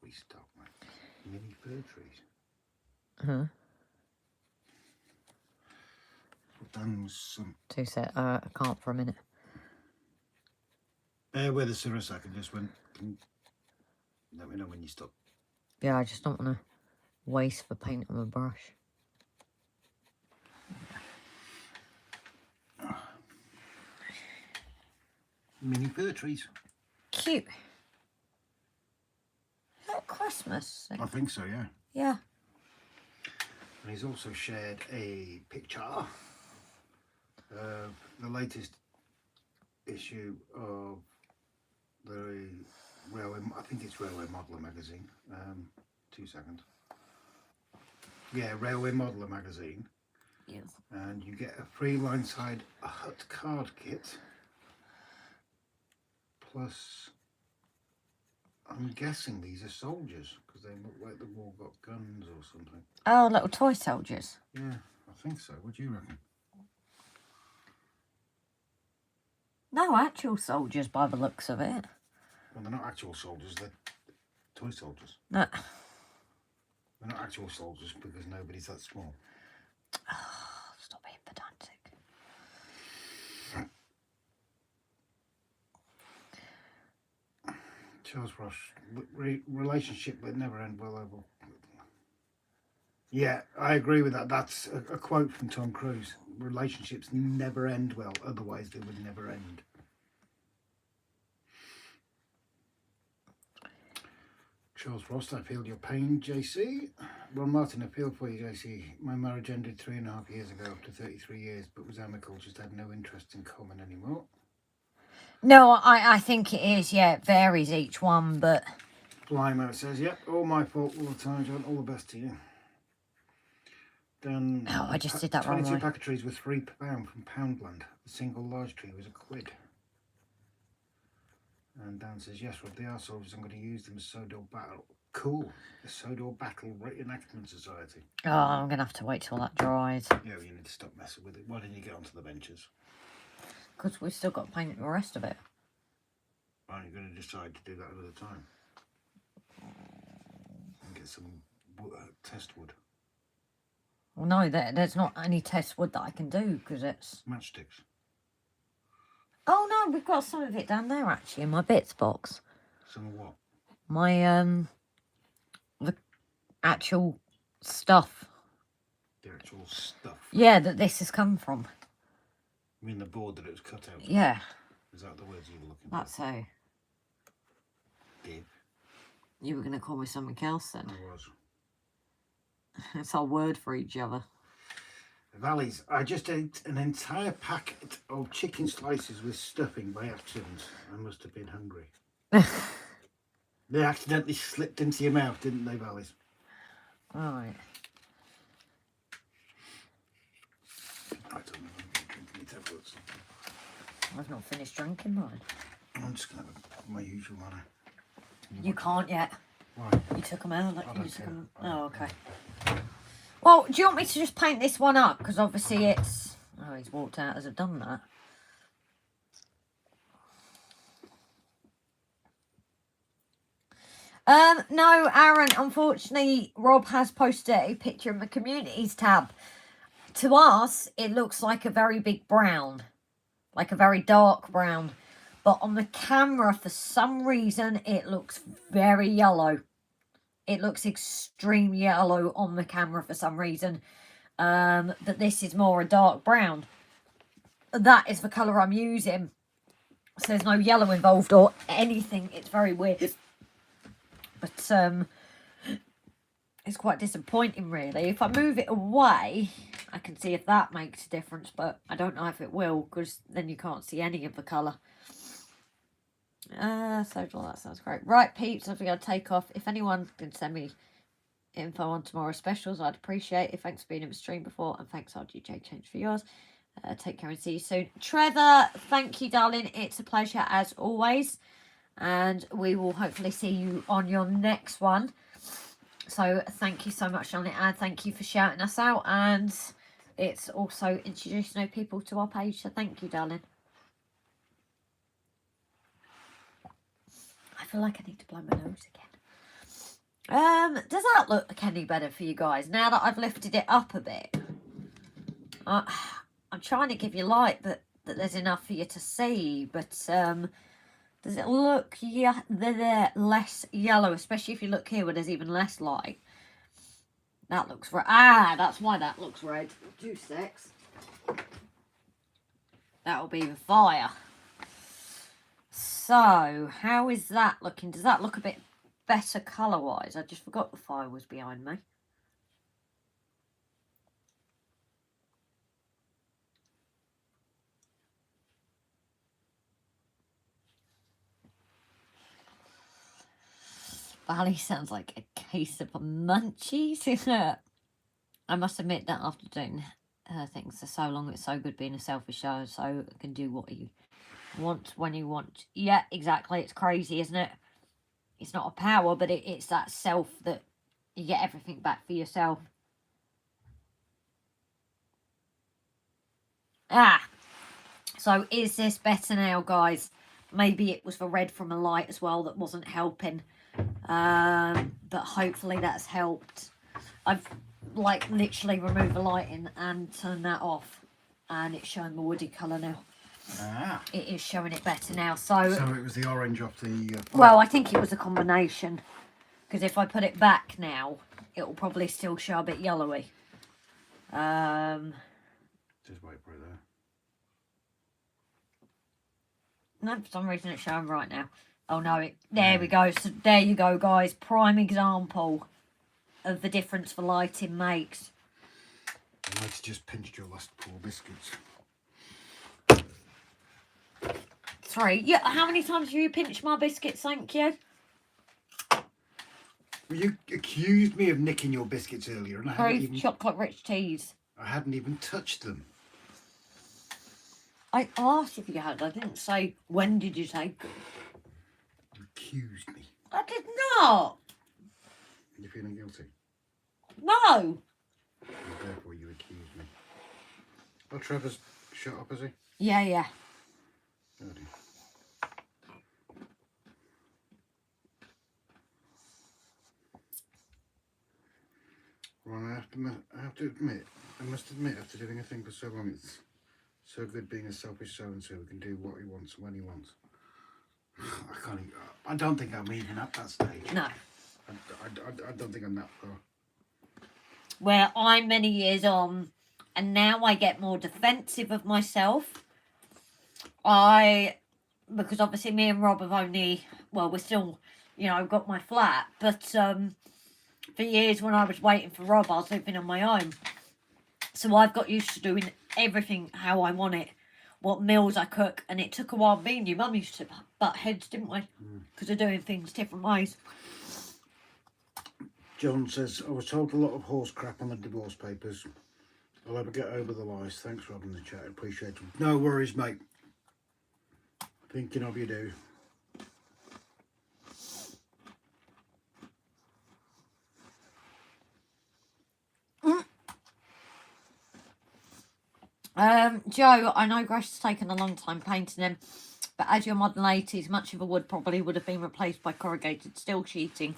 We stop, mate. Mini fir trees. Huh? Dan was some. Two set. I can't for a minute. Bear with us for a second. Just went. Let me know when you stop. Yeah, I just don't want to waste the paint on the brush. Mini fir trees. Cute. Is that Christmas? I think so, yeah. Yeah. And he's also shared a picture of the latest issue of the Railway, I think it's Railway Modeller magazine. 2 seconds. Yeah, Railway Modeller magazine. Yes. And you get a free line side hut card kit. Plus, I'm guessing these are soldiers because they look like they've all got guns or something. Oh, little toy soldiers. Yeah, I think so. What do you reckon? No, actual soldiers by the looks of it. Well, they're not actual soldiers, they're toy soldiers. No. They're not actual soldiers because nobody's that small. Oh, stop being pedantic. Charles Ross, relationship that never end well over. Yeah, I agree with that. That's a quote from Tom Cruise. Relationships never end well, otherwise they would never end. Charles Ross, I feel your pain, JC. Ron Martin, I feel for you, JC. My marriage ended 3.5 years ago after 33 years, but was amicable, just had no interest in common anymore. No, I think it is, yeah, it varies each one, but... Blymo says, yep, all my fault all the time, John, all the best to you. Then, oh, I just did that wrong. 22 pack of trees were £3 from Poundland. The single large tree was £1. And Dan says, yes, Rob, they are soldiers. I'm going to use them as Sodor Battle. Cool. The Sodor Battle Reenactment Society. Oh, I'm going to have to wait till that dries. Yeah, well, you need to stop messing with it. Why didn't you get onto the benches? Because we've still got to paint the rest of it. Aren't you going to decide to do that another time? And get some test wood. Well, no, there's not any test wood that I can do because it's... Matchsticks. Oh, no, we've got some of it down there, actually, in my bits box. Some of what? My, the actual stuff. The actual stuff? Yeah, that this has come from. You mean the board that it was cut out? Yeah. Is that the words you were looking That's for? how. Dib. You were going to call me something else then. I was. It's our word for each other. Valleys, I just ate an entire packet of chicken slices with stuffing by accident. I must have been hungry. They accidentally slipped into your mouth, didn't they, Valleys? Right. I don't know. I'm drinking my tablets. I've not finished drinking mine. I'm just going to have my usual manner. You can't yet. Why? You took them out. Like I you don't took care. them. Oh, okay. Well, do you want me to just paint this one up? Because obviously it's... Oh, he's walked out as I've done that. No, Aaron, unfortunately, Rob has posted a picture in the communities tab. To us, it looks like a very big brown. Like a very dark brown. But on the camera, for some reason, it looks very yellow. It looks extreme yellow on the camera for some reason. But this is more a dark brown. That is the colour I'm using. So there's no yellow involved or anything. It's very weird. But it's quite disappointing, really. If I move it away, I can see if that makes a difference. But I don't know if it will, because then you can't see any of the colour. So that sounds great. Right, peeps, I've got to take off. If anyone can send me info on tomorrow's specials, I'd appreciate it. Thanks for being in the stream before, and thanks RGJ Change for yours. Take care and see you soon. Trevor, thank you, darling. It's a pleasure as always. And we will hopefully see you on your next one. So thank you so much, darling, and thank you for shouting us out. And it's also introducing new people to our page, so thank you, darling. I feel like I need to blow my nose again. Does that look any better for you guys now that I've lifted it up a bit? I'm trying to give you light that there's enough for you to see, but Does it look less yellow, especially if you look here where there's even less light? That looks red. Ah, that's why that looks red. 2 secs. That'll be the fire. So, how is that looking? Does that look a bit better colour-wise? I just forgot the fire was behind me. Valley sounds like a case of munchies. I must admit that after doing things for so long, it's so good being a selfish show, so I can do what you want when you want. Yeah, exactly. It's crazy, isn't it? It's not a power, but it's that self that you get everything back for yourself. Ah, so is this better now, guys? Maybe it was the red from the light as well that wasn't helping. But hopefully that's helped. I've like literally removed the lighting and turned that off, and it's showing the woody colour now. Ah. It is showing it better now. So it was the orange off the... well, I think it was a combination. Because if I put it back now, it will probably still show a bit yellowy. Just wait for it there. No, for some reason it's showing right now. Oh no, there we go. So there you go, guys. Prime example of the difference the lighting makes. I might have just pinched your last 4 biscuits. 3. Yeah, how many times have you pinched my biscuits, thank you? Well, you accused me of nicking your biscuits earlier, and I hadn't even... chocolate rich teas. I hadn't even touched them. I asked if you had. I didn't say, when did you take them? You accused me. I did not. Are you feeling guilty? No. And therefore you accused me. Oh, Trevor's shut up, is he? Yeah, yeah. Oh, dear. Well, I must admit, after doing a thing for so long, it's so good being a selfish so-and-so who can do what he wants when he wants. I don't think I'm even at that stage. No. I don't think I'm that far. Where I'm many years on, and now I get more defensive of myself. Because obviously me and Rob have only, well, we're still, you know, got my flat, but for years when I was waiting for Rob, I was living on my own. So I've got used to doing everything how I want it, what meals I cook, and it took a while. Me and your mum used to butt heads, didn't we? Because of doing things different ways. John says, I was told a lot of horse crap on the divorce papers. I'll ever get over the lies. Thanks, Rob, in the chat. I appreciate it. No worries, mate. Thinking of you, do. Joe, I know Grace has taken a long time painting them, but as your modern 80s, much of the wood probably would have been replaced by corrugated steel sheeting.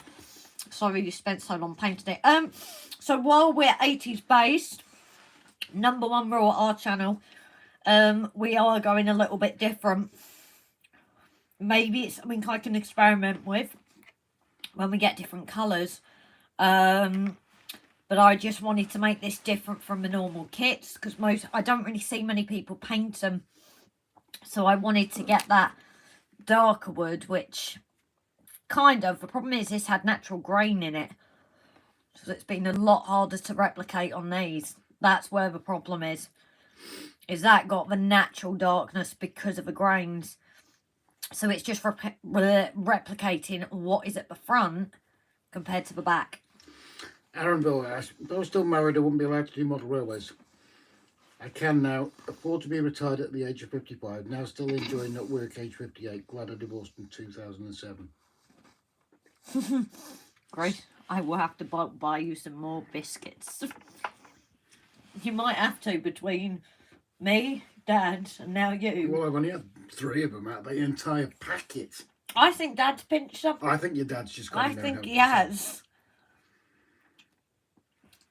Sorry you spent so long painting it. So while we're 80s based, #1 rule at our channel, we are going a little bit different. Maybe it's something I can experiment with when we get different colours. But I just wanted to make this different from the normal kits, because I don't really see many people paint them. So I wanted to get that darker wood, which kind of, the problem is this had natural grain in it. So it's been a lot harder to replicate on these. That's where the problem is that got the natural darkness because of the grains. So it's just replicating what is at the front compared to the back. Aaronville asks, if I was still married, I wouldn't be allowed to do model railways. I can now. Afford to be retired at the age of 55. Now still enjoying that work age 58. Glad I divorced in 2007. Great. I will have to buy you some more biscuits. You might have to, between me, Dad, and now you. Well, I've only had 3 of them out of the entire packet. I think Dad's pinched up. I think your dad's just got I think he has.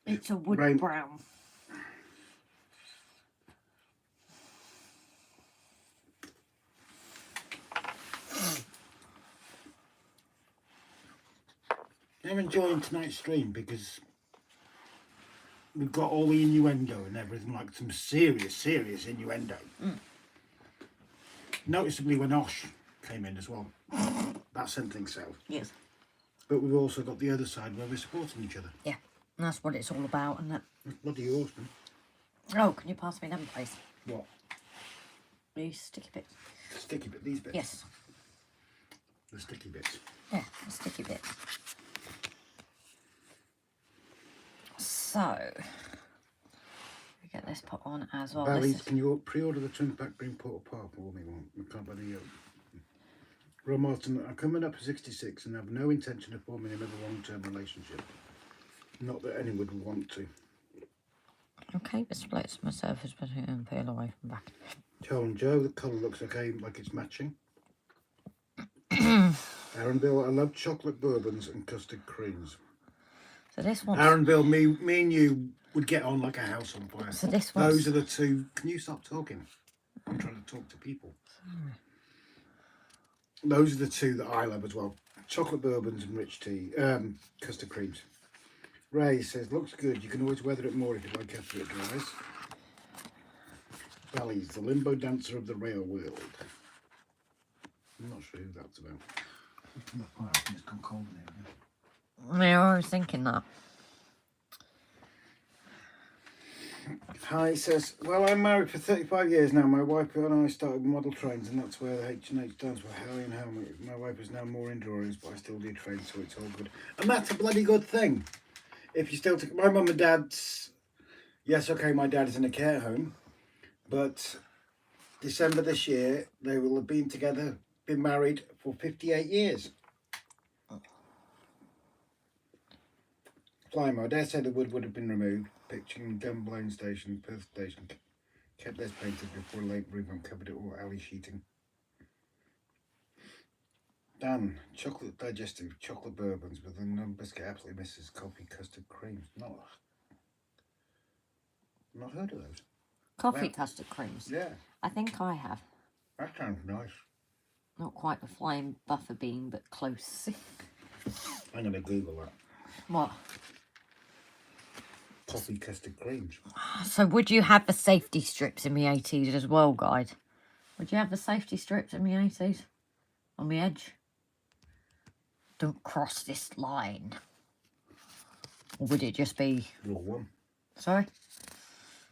It's a wood brown. I'm enjoying tonight's stream because we've got all the innuendo and everything, like some serious innuendo. Noticeably when Osh came in as well. That sent things south. Yes. But we've also got the other side where we're supporting each other. Yeah, and that's what it's all about, isn't it? It's bloody awesome. Oh, can you pass me them, please? What? These sticky bits. Sticky bit, these bits? Yes. The sticky bits. Yeah, the sticky bits. So, we get this put on as well. Valleys, can you pre-order the twin pack green portal park for me? We can't buy the Ron Martin, I'm coming up at 66 and have no intention of forming another long-term relationship. Not that anyone would want to. Okay, this splits my surface and peel away from back. Joe and Joe, the colour looks okay, like it's matching. Aaron Bill, I love chocolate bourbons and custard creams. So this one. Aaron Bill, me and you would get on like a house on fire. So this one. Those are the two. Can you stop talking? I'm trying to talk to people. Sorry. Those are the two that I love as well. Chocolate bourbons and rich tea, custard creams. Ray says, looks good. You can always weather it more if you like after it dries. Valleys, the limbo dancer of the rail world. I'm not sure who that's about. It's gone cold in here. Yeah, I was thinking that. Hi, says, well, I'm married for 35 years now. My wife and I started model trains, and that's where the H&H stands for Harry and Helmet. My wife is now more in drawings, but I still do train, so it's all good. And that's a bloody good thing. If you still take my mum and dad's, yes, okay, my dad is in a care home, but December this year, they will have been together, been married for 58 years. Flymo, I dare say the wood would have been removed. Pitching, gun blown station, Perth station, kept this painted before late roof and covered it all alley sheeting. Dan, chocolate digestive, chocolate bourbons with a non-biscuit absolutely misses coffee custard creams. Not heard of those. Coffee Wow. custard creams. Yeah, I think I have. that sounds nice. Not quite the flying buffer bean, but close. I'm going to Google that. What? Coffee custard creams. So would you have the safety strips in the 80s as well, guide? Would you have the safety strips in the 80s? On the edge? Don't cross this line. Or would it just be... Rule 1. Sorry?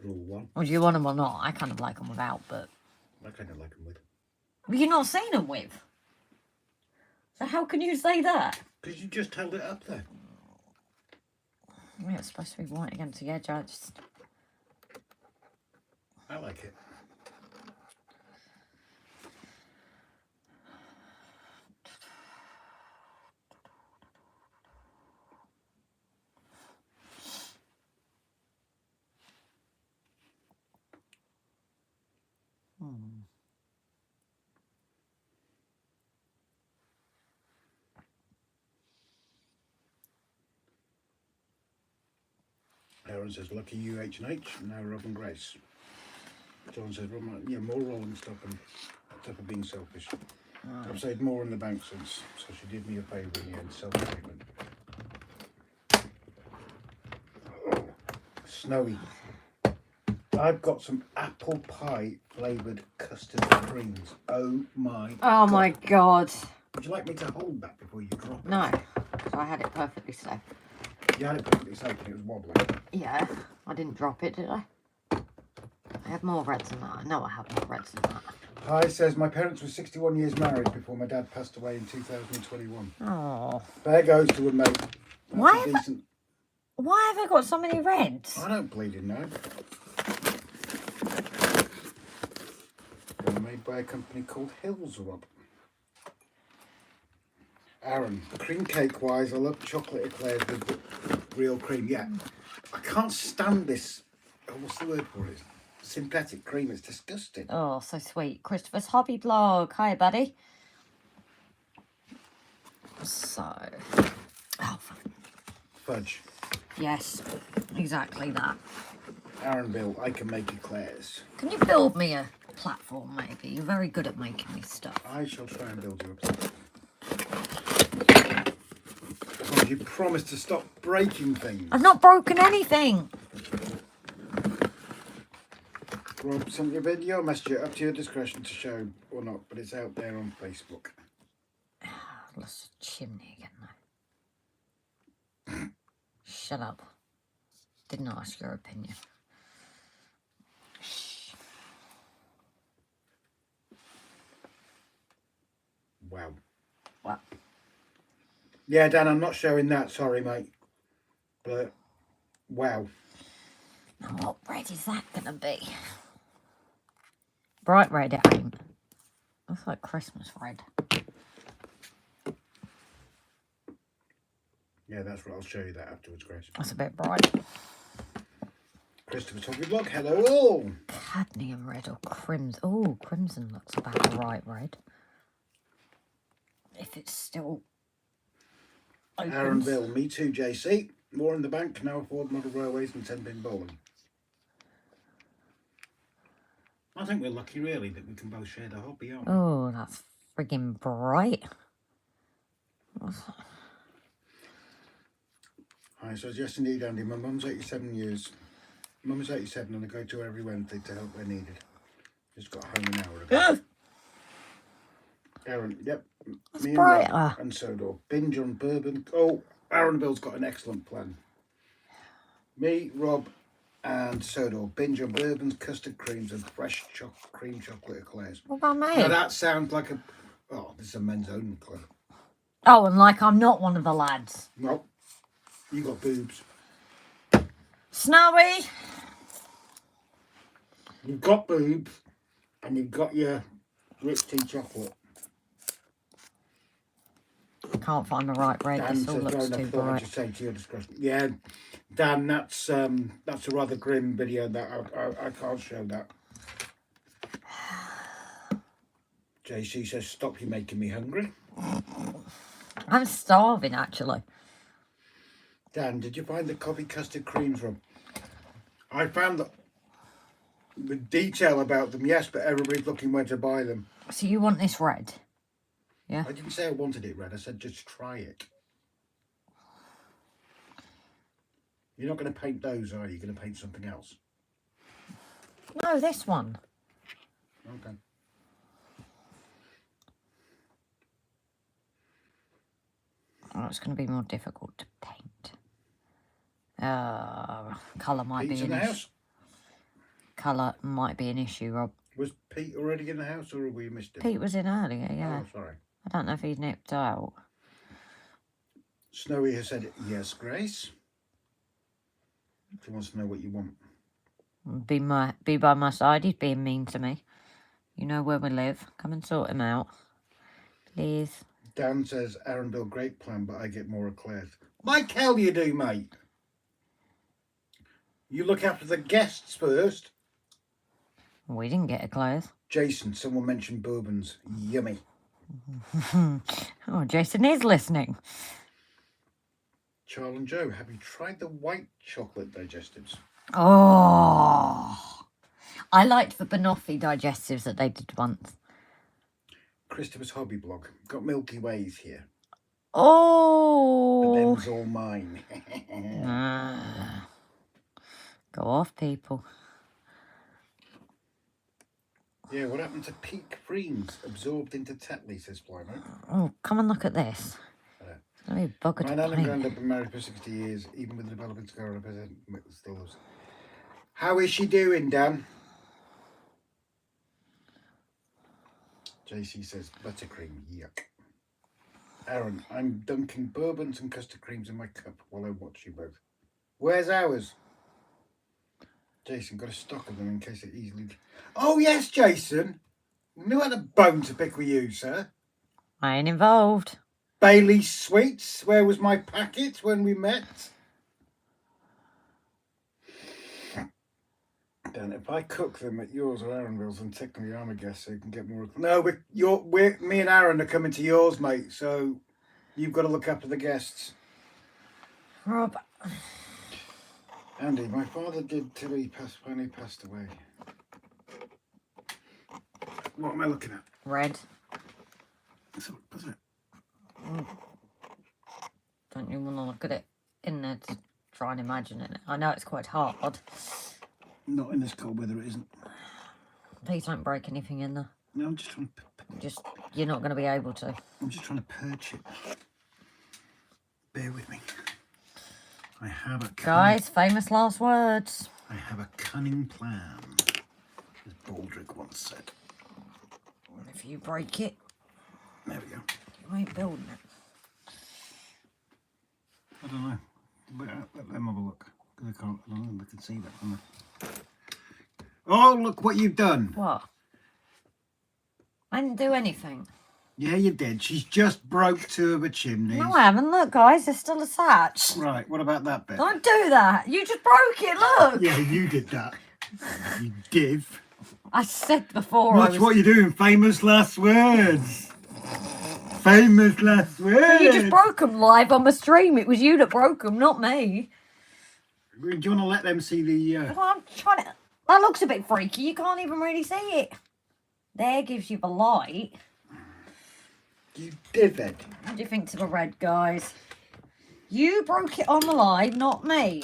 Rule 1. Would you want them or not? I kind of like them without, but... I kind of like them with. But you've not seen them with? So how can you say that? Because you just held it up there. Yeah, it's supposed to be white against the edge. I like it. Aaron says, lucky you, H&H, now Rob and Grace. John says, yeah, more rolling stock and tough of being selfish. I've saved more in the bank since, so she did me a favour in the end, self-treatment. Snowy. I've got some apple pie flavoured custard creams. Oh my Oh God. my God. Would you like me to hold that before you drop it? No. So I had it perfectly safe. You had it perfectly safe and it was wobbling. Yeah. I didn't drop it, did I? I had more reds than that. I know I had more reds than that. Hi says, my parents were 61 years married before my dad passed away in 2021. Oh. There goes to a mate. That's Why a have decent... Why have I got so many reds? I don't bleeding know. They're made by a company called HILLSIDE. Aaron, cream cake wise, I love chocolate eclairs with real cream. Yeah, I can't stand this. Oh, what's the word for it? Synthetic cream. It's disgusting. Oh, so sweet. Christopher's hobby blog. Hi, buddy. So, oh, Fudge. yes, exactly that. Aaron Bill, I can make eclairs. Can you build me a platform, maybe? You're very good at making me stuff. I shall try and build you a platform. As long as you promise to stop breaking things. I've not broken anything. Rob sent you a video messenger up to your discretion to show or not, but it's out there on Facebook. Lost a chimney again though. Shut up. Didn't ask your opinion. Wow. What? Yeah, Dan, I'm not showing that. Sorry, mate. But, wow. Now what red is that gonna be? Bright red it ain't. Looks like Christmas red. Yeah, that's right. I'll show you that afterwards, Grace. That's a bit bright. Christopher Toppy Block, hello all. Cadmium red or crimson. Oh, crimson looks about the right red. If it's still open. Aaron Bill, me too, JC. More in the bank, can now afford model railways and 10-pin bowling. I think we're lucky, really, that we can both share the hobby, aren't we? Oh, that's friggin' bright. Hi, so yes indeed, Andy. My mum's 87 years. Mum's 87 and I go to her every Wednesday to help where needed. Just got home an hour ago. Aaron, yep. That's Me and brighter. Rob and Sodor. Binge on bourbon. Oh, Aaron Bill's got an excellent plan. Me, Rob and Sodor. Binge on bourbons, custard creams and fresh cream chocolate eclairs. What about me? Now that sounds like a... Oh, this is a men's only club. Oh, and like I'm not one of the lads. No. You got boobs. Snowy. You've got boobs and you've got your rich tea chocolate. Can't find the right red. Dan This all says, looks "Right, I too thought I'd bright. just say to your discretion." Yeah, Dan, that's a rather grim video. That I can't show that. JC says, "Stop! You're making me hungry." I'm starving, actually. Dan, did you find the coffee custard creams from? I found the detail about them, yes, but everybody's looking where to buy them. So you want this red? Yeah. I didn't say I wanted it red. I said just try it. You're not going to paint those, are you? You're going to paint something else. No, this one. Okay. Oh, it's going to be more difficult to paint. Colour might Pete's be in an the issue. house. Colour might be an issue, Rob. Was Pete already in the house, or have we missed him? Pete was in earlier, yeah. Oh, sorry. I don't know if he's nipped out. Snowy has said, yes, Grace. She wants to know what you want. Be by my side. He's being mean to me. You know where we live. Come and sort him out, please. Dan says, Aaron Bill, great plan, but I get more eclairs. Like hell you do, mate. You look after the guests first. We didn't get eclairs. Jason, someone mentioned bourbons. Yummy. Oh, Jason is listening. Charles and Joe, have you tried the white chocolate digestives? Oh, I liked the banoffee digestives that they did once. Christopher's hobby blog. Got Milky Ways here. But Oh. them's all mine. Go off, people. Yeah, what happened to peak creams absorbed into Tetley, says Flymo. Oh, come and look at this. It's going to be a bugger My to nan and paint. grand have been married for 60 years, even with the development scar, still lives. How is she doing, Dan? JC says, buttercream, yuck. Aaron, I'm dunking bourbons and custard creams in my cup while I watch you both. Where's ours? Jason, got a stock of them in case it easily... Oh, yes, Jason. Knew I had a bone to pick with you, sir. I ain't involved. Bailey's Sweets, where was my packet when we met? Dan, if I cook them at yours or Aaronville's, then technically I'm a guest, so you can get more... No, me and Aaron are coming to yours, mate, so you've got to look after the guests. Rob. Andy, my father did till he finally passed away. What am I looking at? Red. What's it? Don't you want to look at it in there to try and imagine it? I know it's quite hard. Not in this cold weather, it isn't. Please don't break anything in there. No, I'm just trying to... You're not going to be able to. I'm just trying to perch it. Bear with me. I have a... Guys, famous last words. I have a cunning plan, as Baldrick once said. If you break it, there we go. you ain't building it. I don't know. Let them have a look. I don't know if they can see that from there. Oh, look what you've done. What? I didn't do anything. Yeah, you did. She's just broke two of her chimneys. No, I haven't. Look, guys, there's still a satch. Right, what about that bit? Don't do that. You just broke it, look. Yeah, you did that. You div. I said before Watch what you're doing. Famous last words. Famous last words. You just broke them live on the stream. It was you that broke them, not me. Do you want to let them see the... Well, I'm trying to... That looks a bit freaky. You can't even really see it. There gives you the light. You divot. What do you think to the red, guys? You broke it on the live, not me.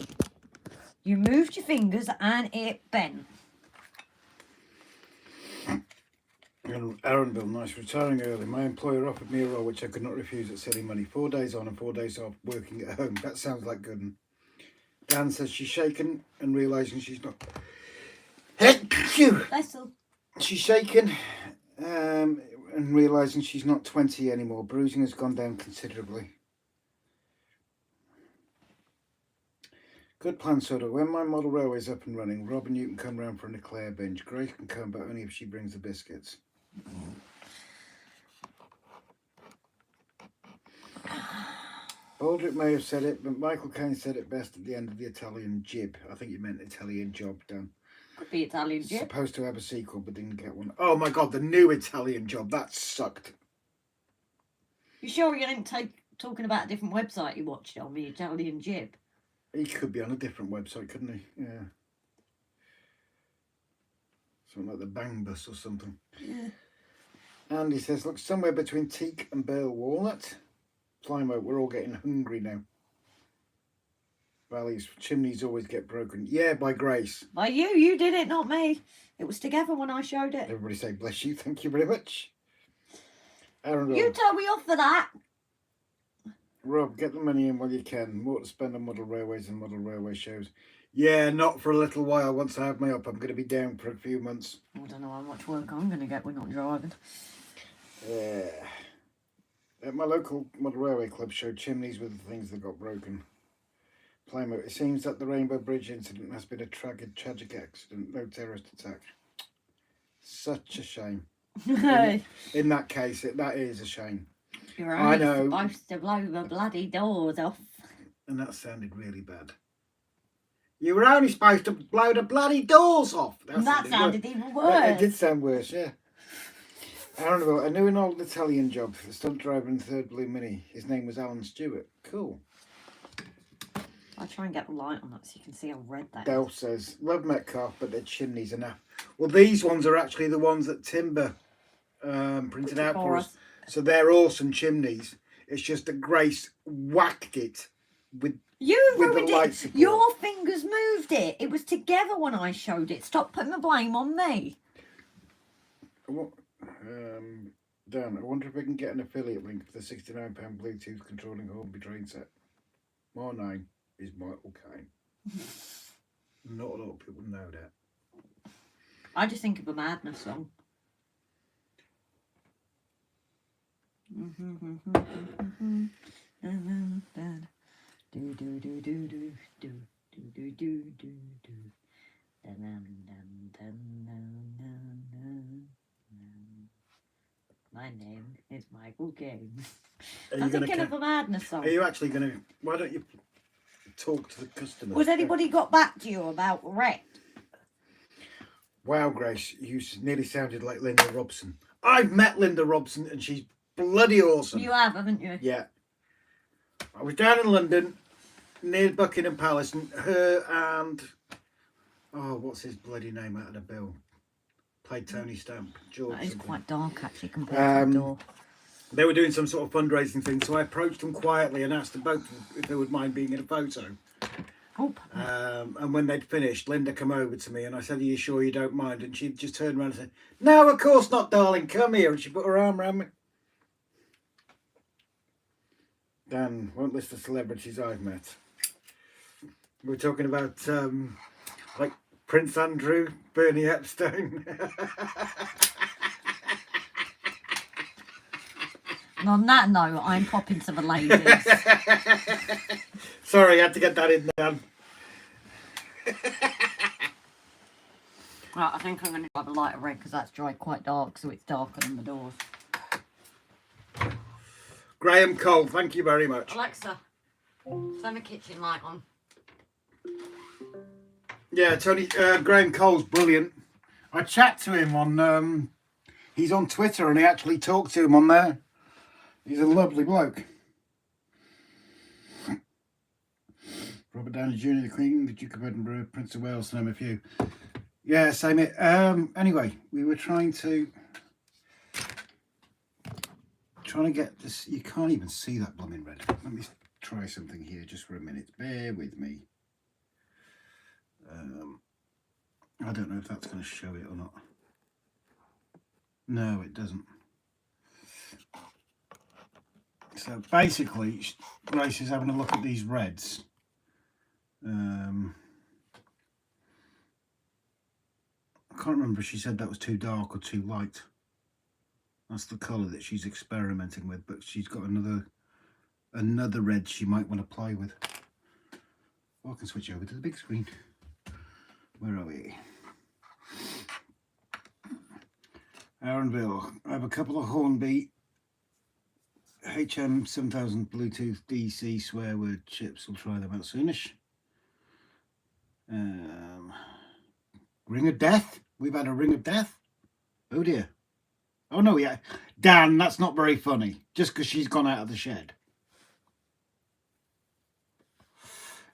You moved your fingers and it bent. Arundel, nice. Retiring early. My employer offered me a role which I could not refuse at silly money. 4 days on and 4 days off, working at home. That sounds like good. And Dan says she's shaken and realising she's not... She's shaken and realising she's not 20 anymore. Bruising has gone down considerably. Good plan, sort of. When my model railway is up and running, Rob and you can come round for an eclair binge. Grace can come, but only if she brings the biscuits. Baldrick may have said it, but Michael Caine said it best at the end of the Italian Jib. I think you meant Italian Job, Dan. Could be Italian Jib. Supposed to have a sequel, but didn't get one. Oh my god, the new Italian Job. That sucked. You sure you didn't talking about a different website you watched on, the Italian Jib? He could be on a different website, couldn't he? Yeah. Something like the Bang Bus or something. Yeah. And he says, look, somewhere between teak and Bale Walnut. Flymo, we're all getting hungry now. Valleys, chimneys always get broken. Yeah, by Grace. By you. You did it, not me. It was together when I showed it. Everybody say, bless you. Thank you very much. Arundel. You told me off for that. Rob, get the money in while you can. More to spend on model railways and model railway shows. Yeah, not for a little while. Once I have my up, I'm going to be down for a few months. I don't know how much work I'm going to get. We're not driving. At my local model railway club showed chimneys with the things that got broken. Plymouth. It seems that the Rainbow Bridge incident has been a tragic accident. No terrorist attack. Such a shame. In that case, that is a shame. You're I only know. supposed to blow the bloody doors off. And that sounded really bad. You were only supposed to blow the bloody doors off. That sounded even worse. It did sound worse, yeah. Arundel, I knew an old Italian job, the stunt driver in the third Blue Mini. His name was Alan Stewart. Cool. I'll try and get the light on that so you can see how red that DELPH is. says, love Metcalf, but their chimneys are naff. Well, these ones are actually the ones that Timber printed out for us. So they're awesome chimneys. It's just that Grace whacked it with the light support. Your fingers moved it. It was together when I showed it. Stop putting the blame on me. Dan, I wonder if we can get an affiliate link for the £69 Bluetooth controlling Hornby train set. My name is Michael Caine. Not a lot of people know that. I just think of a Madness song. My name is Michael Caine. I'm thinking of a Madness song. Are you actually going to... Why don't you talk to the customer? Was anybody got back to you about Wrecked? Wow, Grace, you nearly sounded like Linda Robson. I've met Linda Robson and she's bloody awesome. You have, haven't you? Yeah. I was down in London, near Buckingham Palace, and her and... Oh, what's his bloody name out of the bill? Played Tony Stamp. George That is something. quite dark, actually, compared to the door. They were doing some sort of fundraising thing, so I approached them quietly and asked them both if they would mind being in a photo. And when they'd finished, Linda came over to me and I said, "Are you sure you don't mind?" And she just turned around and said, "No, of course not, darling, come here." And she put her arm around me. Dan, won't list the celebrities I've met. We're talking about like Prince Andrew, Bernie Epstein. And on that note, I'm popping to the ladies. Sorry, I had to get that in there. Right, I think I'm going to grab a lighter red because that's dried quite dark, so it's darker than the doors. Graham Cole, thank you very much. Alexa, turn the kitchen light on. Yeah, Tony, Graham Cole's brilliant. I chat to him on, he's on Twitter and he actually talked to him on there. He's a lovely bloke. Robert Downey Jr., the Queen, the Duke of Edinburgh, Prince of Wales, to name a few. Yeah, same it. Anyway, we were trying to get this. You can't even see that blooming red. Let me try something here just for a minute. Bear with me. I don't know if that's going to show it or not. No, it doesn't. So basically, Grace is having a look at these reds. I can't remember if she said that was too dark or too light. That's the colour that she's experimenting with, but she's got another red she might want to play with. Well, I can switch over to the big screen. Where are we? Aaronville. I have a couple of Hornby HM7000 Bluetooth DC swear word chips. We'll try them out soonish. Ring of Death. We've had a Ring of Death. Oh dear. Oh no, yeah. Dan, that's not very funny. Just because she's gone out of the shed.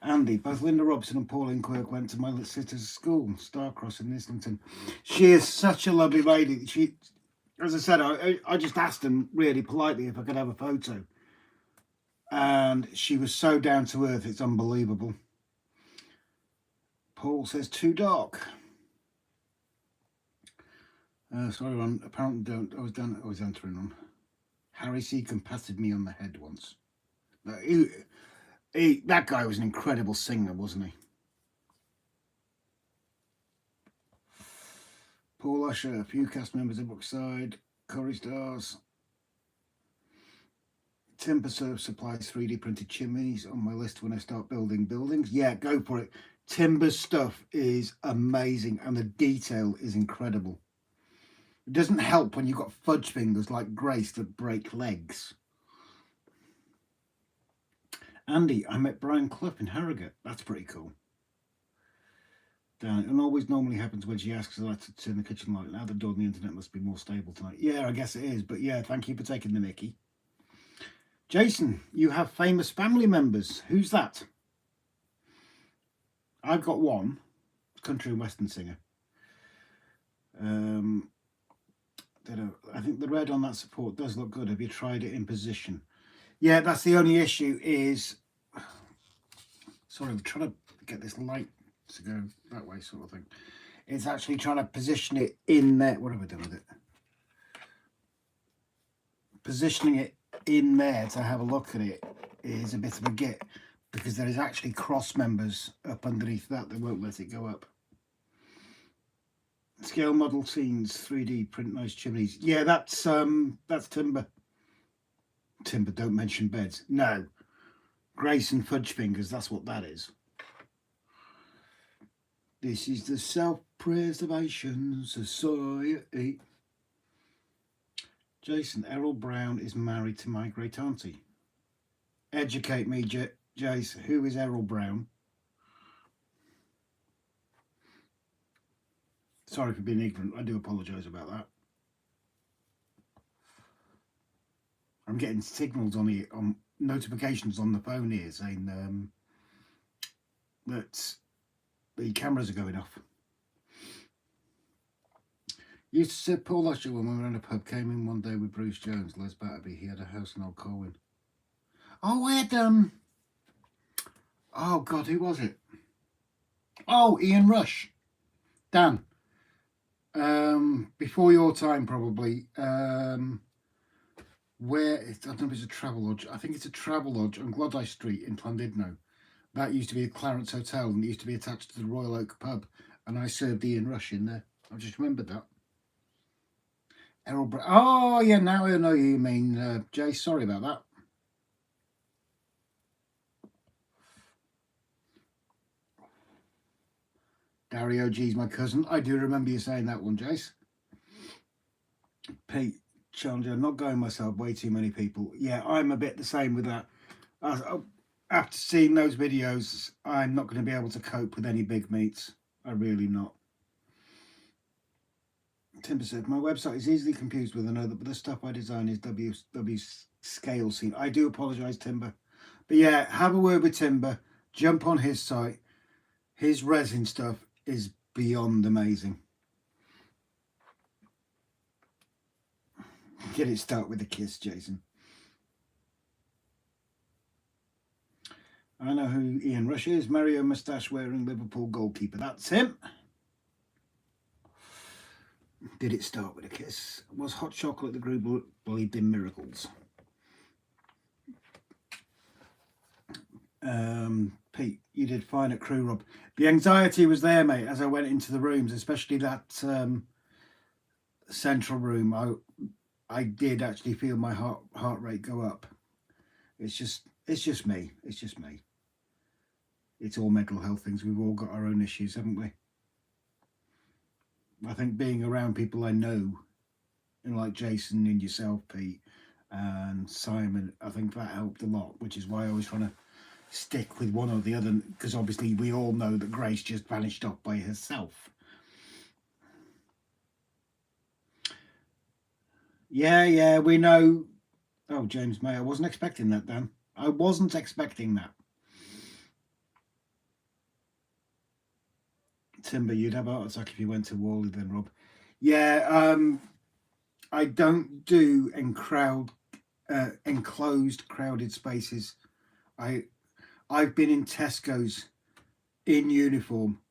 Andy, both Linda Robson and Pauline Quirk went to my sister's school, Starcross in Islington. She is such a lovely lady. She, as I said, I just asked them really politely if I could have a photo. And she was so down to earth, it's unbelievable. Paul says, too dark. Sorry, Ron, apparently don't. I was entering on. Harry Seacombe patted me on the head once. That guy was an incredible singer, wasn't he? Paul Usher, a few cast members of Brookside, Corrie Stars. Timbersurf supplies 3D printed chimneys on my list when I start building buildings. Yeah, go for it. Timber stuff is amazing and the detail is incredible. It doesn't help when you've got fudge fingers like Grace that break legs. Andy, I met Brian Clough in Harrogate. That's pretty cool. Dan, it always normally happens when she asks us to turn the kitchen light. Now the door on the internet must be more stable tonight. Yeah, I guess it is. But yeah, thank you for taking the mickey. Jason, you have famous family members. Who's that? I've got one. Country and western singer. I think the red on that support does look good. Have you tried it in position? Yeah, that's the only issue is... Sorry, I'm trying to get this light to go that way sort of thing. It's actually trying to position it in there. What have I done with it? Positioning it in there to have a look at it is a bit of a git because there is actually cross members up underneath that won't let it go up. Scale model scenes, 3D print nice chimneys. Yeah, that's timber. Timber, don't mention beds. No. Grace and fudge fingers, that's what that is. This is the Self-Preservation Society. Jason, Errol Brown is married to my great auntie. Educate me, Jace. Who is Errol Brown? Sorry for being ignorant. I do apologise about that. I'm getting signals on notifications on the phone here saying that the cameras are going off. Used to sit Paul Usher when we were in a pub. Came in one day with Bruce Jones, Les Batterby. He had a house in Old Colwyn. Oh, we had oh God, who was it? Oh, Ian Rush. Dan. Before your time, probably. Where I don't know if it's a travel lodge. I think it's a travel lodge on Gladys Street in Llandudno. That used to be a Clarence Hotel, and it used to be attached to the Royal Oak pub. And I served Ian Rush in there. I just remembered that. Errol oh yeah, now I know you mean, Jay. Sorry about that. Dario G's my cousin. I do remember you saying that one, Jace. Pete Challenger, not going myself. Way too many people. Yeah, I'm a bit the same with that. After seeing those videos, I'm not going to be able to cope with any big meets. I'm really not. Timber said, my website is easily confused with another, but the stuff I design is W scale scene. I do apologise, Timber. But yeah, have a word with Timber. Jump on his site. His resin stuff is beyond amazing. Get it start with a kiss, Jason. I know who Ian Rush is. Mario moustache wearing Liverpool goalkeeper. That's him. Did it start with a kiss? Was hot chocolate the group believed in miracles? Pete, you did fine at Crew Rob. The anxiety was there, mate, as I went into the rooms, especially that central room. I did actually feel my heart rate go up. It's just me. It's just me. It's all mental health things. We've all got our own issues, haven't we? I think being around people I know, you know, like Jason and yourself, Pete, and Simon, I think that helped a lot, which is why I always trying to stick with one or the other, because obviously we all know that Grace just vanished off by herself. Yeah, we know. Oh, James May, I wasn't expecting that, Dan. I wasn't expecting that. Timber, you'd have a heart attack if you went to Wally then, Rob. Yeah, I don't do enclosed crowded spaces. I've been in Tesco's in uniform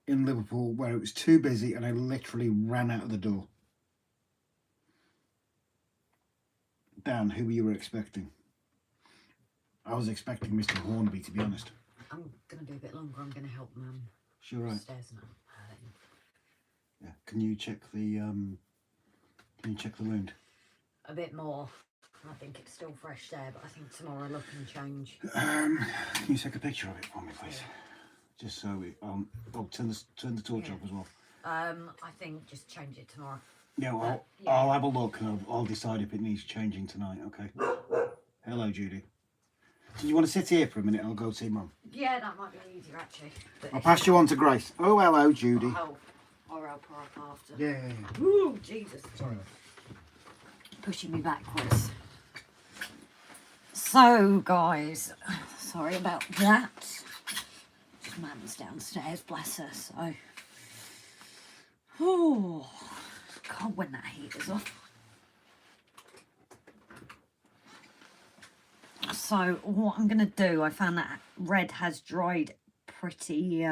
in Liverpool where it was too busy and I literally ran out of the door. Dan, who you were expecting? I was expecting Mr. Hornby, to be honest. I'm going to be a bit longer. I'm going to help Mum. Sure, right. Upstairs now. Yeah. Can you check the wound? A bit more. I think it's still fresh there, but I think tomorrow look and change. Can you take a picture of it for me, please? Yeah. Just so we turn the torch off as well. I think just change it tomorrow. Yeah, well, I'll have a look and I'll decide if it needs changing tonight. Okay. Hello, Judy. Do you want to sit here for a minute? I'll go see Mum. Yeah, that might be easier actually. But I'll pass you on to Grace. Oh, hello, Judy. I'll help her up after. Yeah. Ooh, Jesus. Sorry. Pushing me backwards. So, guys, sorry about that. Mum's downstairs, bless her. So, oh, can't when that heater's off. So what I'm going to do, I found that red has dried pretty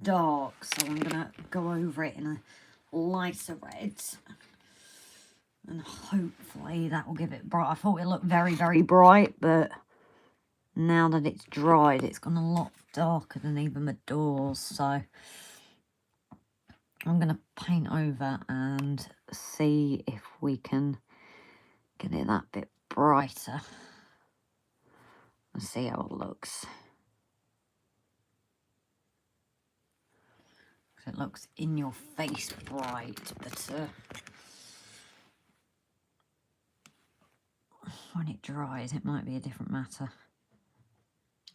dark, so I'm going to go over it in a lighter red, and hopefully that will give it bright. I thought it looked very, very bright, but now that it's dried, it's gone a lot darker than even the doors, so I'm going to paint over and see if we can get it that bit brighter. Let's see how it looks. It looks in your face bright, but when it dries, it might be a different matter.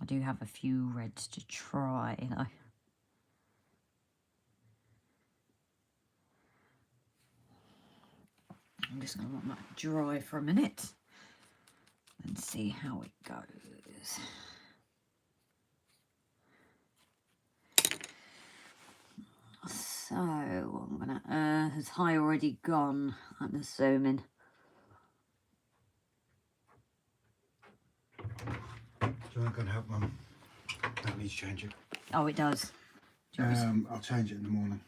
I do have a few reds to try, though. I'm just going to let that dry for a minute and see how it goes. So I'm gonna has High already gone, I'm assuming. Do you want to go and help Mum? That needs changing. Oh, it does. Do you want me I'll change it in the morning.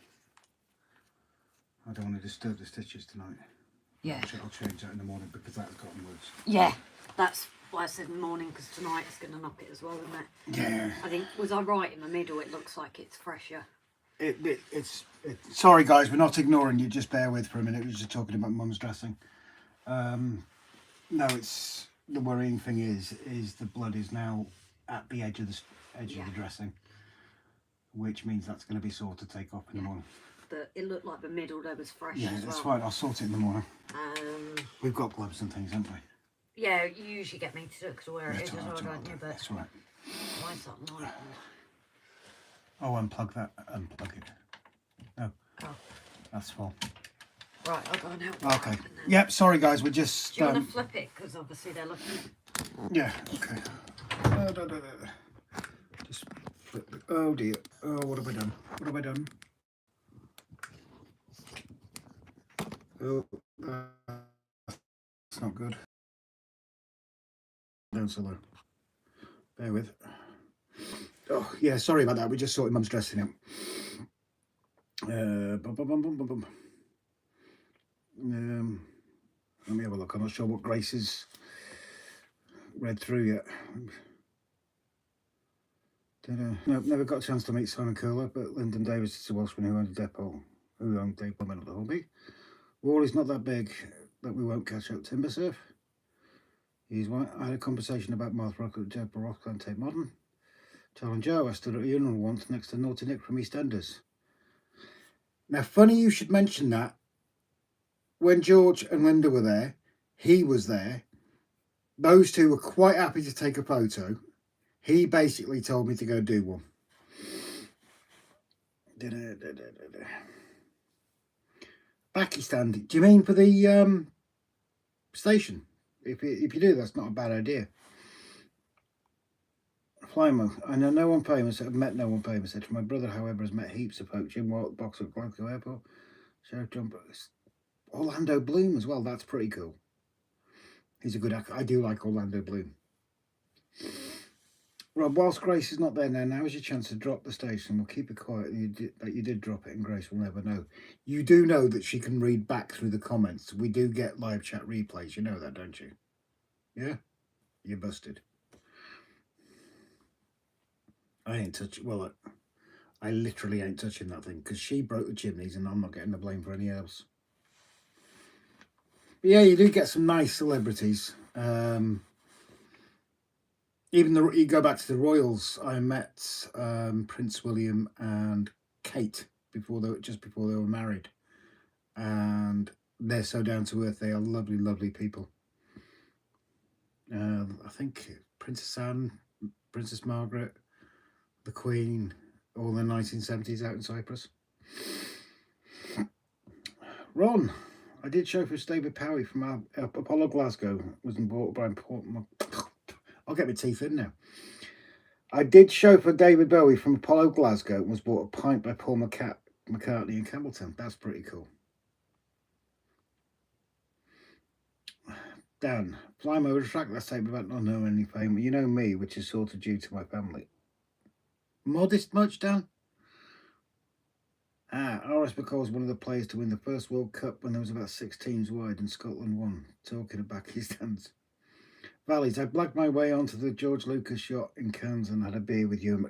I don't want to disturb the stitches tonight. Yeah. I'll change that in the morning because that's gotten worse. Yeah, that's why I said in the morning, because tonight it's going to knock it as well, isn't it? Yeah. I think, was I right in the middle? It looks like it's fresher. It's sorry guys, we're not ignoring you, just bear with for a minute. We're just talking about Mum's dressing. No, it's the worrying thing is the blood is now at the edge of the dressing, which means that's going to be sore to take off in the morning. But it looked like the middle there was fresh as Yeah, well. that's fine. I'll sort it in the morning. We've got gloves and things, haven't we? Yeah, you usually get me to do it because I wear it as well, That's don't you? But that's right. why is that light? Oh, unplug that. Unplug it. No. Oh. That's full. Right, I'll go and help. Okay. Yep. Sorry, guys. We're just. Do you want to flip it? Because obviously they're looking. Yeah. Okay. Just flip it. Oh dear. Oh, what have I done? What have I done? Oh, that's not good. Down so low. Bear with. Oh, yeah, sorry about that. We just sorted Mum's dressing out. Let me have a look. I'm not sure what Grace has read through yet. No, never got a chance to meet Simon Curler, but Lyndon Davis is a Welshman who owned a depot, who owned Depot Men at the Hobby. Wall is not that big that we won't catch up timber surf. He's one. I had a conversation about MAVERICK at Deborah Rock and Tape Modern. Charles and Joe, I stood at a funeral once next to Naughty Nick from EastEnders. Now, funny you should mention that. When George and Linda were there, he was there. Those two were quite happy to take a photo. He basically told me to go do one. Backy stand. Do you mean for the station? If you do, that's not a bad idea. Flymo. I know no one famous. I've met no one famous. My brother, however, has met heaps of folk. Jim Walt, boxer at Glasgow Airport. Sheriff John Brooks. Orlando Bloom as well. That's pretty cool. He's a good actor. I do like Orlando Bloom. Rob, whilst Grace is not there now is your chance to drop the station. We'll keep it quiet that you did drop it, and Grace will never know. You do know that she can read back through the comments. We do get live chat replays. You know that, don't you? Yeah? You're busted. I ain't touching. Well, I literally ain't touching that thing because she broke the chimneys, and I'm not getting the blame for any else. But yeah, you do get some nice celebrities. Even you go back to the royals. I met Prince William and Kate just before they were married, and they're so down to earth. They are lovely, lovely people. I think Princess Anne, Princess Margaret, the Queen, all the 1970s out in Cyprus. Ron, I did show for David Powie from Apollo Glasgow. Was bought by I'll get my teeth in now. I did show for David Bowie from Apollo Glasgow and was bought a pint by Paul McCartney in Campbelltown. That's pretty cool. Dan, Flymo, retract that statement about not knowing any fame. You know me, which is sort of due to my family. Modest much, Dan? RS McCall was one of the players to win the first World Cup when there was about 6 teams wide and Scotland won. Talking about his stands. Valleys, I blagged my way onto the George Lucas yacht in Cairns and had a beer with you.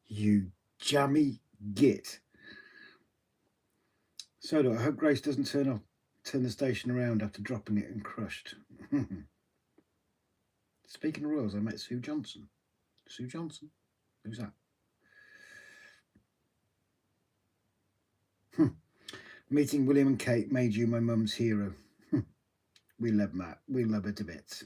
You jammy git. So I hope Grace doesn't turn the station around after dropping it and crushed. Speaking of royals, I met Sue Johnson. Sue Johnson? Who's that? Meeting William and Kate made you my mum's hero. We love Matt. We love her to bits.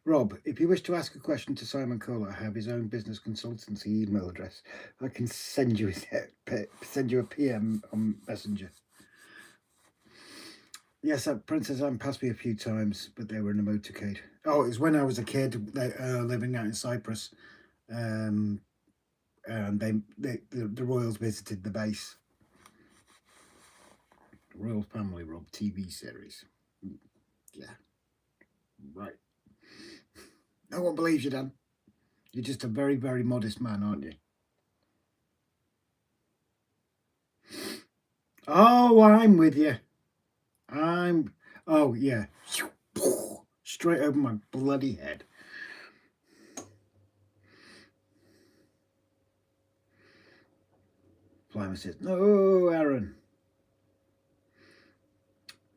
Rob, if you wish to ask a question to Simon Cole, I have his own business consultancy email address. I can send you a PM on Messenger. Yes, Princess Anne passed me a few times, but they were in a motorcade. Oh, it was when I was a kid living out in Cyprus, and the royals visited the base. Royal Family Rob TV series. Yeah. Right. No one believes you, Dan. You're just a very, very modest man, aren't you? Oh, I'm with you. Oh, yeah. Straight over my bloody head. Flyman says, no, Aaron.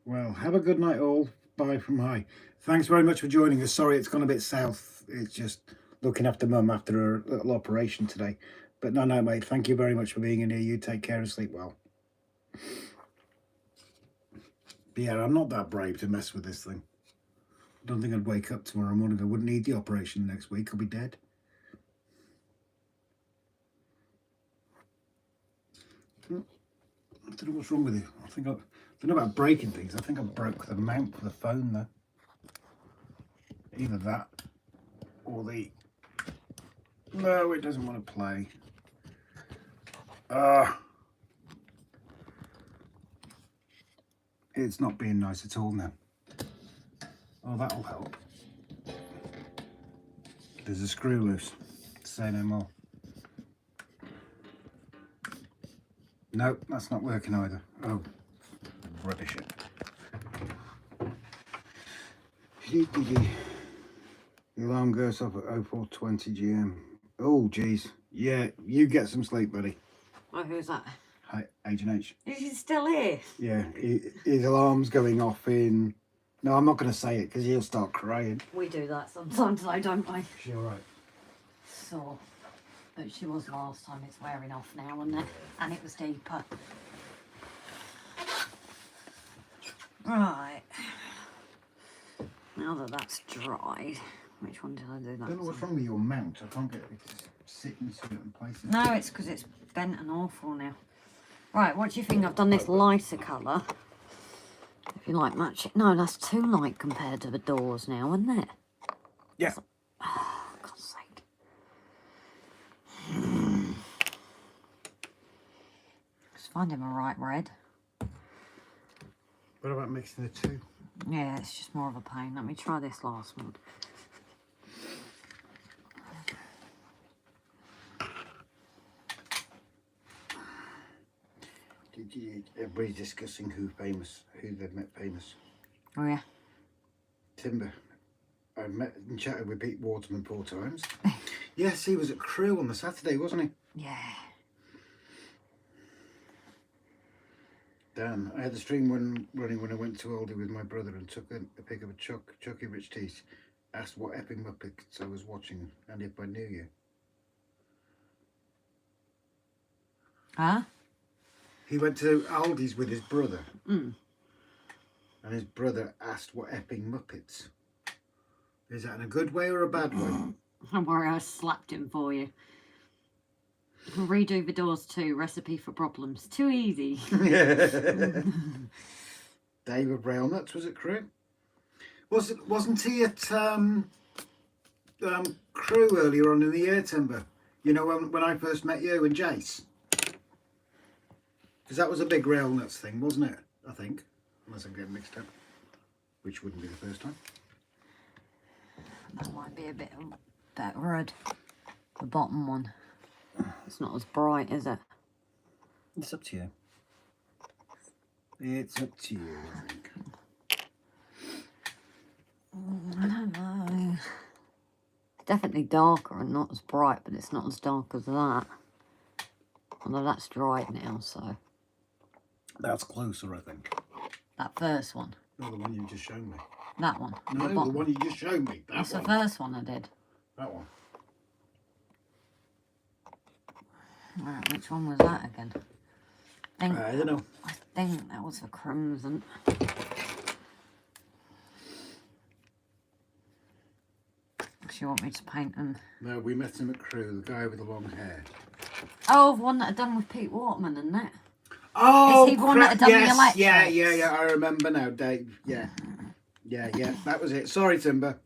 Well, have a good night all. Bye from High. Thanks very much for joining us. Sorry it's gone a bit south. It's just looking after Mum after her little operation today. But no, mate. Thank you very much for being in here. You take care and sleep well. But yeah, I'm not that brave to mess with this thing. I don't think I'd wake up tomorrow morning. I wouldn't need the operation next week. I'll be dead. I don't know what's wrong with you. I don't know about breaking things. I think I broke the mount for the phone though. Either that or the... No, it doesn't want to play. It's not being nice at all now. Oh, that'll help. There's a screw loose. Say no more. Nope, that's not working either. Oh, rubbish it. The alarm goes off at 04:20 GM. Oh, geez. Yeah, you get some sleep, buddy. Oh, who's that? Hi, Agent H. Is he still here? Yeah, his alarm's going off in... No, I'm not going to say it because he'll start crying. We do that sometimes, though, don't we? Is she all right? So, but she was last time. It's wearing off now, and it was deeper. Right. Now that that's dried, which one did I do that? I don't know what's wrong with your mount. I can't get it to sit in certain places. No, it's because it's bent and awful now. Right, what do you think? I've done this lighter colour. If you like match it. No, that's too light compared to the doors now, isn't it? Yeah. Oh, God's sake. Just finding the right red. What about mixing the two? Yeah, it's just more of a pain. Let me try this last one. Everybody's discussing who they've met famous. Oh, yeah. Timber. I've met and chatted with Pete Waterman 4 times. Yes, he was at Crew on the Saturday, wasn't he? Yeah. Dan, I had the stream running when I went to Aldi with my brother and took a pic of a Chucky Rich Teeth. Asked what epping Muppets I was watching and if I knew you. Huh? He went to Aldi's with his brother. Mm. And his brother asked what epping Muppets. Is that in a good way or a bad way? Don't worry, I slapped him for you. Redo the doors too. Recipe for problems. Too easy. David Railnuts was at Crew. Wasn't he at Crew earlier on in the year, Timber? You know when I first met you and Jace? Because that was a big Railnuts thing, wasn't it? I think. Unless I'm getting mixed up. Which wouldn't be the first time. That might be a bit red. The bottom one. It's not as bright, is it? It's up to you. It's up to you, I think. I don't know. It's definitely darker and not as bright, but it's not as dark as that. Although that's dried now, so. That's closer, I think. That first one. No, the one you just showed me. That one. No, the one you just showed me. That's the first one I did. That one. Right, which one was that again? I don't know. I think that was the crimson. Do you want me to paint them? No, we met him at Crew, the guy with the long hair. Oh, the one that I done with Pete Waterman, isn't it? Oh, is he the one that done the electrics? Yeah, I remember now, Dave. Yeah. That was it. Sorry, Timber.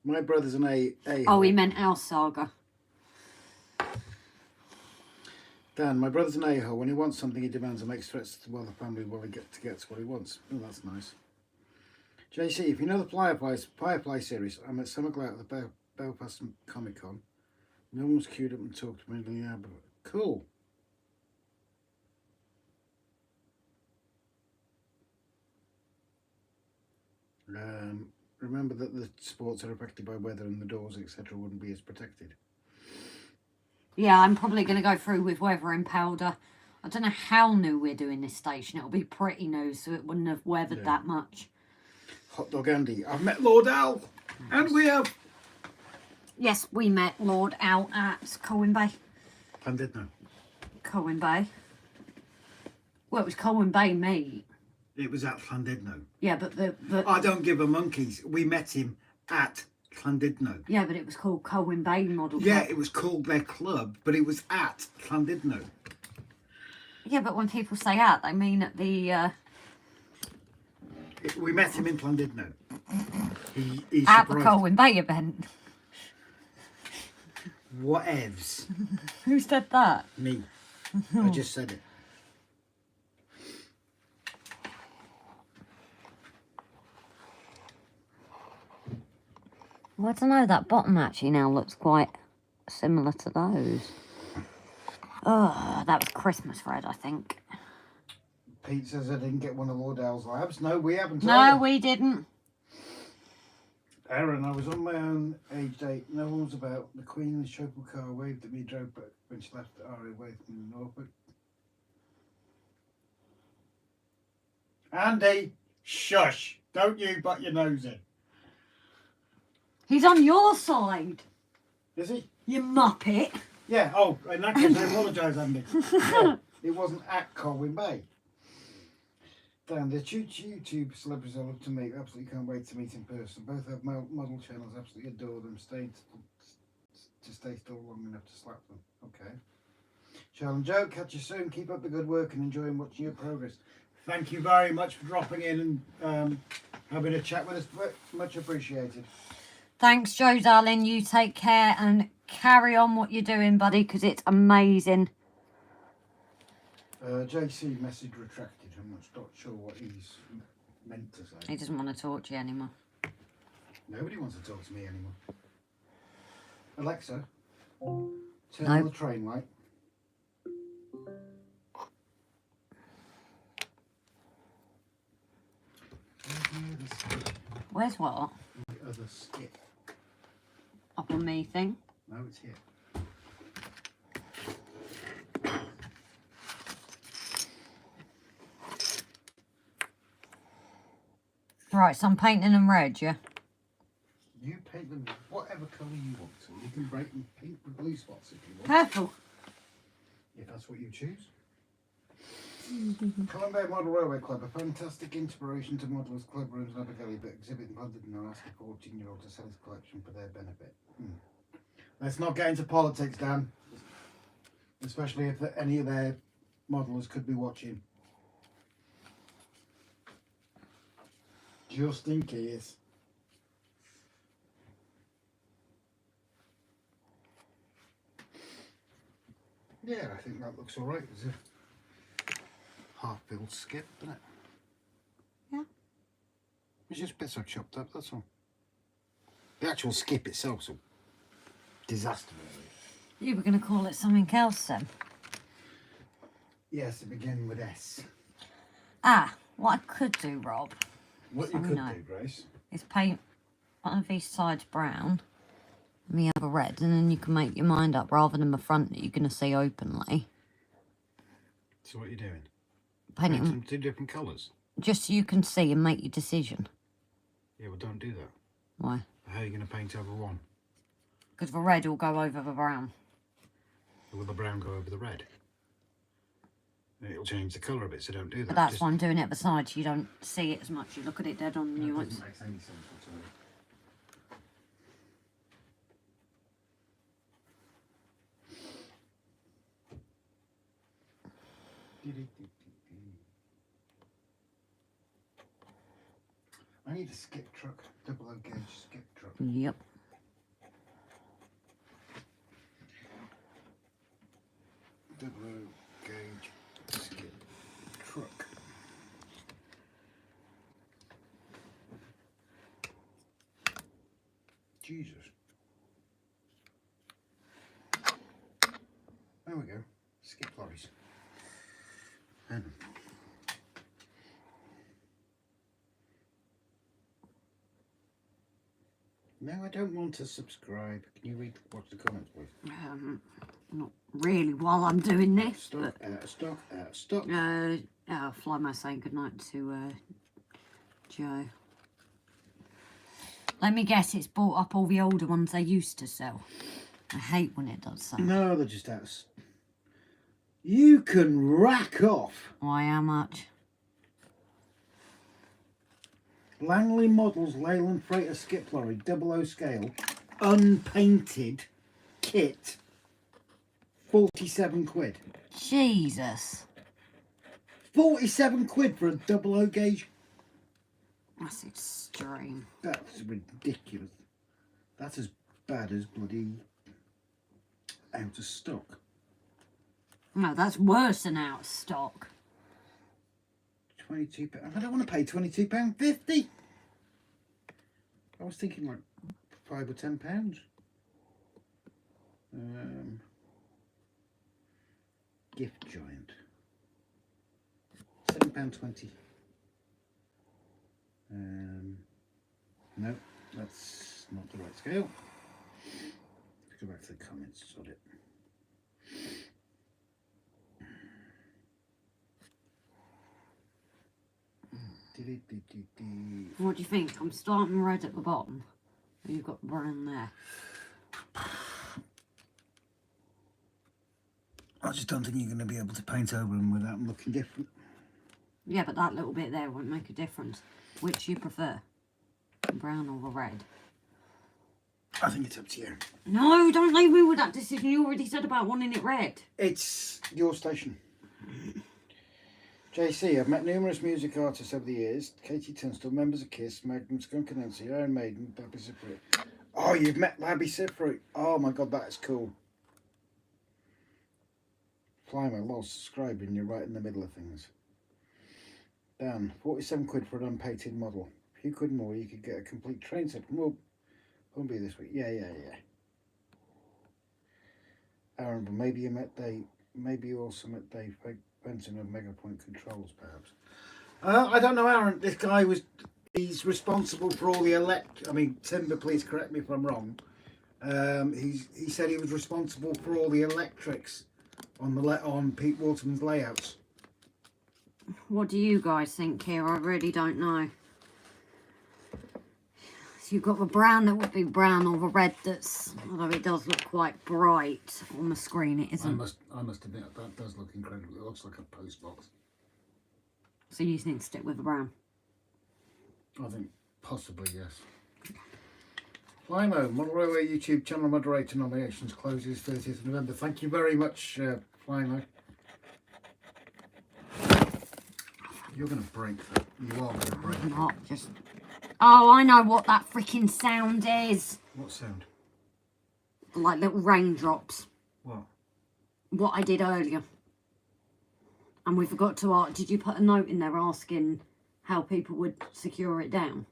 My brother's an A. Oh, he meant our saga. Dan, my brother's an a-hole. When he wants something, he demands and makes threats to the family while he gets what he wants. Oh, that's nice. JC, if you know the Firefly series, I'm at Summerglow at the Belfast Comic Con. No one's queued up and talked to me. Yeah, but cool. Remember that the sports are affected by weather and the doors, etc., wouldn't be as protected. Yeah, I'm probably going to go through with weather in powder. I don't know how new we're doing this station. It'll be pretty new, so it wouldn't have weathered that much. Hot Dog Andy, I've met Lord Al, and we have... Yes, we met Lord Al at Colwyn Bay. Llandudno. Colwyn Bay. Well, it was Colwyn Bay, mate. It was at Llandudno. Yeah, but the... I don't give a monkeys. We met him at Llandudno. Yeah, but it was called Colwyn Bay Model Club. Yeah, it was called their club, but it was at Llandudno. Yeah, but when people say at, they mean at the... We met him in Llandudno. He's at surprised. the Colwyn Bay event. Whatevs. Who said that? Me. I just said it. Well, I don't know, that bottom actually now looks quite similar to those. Oh, that was Christmas red, I think. Pete says I didn't get one of Lord Al's labs. No, we haven't. No, we didn't. Aaron, I was on my own aged 8. No one was about. The Queen in the chauffeur car waved at me, drove back when she left the RA away from Norfolk. Andy, shush. Don't you butt your nose in. He's on your side. Is he? You muppet. Yeah, oh, in that case, I apologise, Andy. Yeah, it wasn't at Colwyn Bay. Dan, the YouTube celebrities I love to meet, absolutely can't wait to meet in person. Both have model channels, absolutely adore them. Stay still long enough to slap them. Okay. Charles and Joe, catch you soon. Keep up the good work and enjoying watching your progress. Thank you very much for dropping in and having a chat with us. Much appreciated. Thanks, Joe, darling. You take care and carry on what you're doing, buddy, because it's amazing. JC message retracted. I'm not sure what he's meant to say. He doesn't want to talk to you anymore. Nobody wants to talk to me anymore. Alexa, turn on the train light. Where's what? The other skip. Up on me thing? No, it's here. Right, so I'm painting them red, yeah? You paint them whatever colour you want to. You can break them pink with blue spots if you want. Purple. If that's what you choose. Colombo Model Railway Club, a fantastic inspiration to modellers, club rooms and Abergele, but exhibit in London and ask a 14-year-old to sell his collection for their benefit. Let's not get into politics, Dan. Especially if any of their modellers could be watching. Just in case. Yeah, I think that looks alright. It's a half-built skip, isn't it? Yeah. It's just bits I've chopped up, that's all. The actual skip itself's a disaster, really. You were going to call it something else then? Yes, it began with S. Ah, what I could do, Rob, What you could do, Grace? is paint one of these sides brown and the other red, and then you can make your mind up rather than the front that you're going to see openly. So what are you doing? Paint Paint it them 2 different colours? just so you can see and make your decision. Yeah, well, don't do that. Why? How are you going to paint over one? Because the red will go over the brown. Will the brown go over the red? It'll change the colour a bit, so don't do that. But that's why I'm doing it at the side, so you don't see it as much. You look at it dead on the new ones. Doesn't make any sense whatsoever. I need a skip truck, double O gauge skip truck. double gauge skip truck. Jesus. There we go. Skip lorries. No, I don't want to subscribe. Can you read what's the comments, please? Not really while I'm doing this. Stock, stock, stock. Flymo saying goodnight to Joe. Let me guess, it's bought up all the older ones they used to sell. I hate when it does that. No, they're just out. You can rack off. Why, how much? Langley Models Leyland Freighter Skip Lorry 00 scale, unpainted kit, 47 quid. Jesus. 47 quid for a 00 gauge. That's extreme. That's ridiculous. That's as bad as bloody out of stock. No, that's worse than out of stock. £22. I don't want to pay £22.50. I was thinking like £5 or £10. Gift Giant. £7.20. No, that's not the right scale. Let's go back to the comments. Sod it. What do you think? I'm starting red at the bottom. You've got brown there. I just don't think you're going to be able to paint over them without them looking different. Yeah, but that little bit there won't make a difference. Which you prefer? The brown or the red? I think it's up to you. No, don't leave me with that decision. You already said about wanting it red. It's your station. JC, I've met numerous music artists over the years. Katie Tunstall, members of Kiss, Magnum, Skunk Anansi, Iron Maiden, Labby Sifrit. Oh, you've met Labby Sifrit. Oh my god, that is cool. Flymo, lol, subscribing, you're right in the middle of things. Dan, 47 quid for an unpainted model. A few quid more, you could get a complete train set. Well, won't be this week. Yeah. Aaron, but maybe you met Dave. Maybe you also met Dave Benson of Megapoint Controls, perhaps. I don't know, Aaron. This guy he's responsible for all the Timber, please correct me if I'm wrong. He said he was responsible for all the electrics on Pete Waterman's layouts. What do you guys think here? I really don't know. So you've got the brown that would be brown, or the red that's, although it does look quite bright on the screen, it isn't. I must admit, that does look incredible. It looks like a post box. So you think stick with the brown? I think possibly, yes. Flymo, Model Railway YouTube channel moderator nominations closes 30th of November. Thank you very much, Flymo. You're going to break that. You are going to break it. Not just... Oh, I know what that freaking sound is. What sound? Like little raindrops. What? What I did earlier. And we forgot to ask, did you put a note in there asking how people would secure it down?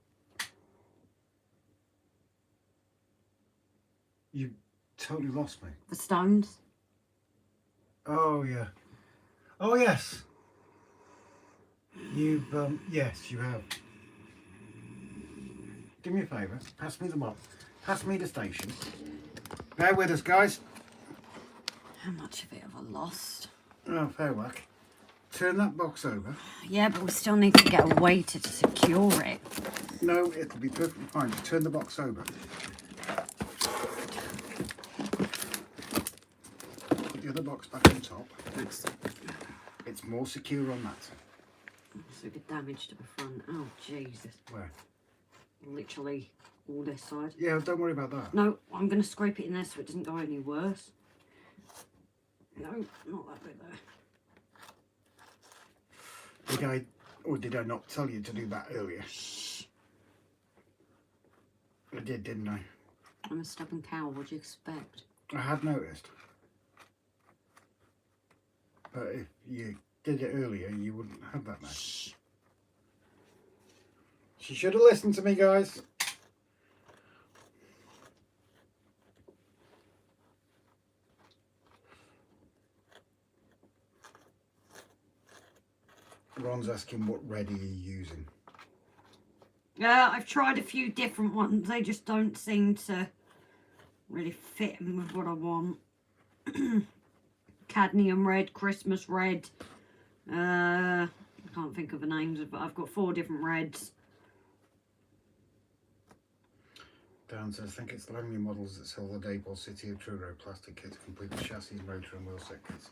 You totally lost me. The stones? Oh, yeah. Oh, yes. You've, yes, you have. Do me a favour. Pass me the mop. Pass me the station. Bear with us, guys. How much of it have I lost? Oh, fair whack. Turn that box over. Yeah, but we still need to get a way to secure it. No, it'll be perfectly fine. Just turn the box over. Put the other box back on top. Thanks. It's more secure on that. So the damage to the front. Oh, Jesus. Where? Literally all this side. Yeah, don't worry about that. No, I'm going to scrape it in there so it doesn't go any worse. No, not that bit there. Did I not tell you to do that earlier? Shh. I did, didn't I? I'm a stubborn cow, what do you expect? I had noticed. But if you did it earlier, you wouldn't have that mess. She should have listened to me, guys. Ron's asking what red are you using? Yeah, I've tried a few different ones. They just don't seem to really fit in with what I want. Cadmium red, Christmas red. I can't think of the names, but I've got 4 different reds. Dan says, I think it's the Langley models that sell the Daypol City of Truro plastic kits, complete with chassis, motor and wheel set kits.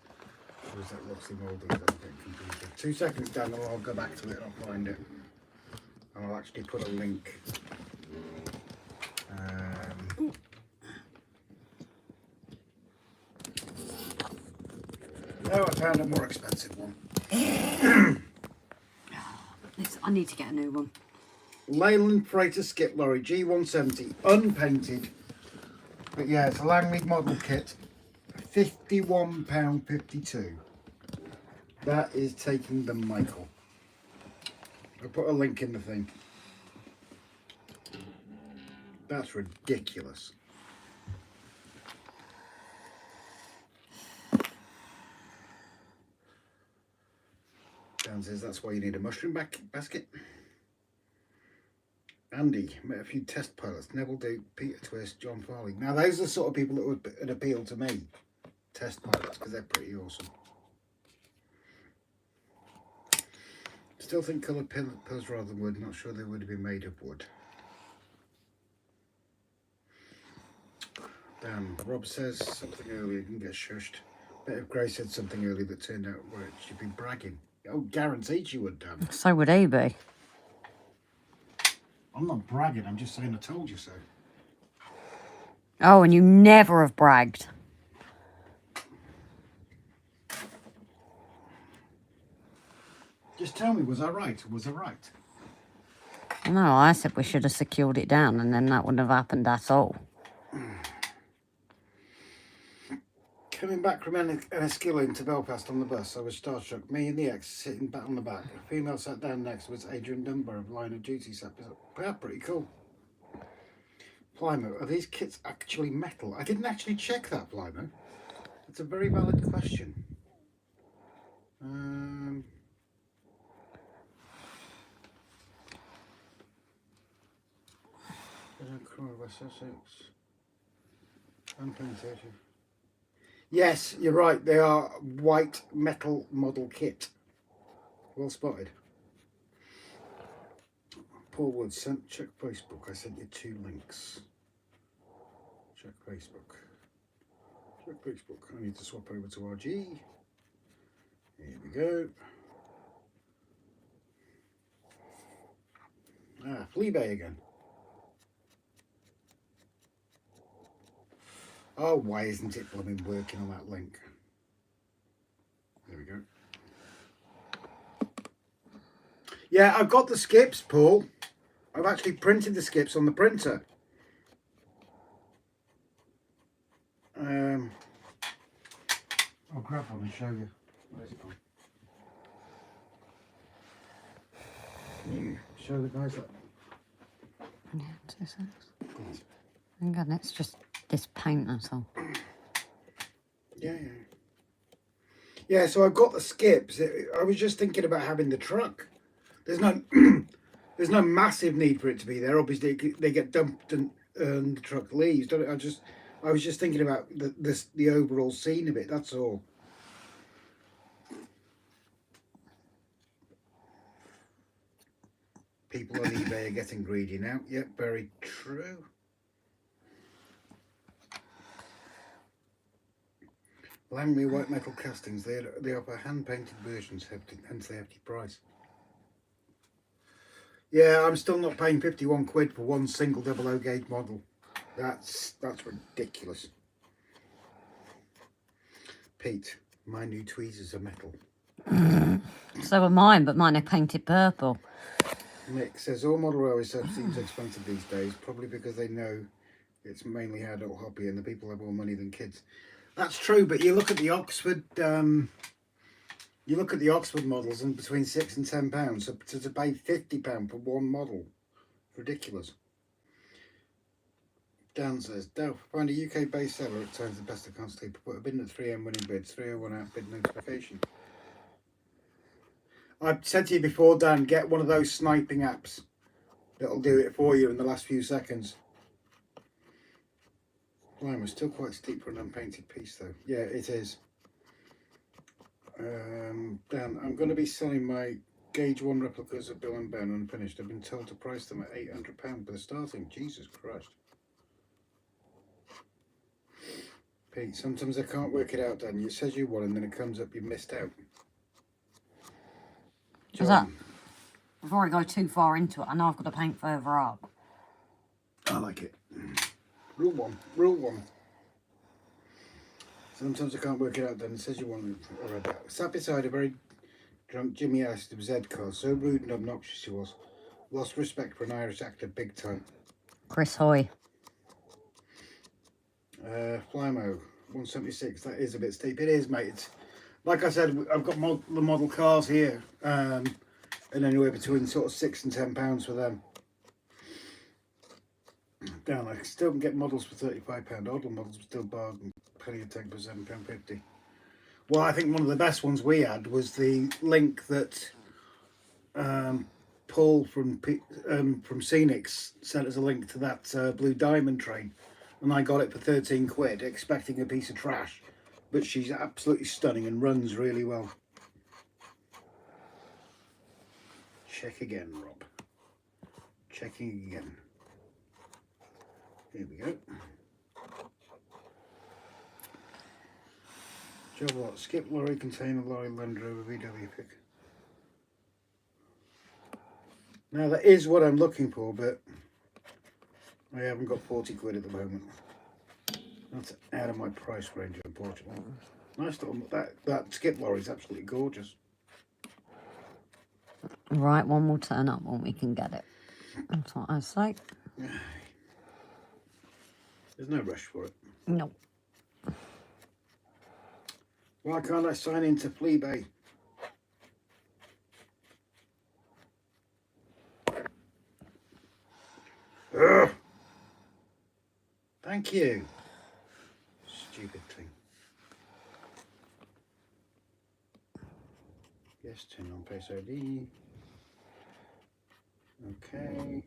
Or is that Luxley moulding that I'm getting confused? 2 seconds, Dan, and I'll go back to it and I'll find it. And I'll actually put a link. Oh, I found a more expensive one. I need to get a new one. Leyland Freighter Skip Lorry G170, unpainted. But yeah, it's a Langley model kit. £51.52. That is taking the Michael. I'll put a link in the thing. That's ridiculous. Dan says that's why you need a mushroom basket. Andy, met a few test pilots. Neville Duke, Peter Twist, John Farley. Now those are the sort of people that would appeal to me. Test pilots, because they're pretty awesome. Still think coloured pillars rather than wood. Not sure they would have been made of wood. Dan, Rob says something earlier, didn't get shushed. Bet if Grace said something earlier that turned out right, she'd be bragging. Oh, guaranteed she would, Dan. So would he be. I'm not bragging, I'm just saying I told you so. Oh, and you never have bragged. Just tell me, was I right or was I right? No, I said we should have secured it down and then that wouldn't have happened at all. Coming back from Enniskillen to Belfast on the bus, I was starstruck. Me and the ex sitting back on the back. A female sat down next was Adrian Dunbar of Line of Duty. Yeah, pretty cool. Plymo, are these kits actually metal? I didn't actually check that, Plymo. It's a very valid question. Yes, you're right. They are white metal model kit. Well spotted. Paul Wood, check Facebook. I sent you 2 links. Check Facebook. Check Facebook. I need to swap over to RG. Here we go. Fleabay again. Oh, why isn't it blooming working on that link? There we go. Yeah, I've got the skips, Paul. I've actually printed the skips on the printer. I'll grab one and show you. Where's it gone? Show the guys that. Yeah, 2 seconds. Thank God, it's just this paint, that's all. Yeah. Yeah, so I've got the skips. I was just thinking about having the truck. There's no there's no massive need for it to be there. Obviously, they get dumped and the truck leaves. Don't it? I was just thinking about the overall scene of it. That's all. People on eBay are getting greedy now. Yep, very true. Langley white metal castings. They offer hand-painted versions, hence the hefty price. Yeah, I'm still not paying 51 quid for one single 00 gauge model. That's ridiculous. Pete, my new tweezers are metal. So are mine, but mine are painted purple. Nick says all model railway stuff seems expensive these days, probably because they know it's mainly adult hobby and the people have more money than kids. That's true, but you look at the Oxford You look at the Oxford models and between £6 and £10. So to pay £50 for one model, ridiculous. Dan says, DELPH, find a UK based seller at times the best I can't sleep. Put a bid at 3am winning bids, 301 out bid notification. I've said to you before, Dan, get one of those sniping apps that'll do it for you in the last few seconds. Line was still quite steep for an unpainted piece though. Yeah, it is. Dan, I'm going to be selling my Gauge 1 replicas of Bill and Ben unfinished. I've been told to price them at £800 for the starting. Jesus Christ. Pete, sometimes I can't work it out, Dan. It says you won and then it comes up you missed out. Is that, before I go too far into it, I know I've got to paint further up. I like it. Rule 1. Rule 1. Sometimes I can't work it out, then it says you won. I read that. Sat beside a very drunk Jimmy Aston Z car. So rude and obnoxious he was. Lost respect for an Irish actor big time. Chris Hoy. Flymo 176. That is a bit steep. It is, mate. It's, like I said, I've got the model cars here, and anywhere between sort of £6 and £10 for them. Down, I still can get models for £35. Older models still bargain. Penny a tank for £7.50. Well, I think one of the best ones we had was the link that Paul from SCENICS sent us a link to that Blue Diamond train, and I got it for 13 quid, expecting a piece of trash, but she's absolutely stunning and runs really well. Check again, Rob. Checking again. Here we go. Job lot, skip lorry, container lorry, Land Rover, VW pick. Now that is what I'm looking for, but I haven't got 40 quid at the moment. That's out of my price range, unfortunately. Nice little, that skip lorry is absolutely gorgeous. Right, one will turn up when we can get it. That's what I say. There's no rush for it. No. Why can't I sign into Fleabay? Ugh. Thank you. Stupid thing. Yes, turn on Face ID. Okay.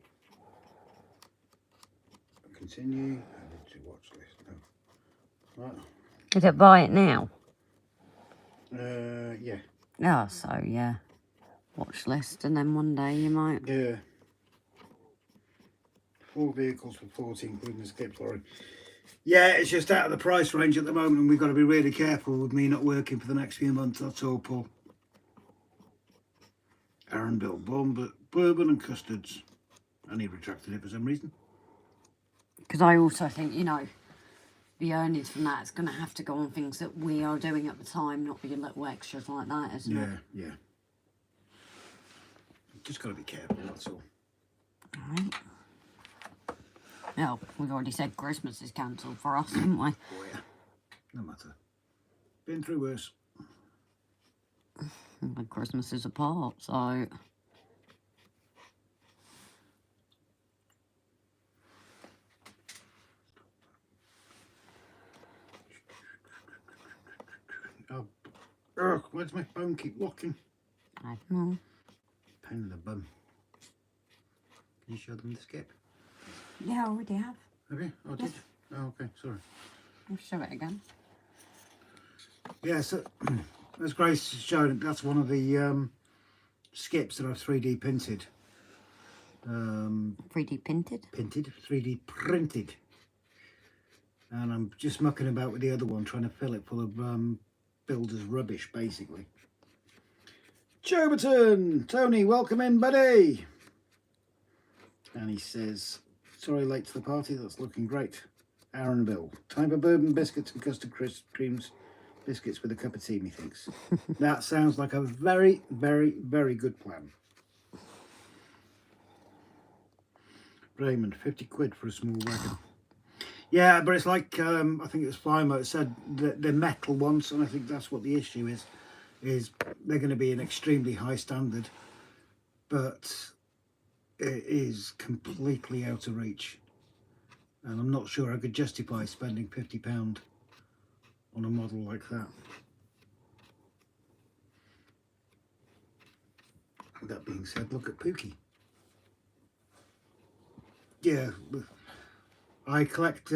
Continue. Added to watch list. No. Right. Did it buy it now? Yeah. Oh, so yeah. Watch list, and then one day you might. Yeah. 4 vehicles for 40, including the skip lorry. Yeah, it's just out of the price range at the moment, and we've got to be really careful with me not working for the next few months. That's all, Paul. Aaron Bill, bourbon and custards. And he retracted it for some reason. Because I also think, you know, the earnings from that is going to have to go on things that we are doing at the time, not be little extras like that, isn't it? Yeah. Just got to be careful, that's all. Alright. Well, we've already said Christmas is cancelled for us, haven't we? Oh, yeah. No matter. Been through worse. The Christmas is apart, so... Oh, where's my phone keep locking? I don't know. Pain in the bum. Can you show them the skip? Yeah, I already have. Have you? Oh, did you? Oh, okay, sorry. I'll show it again. Yeah, so as Grace showed, that's one of the skips that I've 3D printed. 3D printed? 3D printed. And I'm just mucking about with the other one, trying to fill it full of builder's rubbish, basically. Choberton! Tony, welcome in, buddy! And he says, sorry late to the party, that's looking great. Aaron Bill, time for bourbon biscuits and custard creams biscuits with a cup of tea, methinks. That sounds like a very, very, very good plan. Raymond, 50 quid for a small wagon. Yeah, but it's like, I think it was Flymo said that they're metal ones, and I think that's what the issue is. is they're going to be an extremely high standard, but it is completely out of reach. And I'm not sure I could justify spending £50 on a model like that. That being said, look at Pookie. Yeah, I collect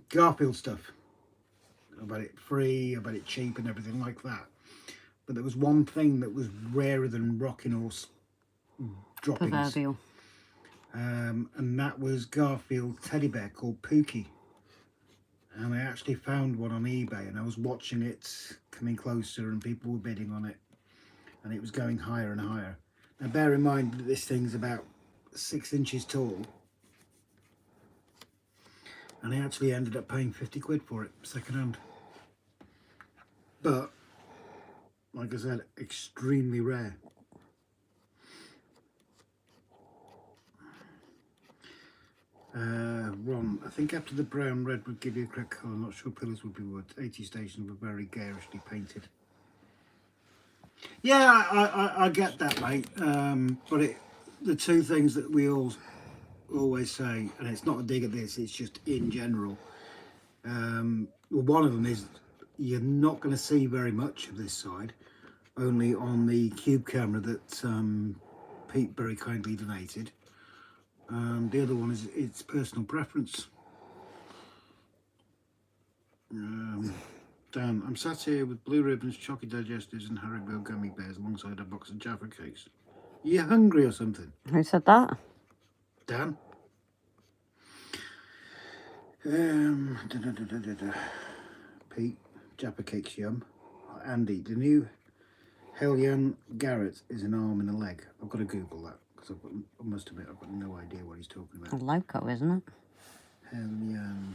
Garfield stuff. About it free, about it cheap and everything like that. But there was one thing that was rarer than rocking horse droppings. Proverbial. And that was Garfield teddy bear called Pookie. And I actually found one on eBay, and I was watching it coming closer and people were bidding on it. And it was going higher and higher. Now bear in mind that this thing's about 6 inches tall. And I actually ended up paying 50 quid for it, second hand. But, like I said, extremely rare. Ron, I think after the brown red would give you a correct colour. I'm not sure pillars would be wood. 80 stations were very garishly painted. Yeah, I get that, mate. But the two things that we always say, and it's not a dig at this, it's just in general. One of them is you're not going to see very much of this side, only on the cube camera that Pete very kindly donated. The other one is it's personal preference. Dan, I'm sat here with Blue Ribbons, Chocky Digestives and Haribo Gummy Bears alongside a box of Jaffa Cakes. You hungry or something? Who said that? Dan? Pete, Jaffa Cakes yum. Andy, the new HILLMAN Garrett is an arm and a leg. I've got to Google that. I must admit, I've got no idea what he's talking about. A loco, isn't it? HILLMAN.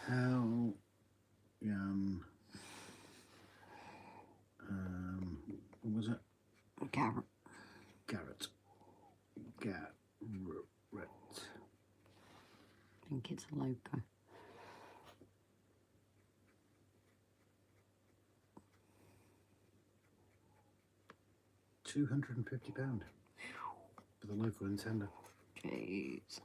HILLMAN. What was it? Garrett. Garrett. Garrett. I think it's a loco. £250 for the local Nintendo. Jeez.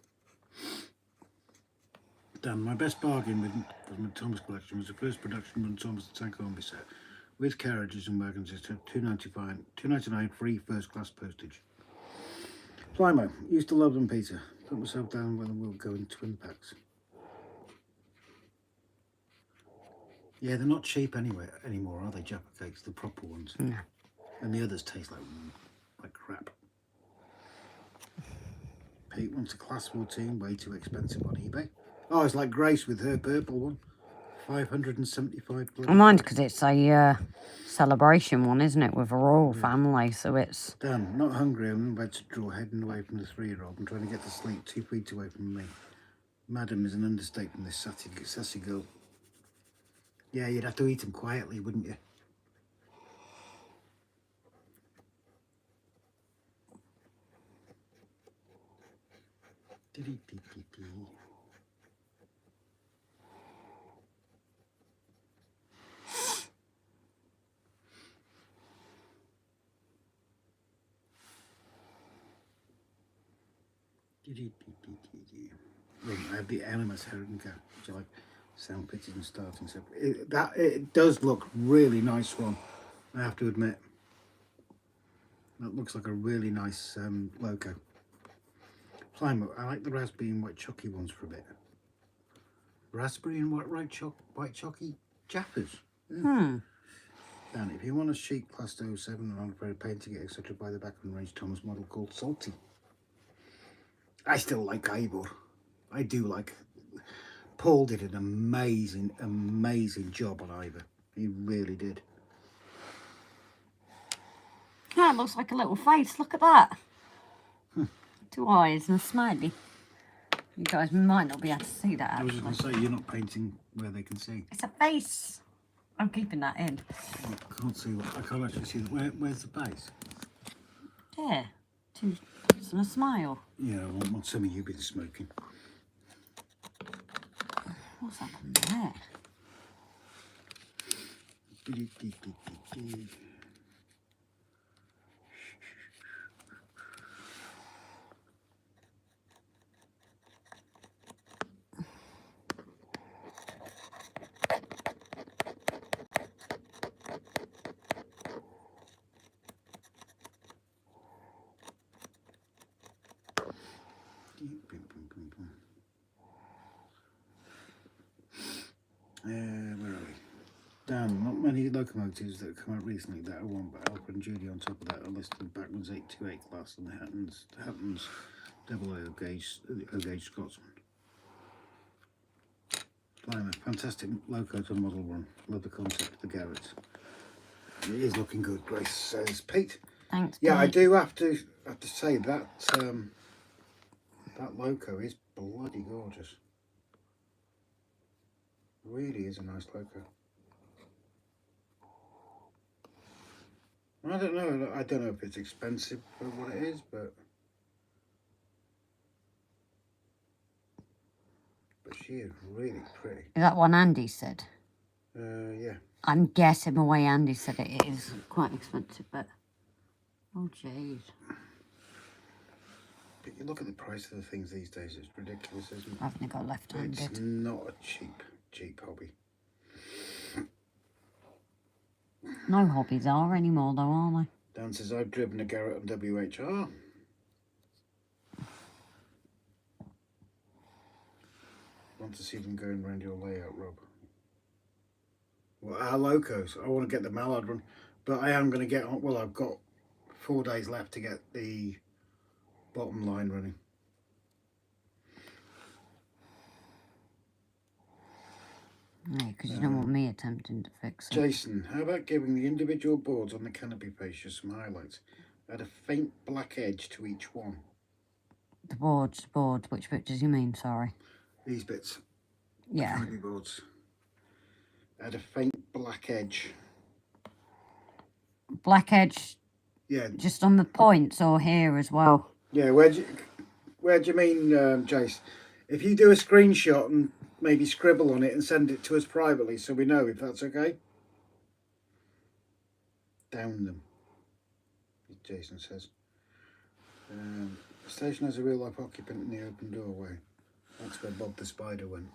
Dan, my best bargain with my Thomas collection was the first production run Thomas the Tank Army set with carriages and wagons. It's £2.99 free first class postage. Flymo, used to love them, Peter. Put myself down when we'll go in twin packs. Yeah, they're not cheap anyway anymore, are they? Jaffa Cakes, the proper ones. No. And the others taste like crap. Pete wants a class 14, way too expensive on eBay. Oh, it's like Grace with her purple one. 575. I mind because it's a celebration one, isn't it, with a royal family, so it's... Dan, not hungry, I'm about to draw heading away from the 3-year-old. I'm trying to get to sleep 2 feet away from me. Madam is an understatement, this sassy girl. Yeah, you'd have to eat them quietly, wouldn't you? I have the Animus Herringa, which I like sound pitches and starting stuff. It does look really nice one, I have to admit. That looks like a really nice logo. Plymouth, I like the raspberry and white chocky ones for a bit. Raspberry and white chocky Jaffas. Yeah. Dan, if you want a chic class 07 and on a pair of painting it, etc., buy the back of a range Thomas model called Salty. I still like Ivor. I do like. Paul did an amazing job on Ivor. He really did. Yeah, it looks like a little face. Look at that. 2 eyes and a smiley. You guys might not be able to see that, actually. I was just going to say, you're not painting where they can see. It's a face. I'm keeping that in. I can't see what. I can't actually see. Where's the base? Yeah. 2 eyes and a smile. Yeah, I want some of you been smoking. What's happened there? Where are we? Dan, not many locomotives that have come out recently that are one, but Alpha and Judy on top of that are listed backwards 828 class and the Hatton's double O gauge Scotsman. Climber, fantastic loco to model one. Love the concept of the Garrett. It is looking good, Grace says. Pete. Thanks. Yeah, Pete. I do have to say that that loco is bloody gorgeous. Really is a nice loco. I don't know if it's expensive for what it is, but she is really pretty. Is that one Andy said? Yeah. I'm guessing the way Andy said it is quite expensive, but oh jeez. But you look at the price of the things these days, it's ridiculous, isn't it? I've only got left-handed. It's not a cheap hobby. No hobbies are anymore though, are they? Dan says, I've driven a Garrett on WHR. Want to see them going around your layout, Rob? Well, our locos. I want to get the Mallard one, but I am going to get on. Well, I've got 4 days left to get the bottom line running. Yeah, because you don't want me attempting to fix it. Jason, how about giving the individual boards on the canopy fascia some highlights? Add a faint black edge to each one. The boards, which bit does you mean, sorry? These bits. Yeah. Canopy boards. Add a faint black edge. Black edge? Yeah. Just on the points or here as well? Yeah, where do you mean, Jace? If you do a screenshot and maybe scribble on it and send it to us privately so we know if that's okay. Down them, Jason says. The station has a real life occupant in the open doorway. That's where Bob the Spider went.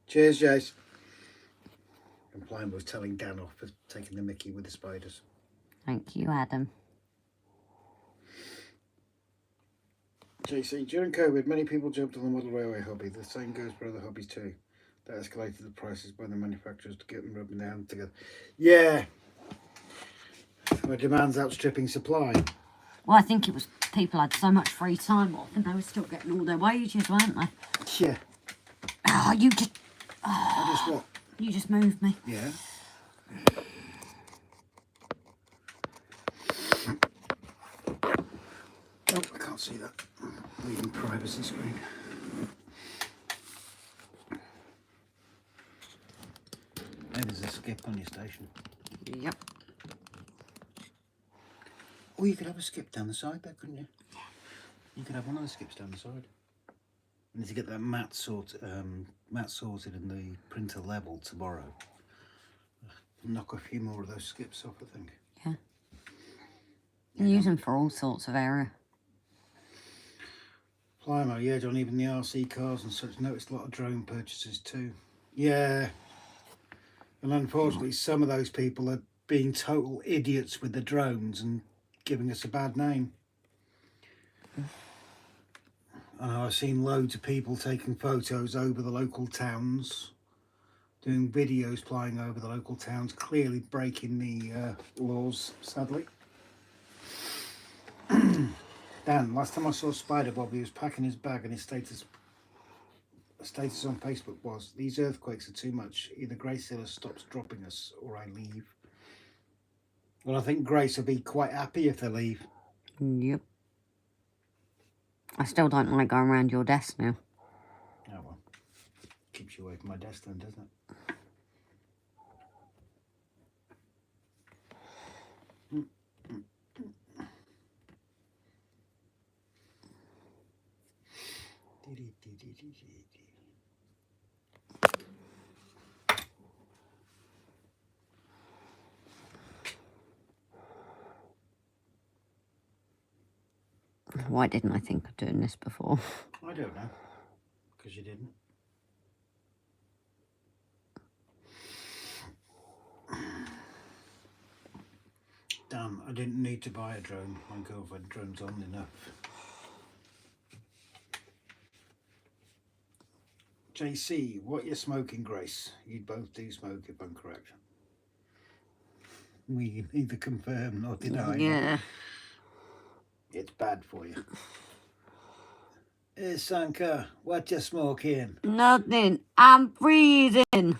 Cheers, Jace. Compline was telling Dan off for taking the mickey with the spiders. Thank you, Adam. JC, during COVID, many people jumped on the model railway hobby. The same goes for other hobbies too. That escalated the prices by the manufacturers to get them rubbing their hands together. Yeah. Where demand's outstripping supply. Well, I think it was people had so much free time off and they were still getting all their wages, weren't they? Yeah. Oh, you just... Oh, I just what? You just moved me. Yeah. Oh, I can't see that. Leaving privacy screen. Maybe there's a skip on your station. Yep. Oh, you could have a skip down the side there, couldn't you? Yeah. You could have one of the skips down the side. I need to get that matte sorted and the printer level tomorrow. Knock a few more of those skips off, I think. Yeah. You use them for all sorts of area. Flymo, yeah, John, even the RC cars and such. Noticed a lot of drone purchases too. Yeah. And unfortunately, some of those people are being total idiots with the drones and giving us a bad name. I know I've seen loads of people taking photos over the local towns, doing videos flying over the local towns, clearly breaking the laws, sadly. Dan, last time I saw Spider Bob, he was packing his bag and his status on Facebook was, these earthquakes are too much. Either Grace Hiller stops dropping us or I leave. Well, I think Grace will be quite happy if they leave. Yep. I still don't like going around your desk now. Oh well. Keeps you away from my desk then, doesn't it? Why didn't I think of doing this before? I don't know, because you didn't. Damn, I didn't need to buy a drone. My girlfriend drones on enough. JC, what you smoking, Grace? You both do smoke, if I'm correct. We neither confirm nor deny. Yeah. It's bad for you. Hey, Sanka, what you smoking? Nothing. I'm breathing.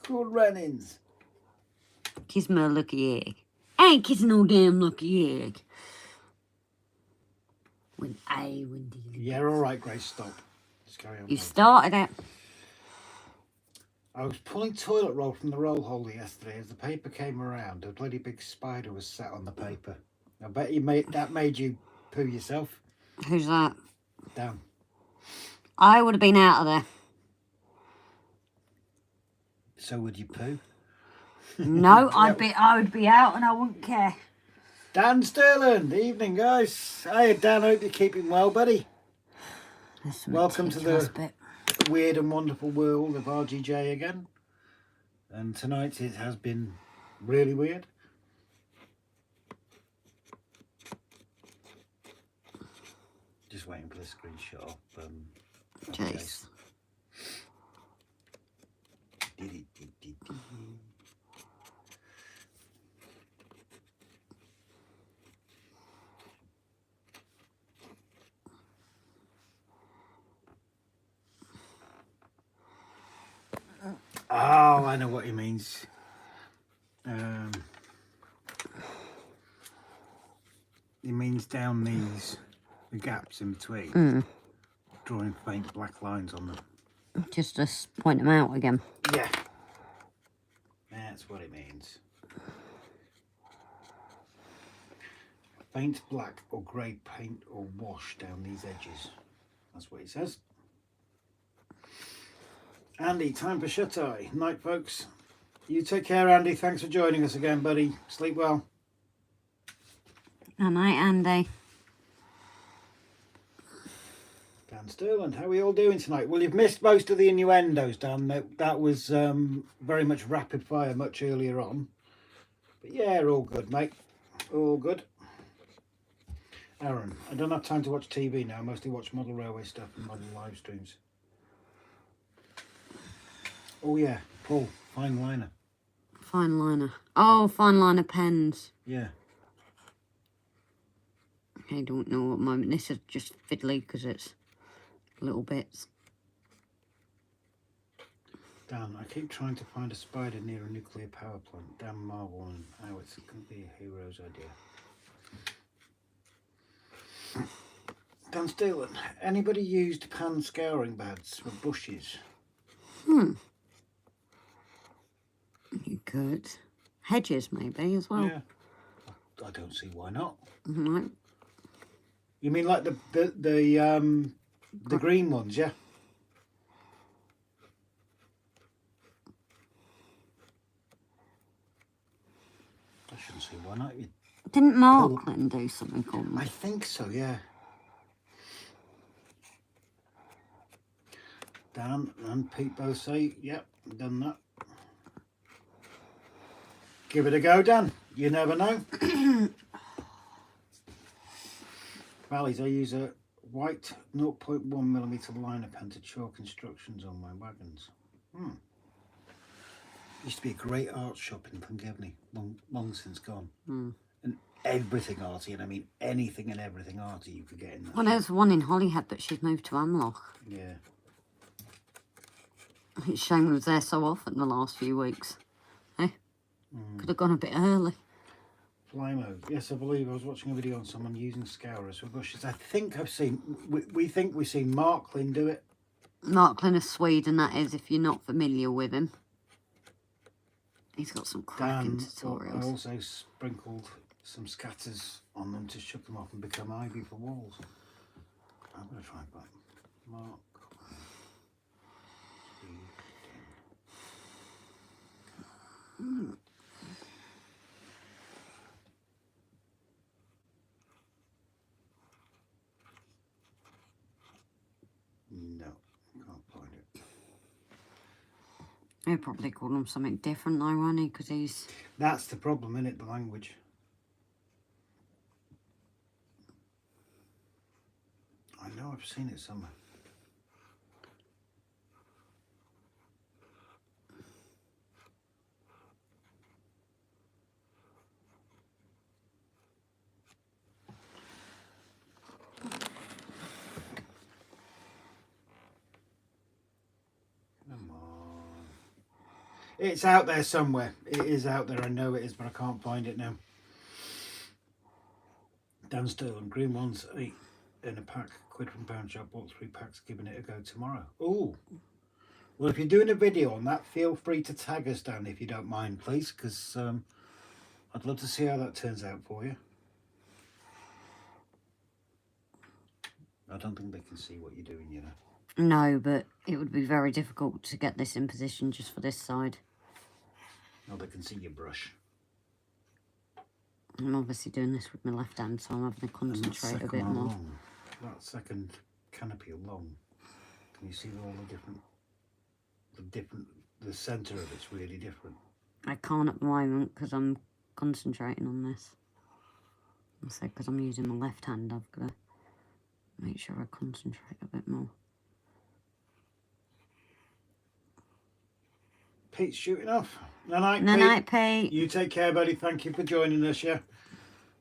Cool runnings. Kiss my lucky egg. I ain't kissing no damn lucky egg. When Yeah, all right, Grace, stop. Just carry on. You started it. I was pulling toilet roll from the roll holder yesterday. As the paper came around, a bloody big spider was sat on the paper. I bet that made you poo yourself. Who's that? Down. I would have been out of there. So would you poo? No, I would be out and I wouldn't care. Dan Sterling, evening guys. Hi Dan, hope you're keeping well, buddy. Welcome to the weird and wonderful world of RGJ again. And tonight it has been really weird. Just waiting for the screenshot of Jace. Oh, I know what he means. He means down these, the gaps in between, drawing faint black lines on them. Just to point them out again. Yeah, that's what it means. Faint black or grey paint or wash down these edges. That's what he says. Andy, time for shut-eye. Night, folks. You take care, Andy. Thanks for joining us again, buddy. Sleep well. Good night, Andy. Dan Sterling, how are we all doing tonight? Well, you've missed most of the innuendos, Dan. That was very much rapid fire much earlier on. But yeah, all good, mate. All good. Aaron, I don't have time to watch TV now. I mostly watch model railway stuff and model live streams. Oh yeah, Paul, fine liner. Fine liner. Oh, fine liner pens. Yeah. I don't know what moment. This is just fiddly because it's little bits. Dan, I keep trying to find a spider near a nuclear power plant. Dan Marvel and how it's going to be a hero's idea. Dan Sterling, anybody used pan scouring pads for bushes? You could. Hedges maybe as well. Yeah. I don't see why not. Right. You mean like the green ones, yeah? I shouldn't see why not. Didn't Markland do something called I think so, yeah. Dan and Pete both say, yep, done that. Give it a go, Dan. You never know. Valleys, I use a white 0.1mm liner pen to chalk instructions on my wagons. Used to be a great art shop in Llangefni, long since gone. And everything arty, and I mean anything and everything arty you could get in that. Well, there's one in Holyhead, but she's moved to Amloch. Yeah. It's a shame we was there so often the last few weeks. Eh? Could have gone a bit early. Flymo. Yes, I believe I was watching a video on someone using scourers for bushes. I think I've seen, we think we've seen Marklin do it. Marklin of Sweden, that is, if you're not familiar with him. He's got some cracking tutorials. I also sprinkled some scatters on them to shook them off and become ivy for walls. I'm going to try that. Mark. No, can't find it. He'll probably call him something different though, won't he? Because he's... That's the problem, isn't it? The language. I know I've seen it somewhere. Come on. It's out there somewhere. It is out there. I know it is, but I can't find it now. Dan Sterling, green ones, 8 in a pack, £1 from pound shop, bought 3 packs, giving it a go tomorrow. Oh, well, if you're doing a video on that, feel free to tag us, Dan, if you don't mind, please, because I'd love to see how that turns out for you. I don't think they can see what you're doing, you know. No, but it would be very difficult to get this in position just for this side. No, they can see your brush. I'm obviously doing this with my left hand, so I'm having to concentrate a bit more. Along, that second canopy along, can you see all the centre of it's really different? I can't at the moment because I'm concentrating on this. I said because I'm using my left hand, I've got to make sure I concentrate a bit more. Pete's shooting off. Night, Night, Pete. You take care, buddy. Thank you for joining us, yeah?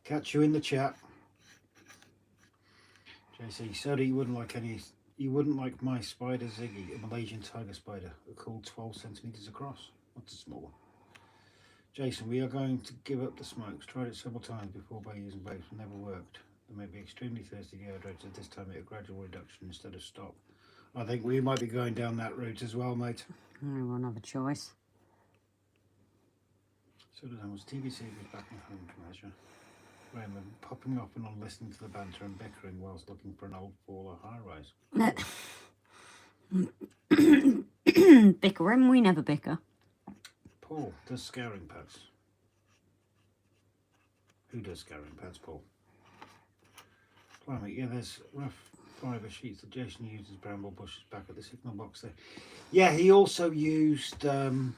Catch you in the chat. JC, sorry, you wouldn't like my spider Ziggy, a Malaysian tiger spider, a cool 12 centimetres across. What's a small one? Jason, we are going to give up the smokes. Tried it several times before by using vapes, but never worked. They may be extremely thirsty dehydrated. This time a gradual reduction instead of stop. I think we might be going down that route as well, mate. We won't have a choice. So does was TBC was back in home to measure. Raymond popping off and on listening to the banter and bickering whilst looking for an old fall or high rise. Bickering, we never bicker. Paul does scouring pads. Who does scouring pads, Paul? Climate, yeah, there's rough fibre sheets that Jason used as bramble bushes back at the signal box there. Yeah, he also used, it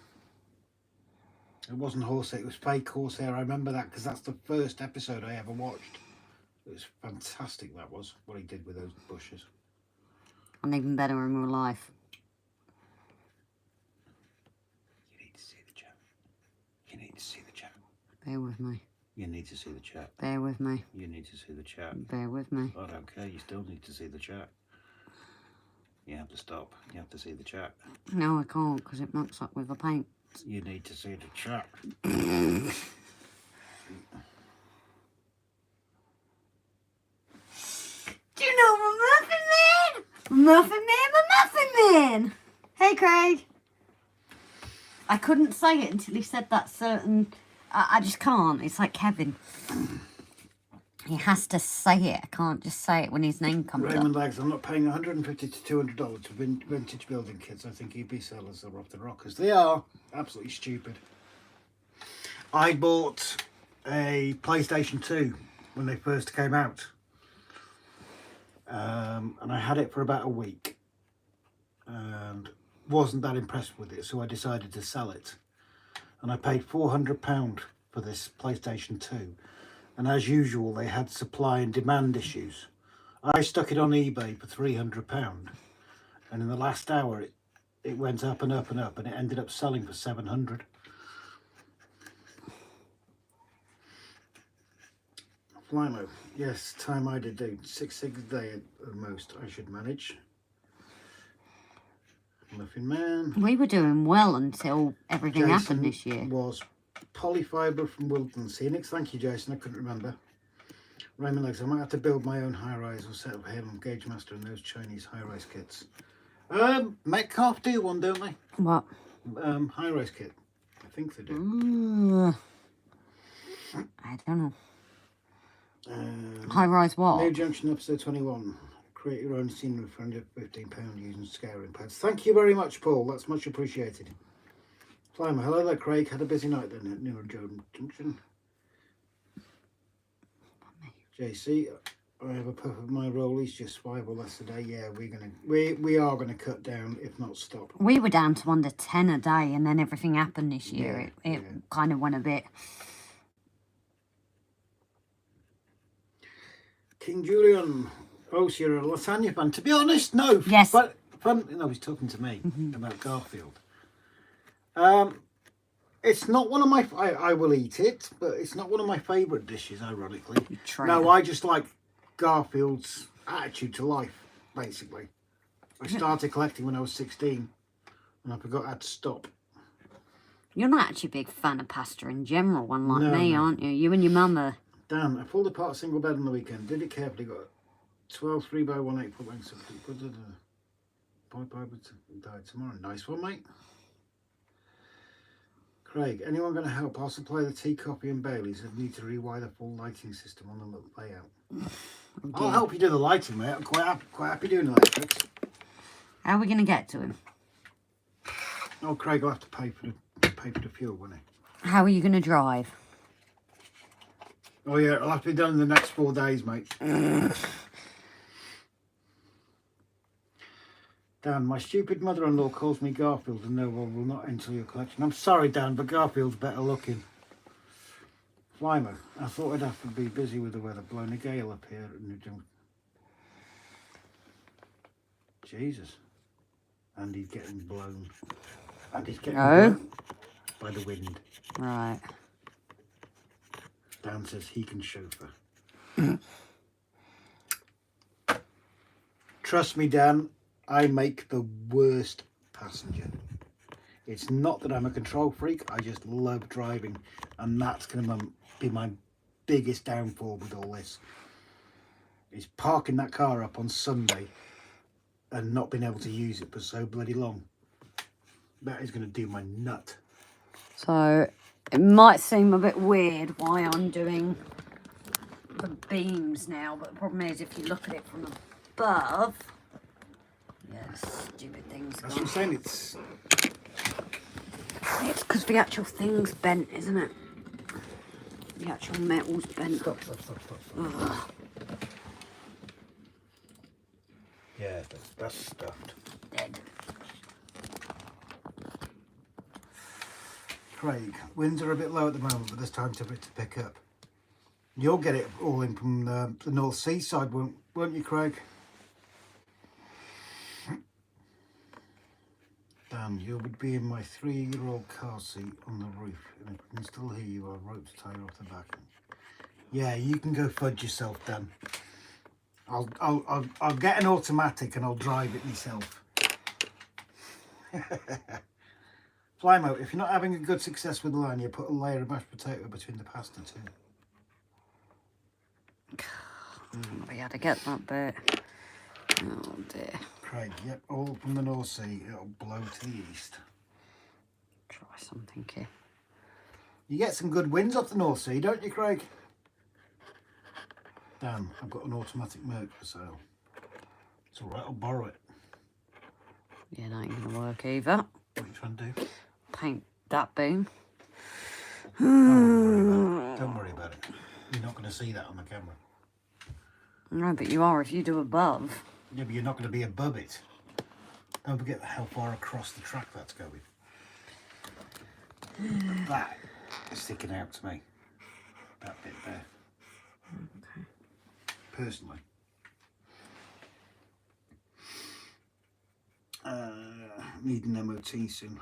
wasn't horsehair, it was fake horsehair. I remember that because that's the first episode I ever watched. It was fantastic, that was, what he did with those bushes. And even better in real life. You need to see the chat. You need to see the chat. Bear with me. You need to see the chat. Bear with me. You need to see the chat. Bear with me. I don't care, you still need to see the chat. You have to stop. You have to see the chat. No, I can't because it mucks up with the paint. You need to see the chat. Do you know my Muffin Man? Muffin Man, my Muffin Man! Hey, Craig. I couldn't say it until he said that certain... I just can't. It's like Kevin. He has to say it. I can't just say it when his name comes Raymond up. Lags, I'm not paying $150 to $200 for vintage building kits. I think EB sellers are off the rockers. They are absolutely stupid. I bought a PlayStation 2 when they first came out. And I had it for about a week. And wasn't that impressed with it, so I decided to sell it. And I paid £400 for this PlayStation 2. And as usual, they had supply and demand issues. I stuck it on eBay for £300. And in the last hour, it went up and up and up, and it ended up selling for £700. Flymo, yes, time I did do 6 gigs a day at most I should manage. Muffin Man. We were doing well until everything Jason happened this year. Was polyfibre from Wilton SCENICS. Thank you, Jason. I couldn't remember. Raymond Legs. I might have to build my own high-rise or set up HILLMAN Gauge Master and those Chinese high-rise kits. Metcalf do one, don't they? What? High-rise kit. I think they do. I don't know. High-rise what? New Junction episode 21. Create your own scenery for under £15 using scaring pads. Thank you very much, Paul. That's much appreciated. Climber, hello there, Craig. Had a busy night then at Junction. JC, I have a puff of my rollies, just 5 or less a day. Yeah, we are gonna cut down, if not stop. We were down to under 10 a day, and then everything happened this year. It kind of went a bit. King Julian, oh, so you're a lasagna fan? To be honest, no. Yes. But no, he's talking to me about Garfield. It's not one of my. I will eat it, but it's not one of my favourite dishes. Ironically, no, I just like Garfield's attitude to life. Basically, I started collecting when I was 16, and I forgot I had to stop. You're not actually a big fan of pasta in general, one like me, aren't you? You and your mama. Dan, I pulled apart a single bed on the weekend. Did it carefully. Got 12 3x1 8 foot lengths. Died tomorrow. Nice one, mate. Craig, anyone going to help? I'll supply the tea, coffee and Baileys. I need to rewire the full lighting system on the layout. I'll help you do the lighting, mate. I'm quite happy doing electrics. How are we going to get to him? Oh, Craig will have to pay for the fuel, won't he? How are you going to drive? Oh yeah, it'll have to be done in the next 4 days, mate. Dan, my stupid mother-in-law calls me Garfield and no one will not enter your collection. I'm sorry, Dan, but Garfield's better looking. Flymo, I thought I'd have to be busy with the weather. Blowing a gale up here at New Junction. Jesus. And he's getting blown. And he's getting blown by the wind. Right. Dan says he can chauffeur. Trust me, Dan, I make the worst passenger. It's not that I'm a control freak, I just love driving, and that's going to be my biggest downfall with all this. Is parking that car up on Sunday and not being able to use it for so bloody long. That is going to do my nut. So it might seem a bit weird why I'm doing the beams now, but the problem is if you look at it from above, stupid things. That's what I'm saying, it's because the actual thing's bent, isn't it? The actual metal's bent. Stop. Ugh. Yeah, that's stuffed. Dead. Craig, winds are a bit low at the moment, but there's time for it to pick up. You'll get it all in from the North Sea side, won't you, Craig? Dan, you would be in my 3-year-old car seat on the roof, and if I can still hear you, I'll rope tie off the back. Yeah, you can go fudge yourself, Dan. I'll get an automatic and I'll drive it myself. Flymo, if you're not having a good success with the line, you put a layer of mashed potato between the pasta too. We had to get that bit. Oh dear. Craig, yep, all from the North Sea. It'll blow to the east. Try something here. You get some good winds off the North Sea, don't you, Craig? Dan, I've got an automatic Merc for sale. It's alright, I'll borrow it. Yeah, that ain't gonna work either. What are you trying to do? Paint that boom. Don't worry about it. You're not going to see that on the camera. No, but you are if you do above. Yeah, but you're not going to be above it. Don't forget how far across the track that's going. That is sticking out to me. That bit there. Okay. Personally. Need an MOT soon.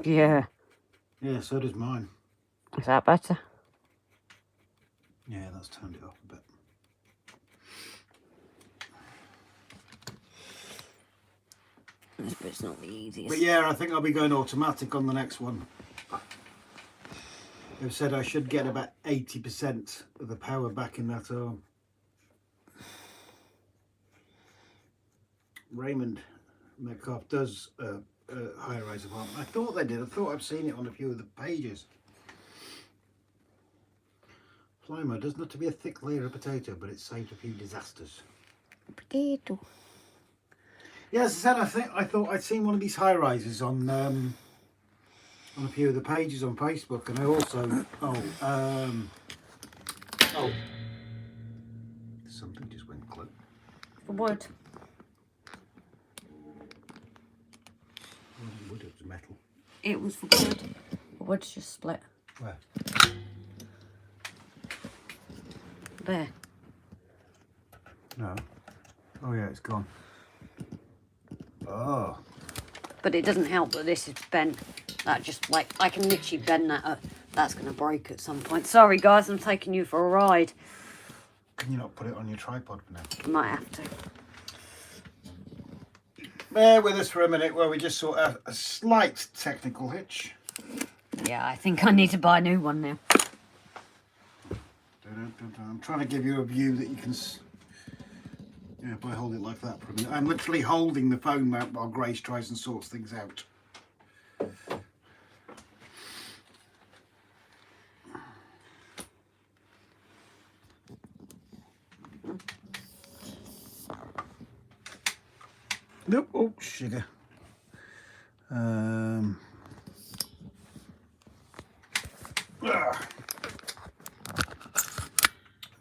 Yeah. Yeah, so does mine. Is that better? Yeah, that's turned it off a bit. This bit's not the easiest. But yeah, I think I'll be going automatic on the next one. They've said I should get about 80% of the power back in that arm. Raymond Metcalf does high-rise apartment. I thought they did. I thought I've seen it on a few of the pages. Flymo doesn't have to be a thick layer of potato, but it saved a few disasters. Potato. Yeah, as I said, I thought I'd seen one of these high rises on a few of the pages on Facebook, and I also something just went click. For wood. It wasn't wood, it was metal. It was for wood. The wood's just split. Where? There. No. Oh yeah, it's gone. Oh. But it doesn't help that this is bent. That just like, I can literally bend that. That's going to break at some point. Sorry guys, I'm taking you for a ride. Can you not put it on your tripod for now? I might have to. Bear with us for a minute while we just sort out a slight technical hitch. Yeah, I think I need to buy a new one now. I'm trying to give you a view that you can... Yeah, if I hold it like that for a minute. I'm literally holding the phone mount while Grace tries and sorts things out. Nope. Oh, sugar.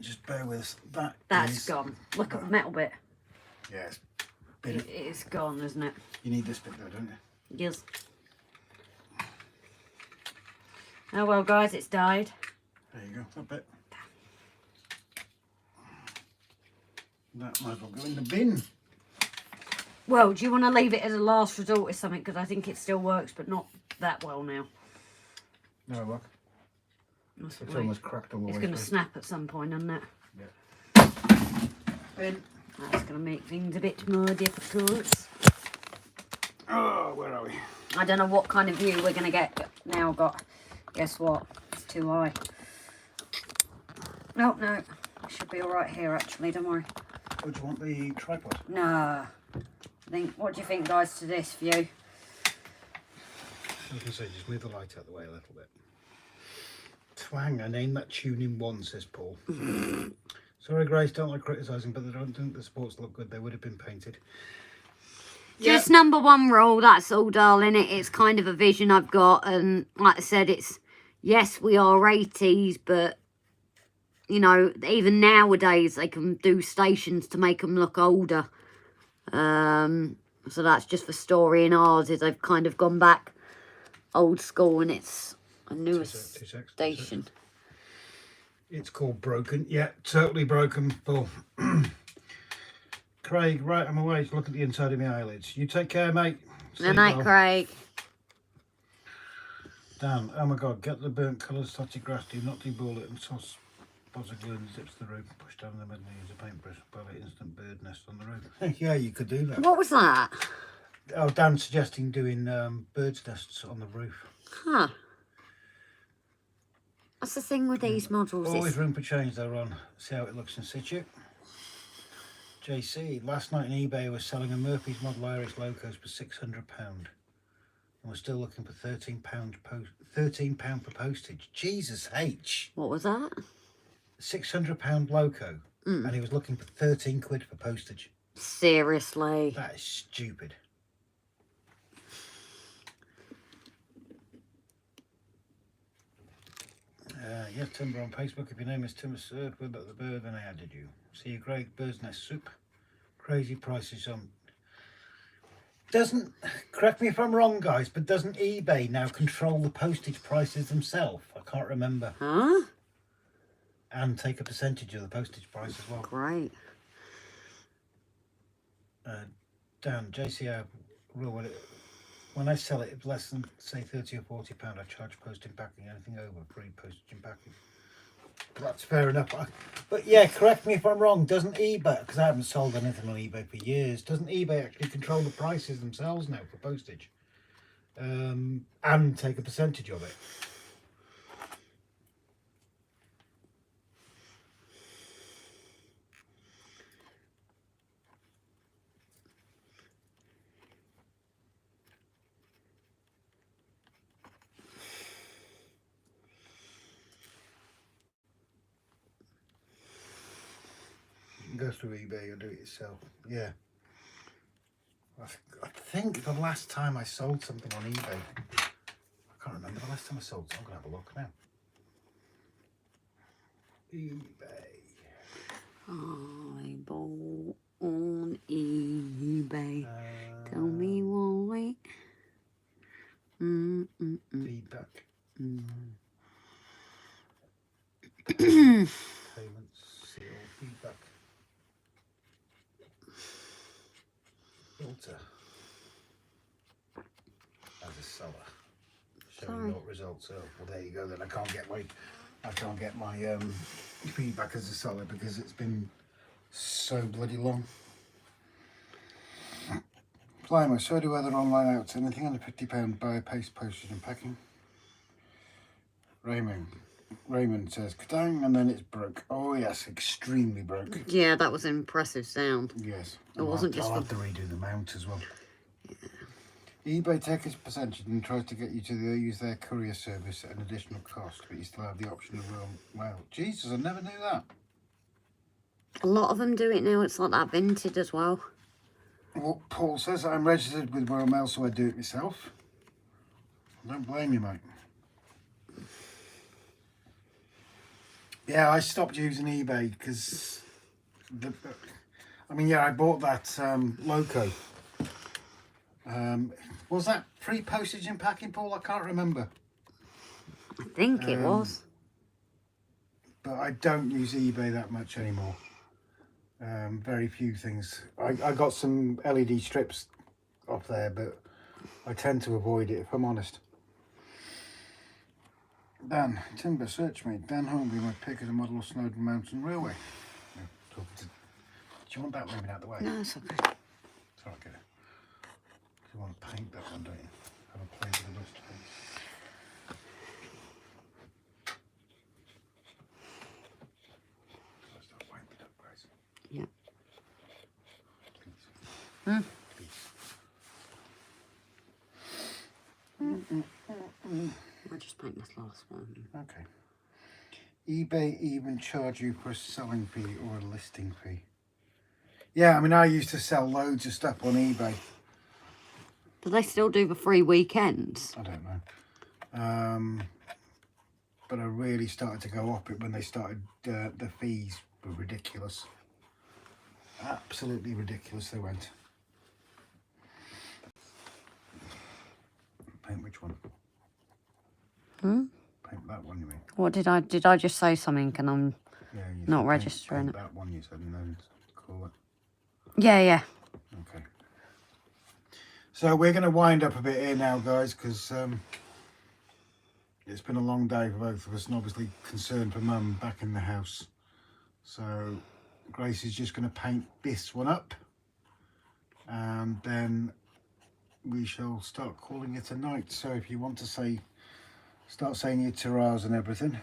Just bear with us. That's gone. Look at the metal bit. Yes. It is gone, isn't it? You need this bit though, don't you? Yes. Oh well, guys, it's died. There you go. That bit. That might as well go in the bin. Well, do you want to leave it as a last resort or something? Because I think it still works, but not that well now. No, look. That's It's right. almost cracked all the way It's going to through. snap at some point, isn't it? Yeah. Bin. That's going to make things a bit more difficult. Oh, where are we? I don't know what kind of view we're going to get now. Guess what? It's too high. Oh, no. It should be all right here, actually. Don't worry. Oh, do you want the tripod? No. What do you think, guys, to this view? I was going to say, just move the light out of the way a little bit. Twang, I named that tune in one, says Paul. Sorry, Grace, don't like criticising, but I don't think the sports look good. They would have been painted. Just number one rule, that's all, darling. It's kind of a vision I've got. And like I said, it's, yes, we are 80s, but, you know, even nowadays they can do stations to make them look older. So that's just for story, and ours is they've kind of gone back old school and it's a newer station. It's called Broken. Yeah, totally broken, Paul. Craig, right, I'm away to look at the inside of my eyelids. You take care, mate. Good night, Craig. Dan, oh my God, get the burnt colours, totty grass, do not deball it and toss pots of glue and zips the roof, push down the middle and use a paintbrush, put an instant bird nest on the roof. Yeah, you could do that. What was that? Oh, Dan's suggesting doing bird's nests on the roof. Huh. That's the thing with these models. Always room for change though, Ron. See how it looks in situ. JC, last night on eBay was selling a Murphy's Model Irish Locos for £600. And we're still looking for £13 for postage. Jesus H. What was that? £600 Loco. And he was looking for 13 quid for postage. Seriously. That is stupid. Yes, Timber on Facebook. If your name is Timber Surd, what about the bird? Then I added you. See a great bird's nest soup. Crazy prices on. Doesn't, correct me if I'm wrong, guys, but doesn't eBay now control the postage prices themselves? I can't remember. Huh? And take a percentage of the postage price as well. Great. Dan, JCR rule, when I sell it, if less than, say, £30 or £40, I charge postage and packing. Anything over, free postage and packing. That's fair enough. But yeah, correct me if I'm wrong, doesn't eBay, because I haven't sold anything on eBay for years, doesn't eBay actually control the prices themselves now for postage? And take a percentage of it? Go go through eBay or do it yourself. Yeah. I think the last time I sold something on eBay, I can't remember the last time I sold something. I'm going to have a look now. eBay. I bought on eBay. Tell me why. Feedback. Payments, seal, feedback. Filter. As a seller. Showing not results. Oh, well, there you go. Then I can't get my feedback as a seller because it's been so bloody long. Flymo, so do other online outs. Anything under £50 buy, paste, postage and packing. Raymond says kadang, and then it's broke. Oh yes, extremely broke. Yeah, that was an impressive sound. Yes. It wasn't just. I'll have to redo the mount as well. Yeah. eBay takes its percentage and tries to get you to use their courier service at an additional cost, but you still have the option of well, Jesus, I never knew that. A lot of them do it now. It's like that Vinted as well. Well, Paul says I'm registered with Royal Mail, so I do it myself. I don't blame you, mate. Yeah, I stopped using eBay because I bought that Loco. Was that free postage and packing, Paul? I can't remember. I think it was. But I don't use eBay that much anymore. Very few things. I got some LED strips off there, but I tend to avoid it if I'm honest. Dan, Timber, search me. Dan Holmby, my pick is a model of Snowdon Mountain Railway. Do you want that moving out the way? No, it's okay. It's all okay. You want to paint that one, don't you? Have a play with the rust, please. Start winding it up, guys. Yeah. I'll just paint this last one. Okay. eBay even charge you for a selling fee or a listing fee? Yeah, I mean, I used to sell loads of stuff on eBay. Do they still do the free weekends? I don't know. But I really started to go up it when they started, the fees were ridiculous. Absolutely ridiculous they went. Paint which one? Paint that one, you mean? What did I just say something and I'm not registering paint it? that one you said and then call it. Yeah. Okay. So we're going to wind up a bit here now, guys, because it's been a long day for both of us and obviously concerned for Mum back in the house. So Grace is just going to paint this one up and then we shall start calling it a night. So if you want to start saying your ta-ra's and everything.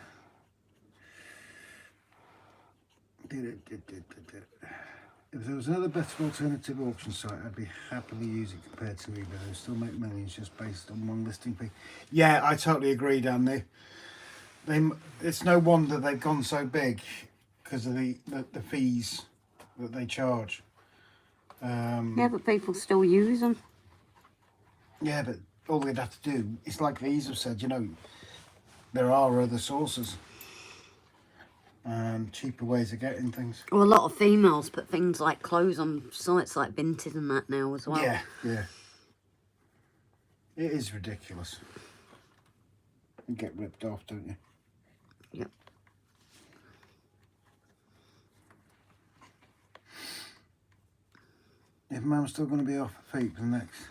If there was another better alternative auction site, I'd be happily use it compared to eBay. They'll still make millions just based on one listing fee. Yeah, I totally agree, Dan. It's no wonder they've gone so big because of the fees that they charge. Yeah, but people still use them. Yeah, but all they'd have to do, it's like these have said, you know, there are other sources and cheaper ways of getting things. Well, a lot of females put things like clothes on sites like Vinted and that now as well. Yeah. It is ridiculous. You get ripped off, don't you? Yep. If Mum's still going to be off her feet for the next...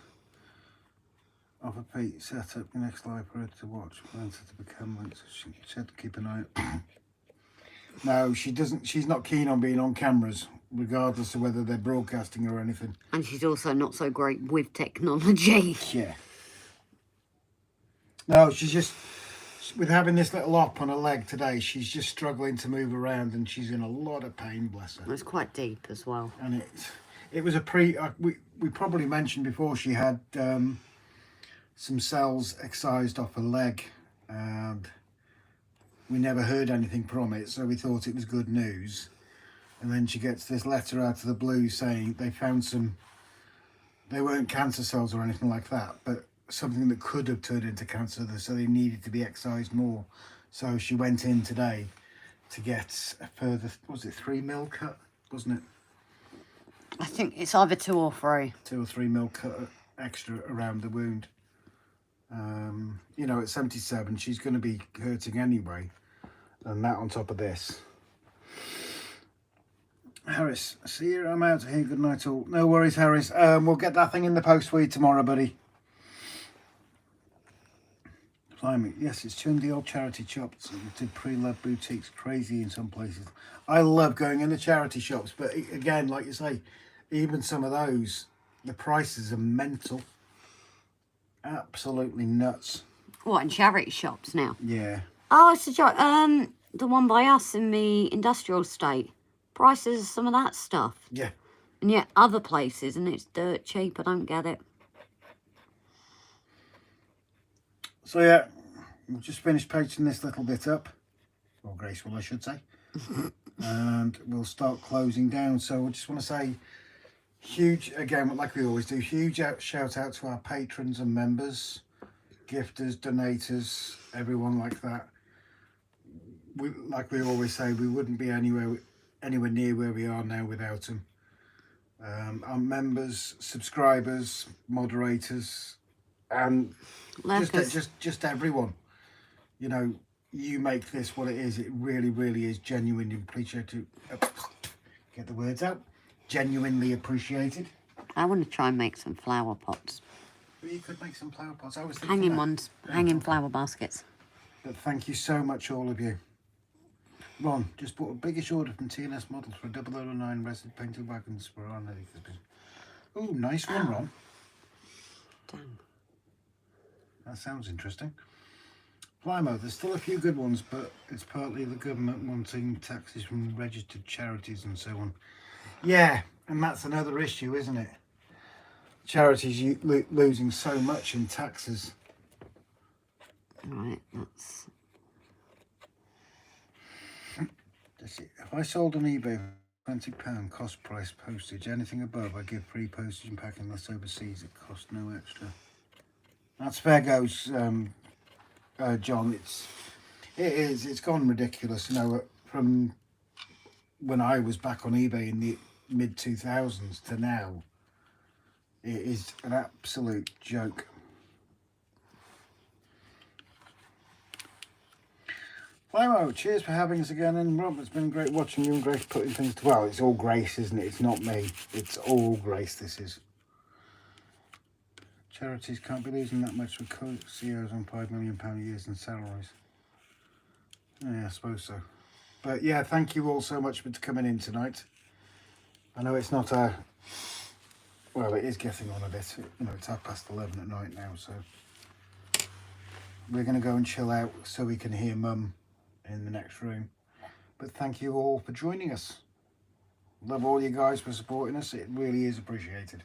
Off her feet, set up the next live for her to watch. Plans her to become like, so she said to keep an eye out. No, she doesn't. She's not keen on being on cameras, regardless of whether they're broadcasting or anything. And she's also not so great with technology. Yeah. No, she's just, with having this little op on her leg today, she's just struggling to move around and she's in a lot of pain, bless her. It's quite deep as well. And it was a we probably mentioned before she had some cells excised off her leg and we never heard anything from it, so we thought it was good news. And then she gets this letter out of the blue saying they found some, they weren't cancer cells or anything like that, but something that could have turned into cancer, so they needed to be excised more. So she went in today to get a further, was it 3 mil cut, wasn't it? I think it's either 2 or 3. 2 or 3 mil cut extra around the wound. You know, at 77, she's going to be hurting anyway. And that on top of this. Harris, see you. I'm out of here. Good night all. No worries, Harris. We'll get that thing in the post for you tomorrow, buddy. Blimey, yes, it's turned the old charity shops into pre-loved boutiques. Crazy in some places. I love going into charity shops, but again, like you say, even some of those, the prices are mental. Absolutely nuts. What, in charity shops now? Yeah. Oh, it's a joke. The one by us in the industrial estate. Prices of some of that stuff. Yeah. And yet other places, and it's dirt cheap. I don't get it. So yeah, we've just finished painting this little bit up. Or graceful, I should say. And we'll start closing down. So I just want to say, huge, again, like we always do, huge shout out to our patrons and members, gifters, donators, everyone like that. Like we always say, we wouldn't be anywhere near where we are now without them. Our members, subscribers, moderators, and just everyone. You know, you make this what it is. It really, really is genuinely appreciated. Get the words out. Genuinely appreciated. I want to try and make some flower pots. Well, you could make some flower pots. I was thinking Hanging that. ones. Hanging flower baskets. But thank you so much, all of you. Ron, just bought a biggish order from TNS Models for a 009 resin painted wagons for ARNOLD. Oh, nice one, Ron. Damn. That sounds interesting. Flymo, there's still a few good ones, but it's partly the government wanting taxes from registered charities and so on. Yeah, and that's another issue, isn't it? Charities losing so much in taxes. Right, that's... If I sold on eBay for £20 cost price postage, anything above I give free postage and packing, unless overseas it costs no extra. That's fair goes, John. It's gone ridiculous. You know, from when I was back on eBay in the mid 2000s to now, it is an absolute joke. Flymo, cheers for having us again. And Rob, it's been great watching you and Grace putting things to... Well, it's all Grace, isn't it? It's not me. It's all Grace, this is. Charities can't be losing that much with CEOs on £5 million a year in salaries. Yeah, I suppose so. But yeah, thank you all so much for coming in tonight. I know it's not a... Well, it is getting on a bit. You know, it's 11:30 at night now, so... We're going to go and chill out so we can hear Mum in the next room. But thank you all for joining us. Love all you guys for supporting us. It really is appreciated.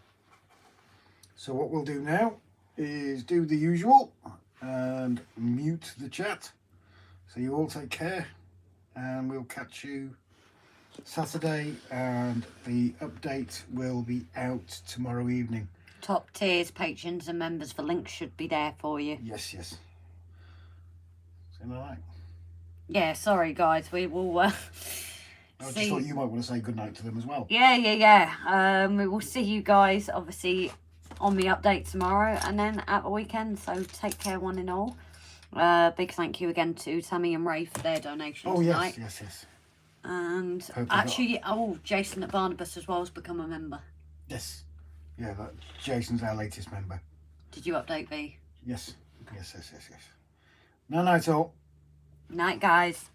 So what we'll do now is do the usual and mute the chat. So you all take care, and we'll catch you Saturday, and the update will be out tomorrow evening. Top tiers, patrons and members, the links should be there for you. Yes, yes. Seem all right? Yeah, sorry guys, we will I just thought you might want to say goodnight to them as well. Yeah. We will see you guys obviously on the update tomorrow and then at the weekend, so take care one and all. Big thank you again to Tammy and Ray for their donation tonight. Yes. And actually, Jason at Barnabas as well has become a member. Yes. Yeah, Jason's our latest member. Did you update V? Yes. Night all. Night, guys.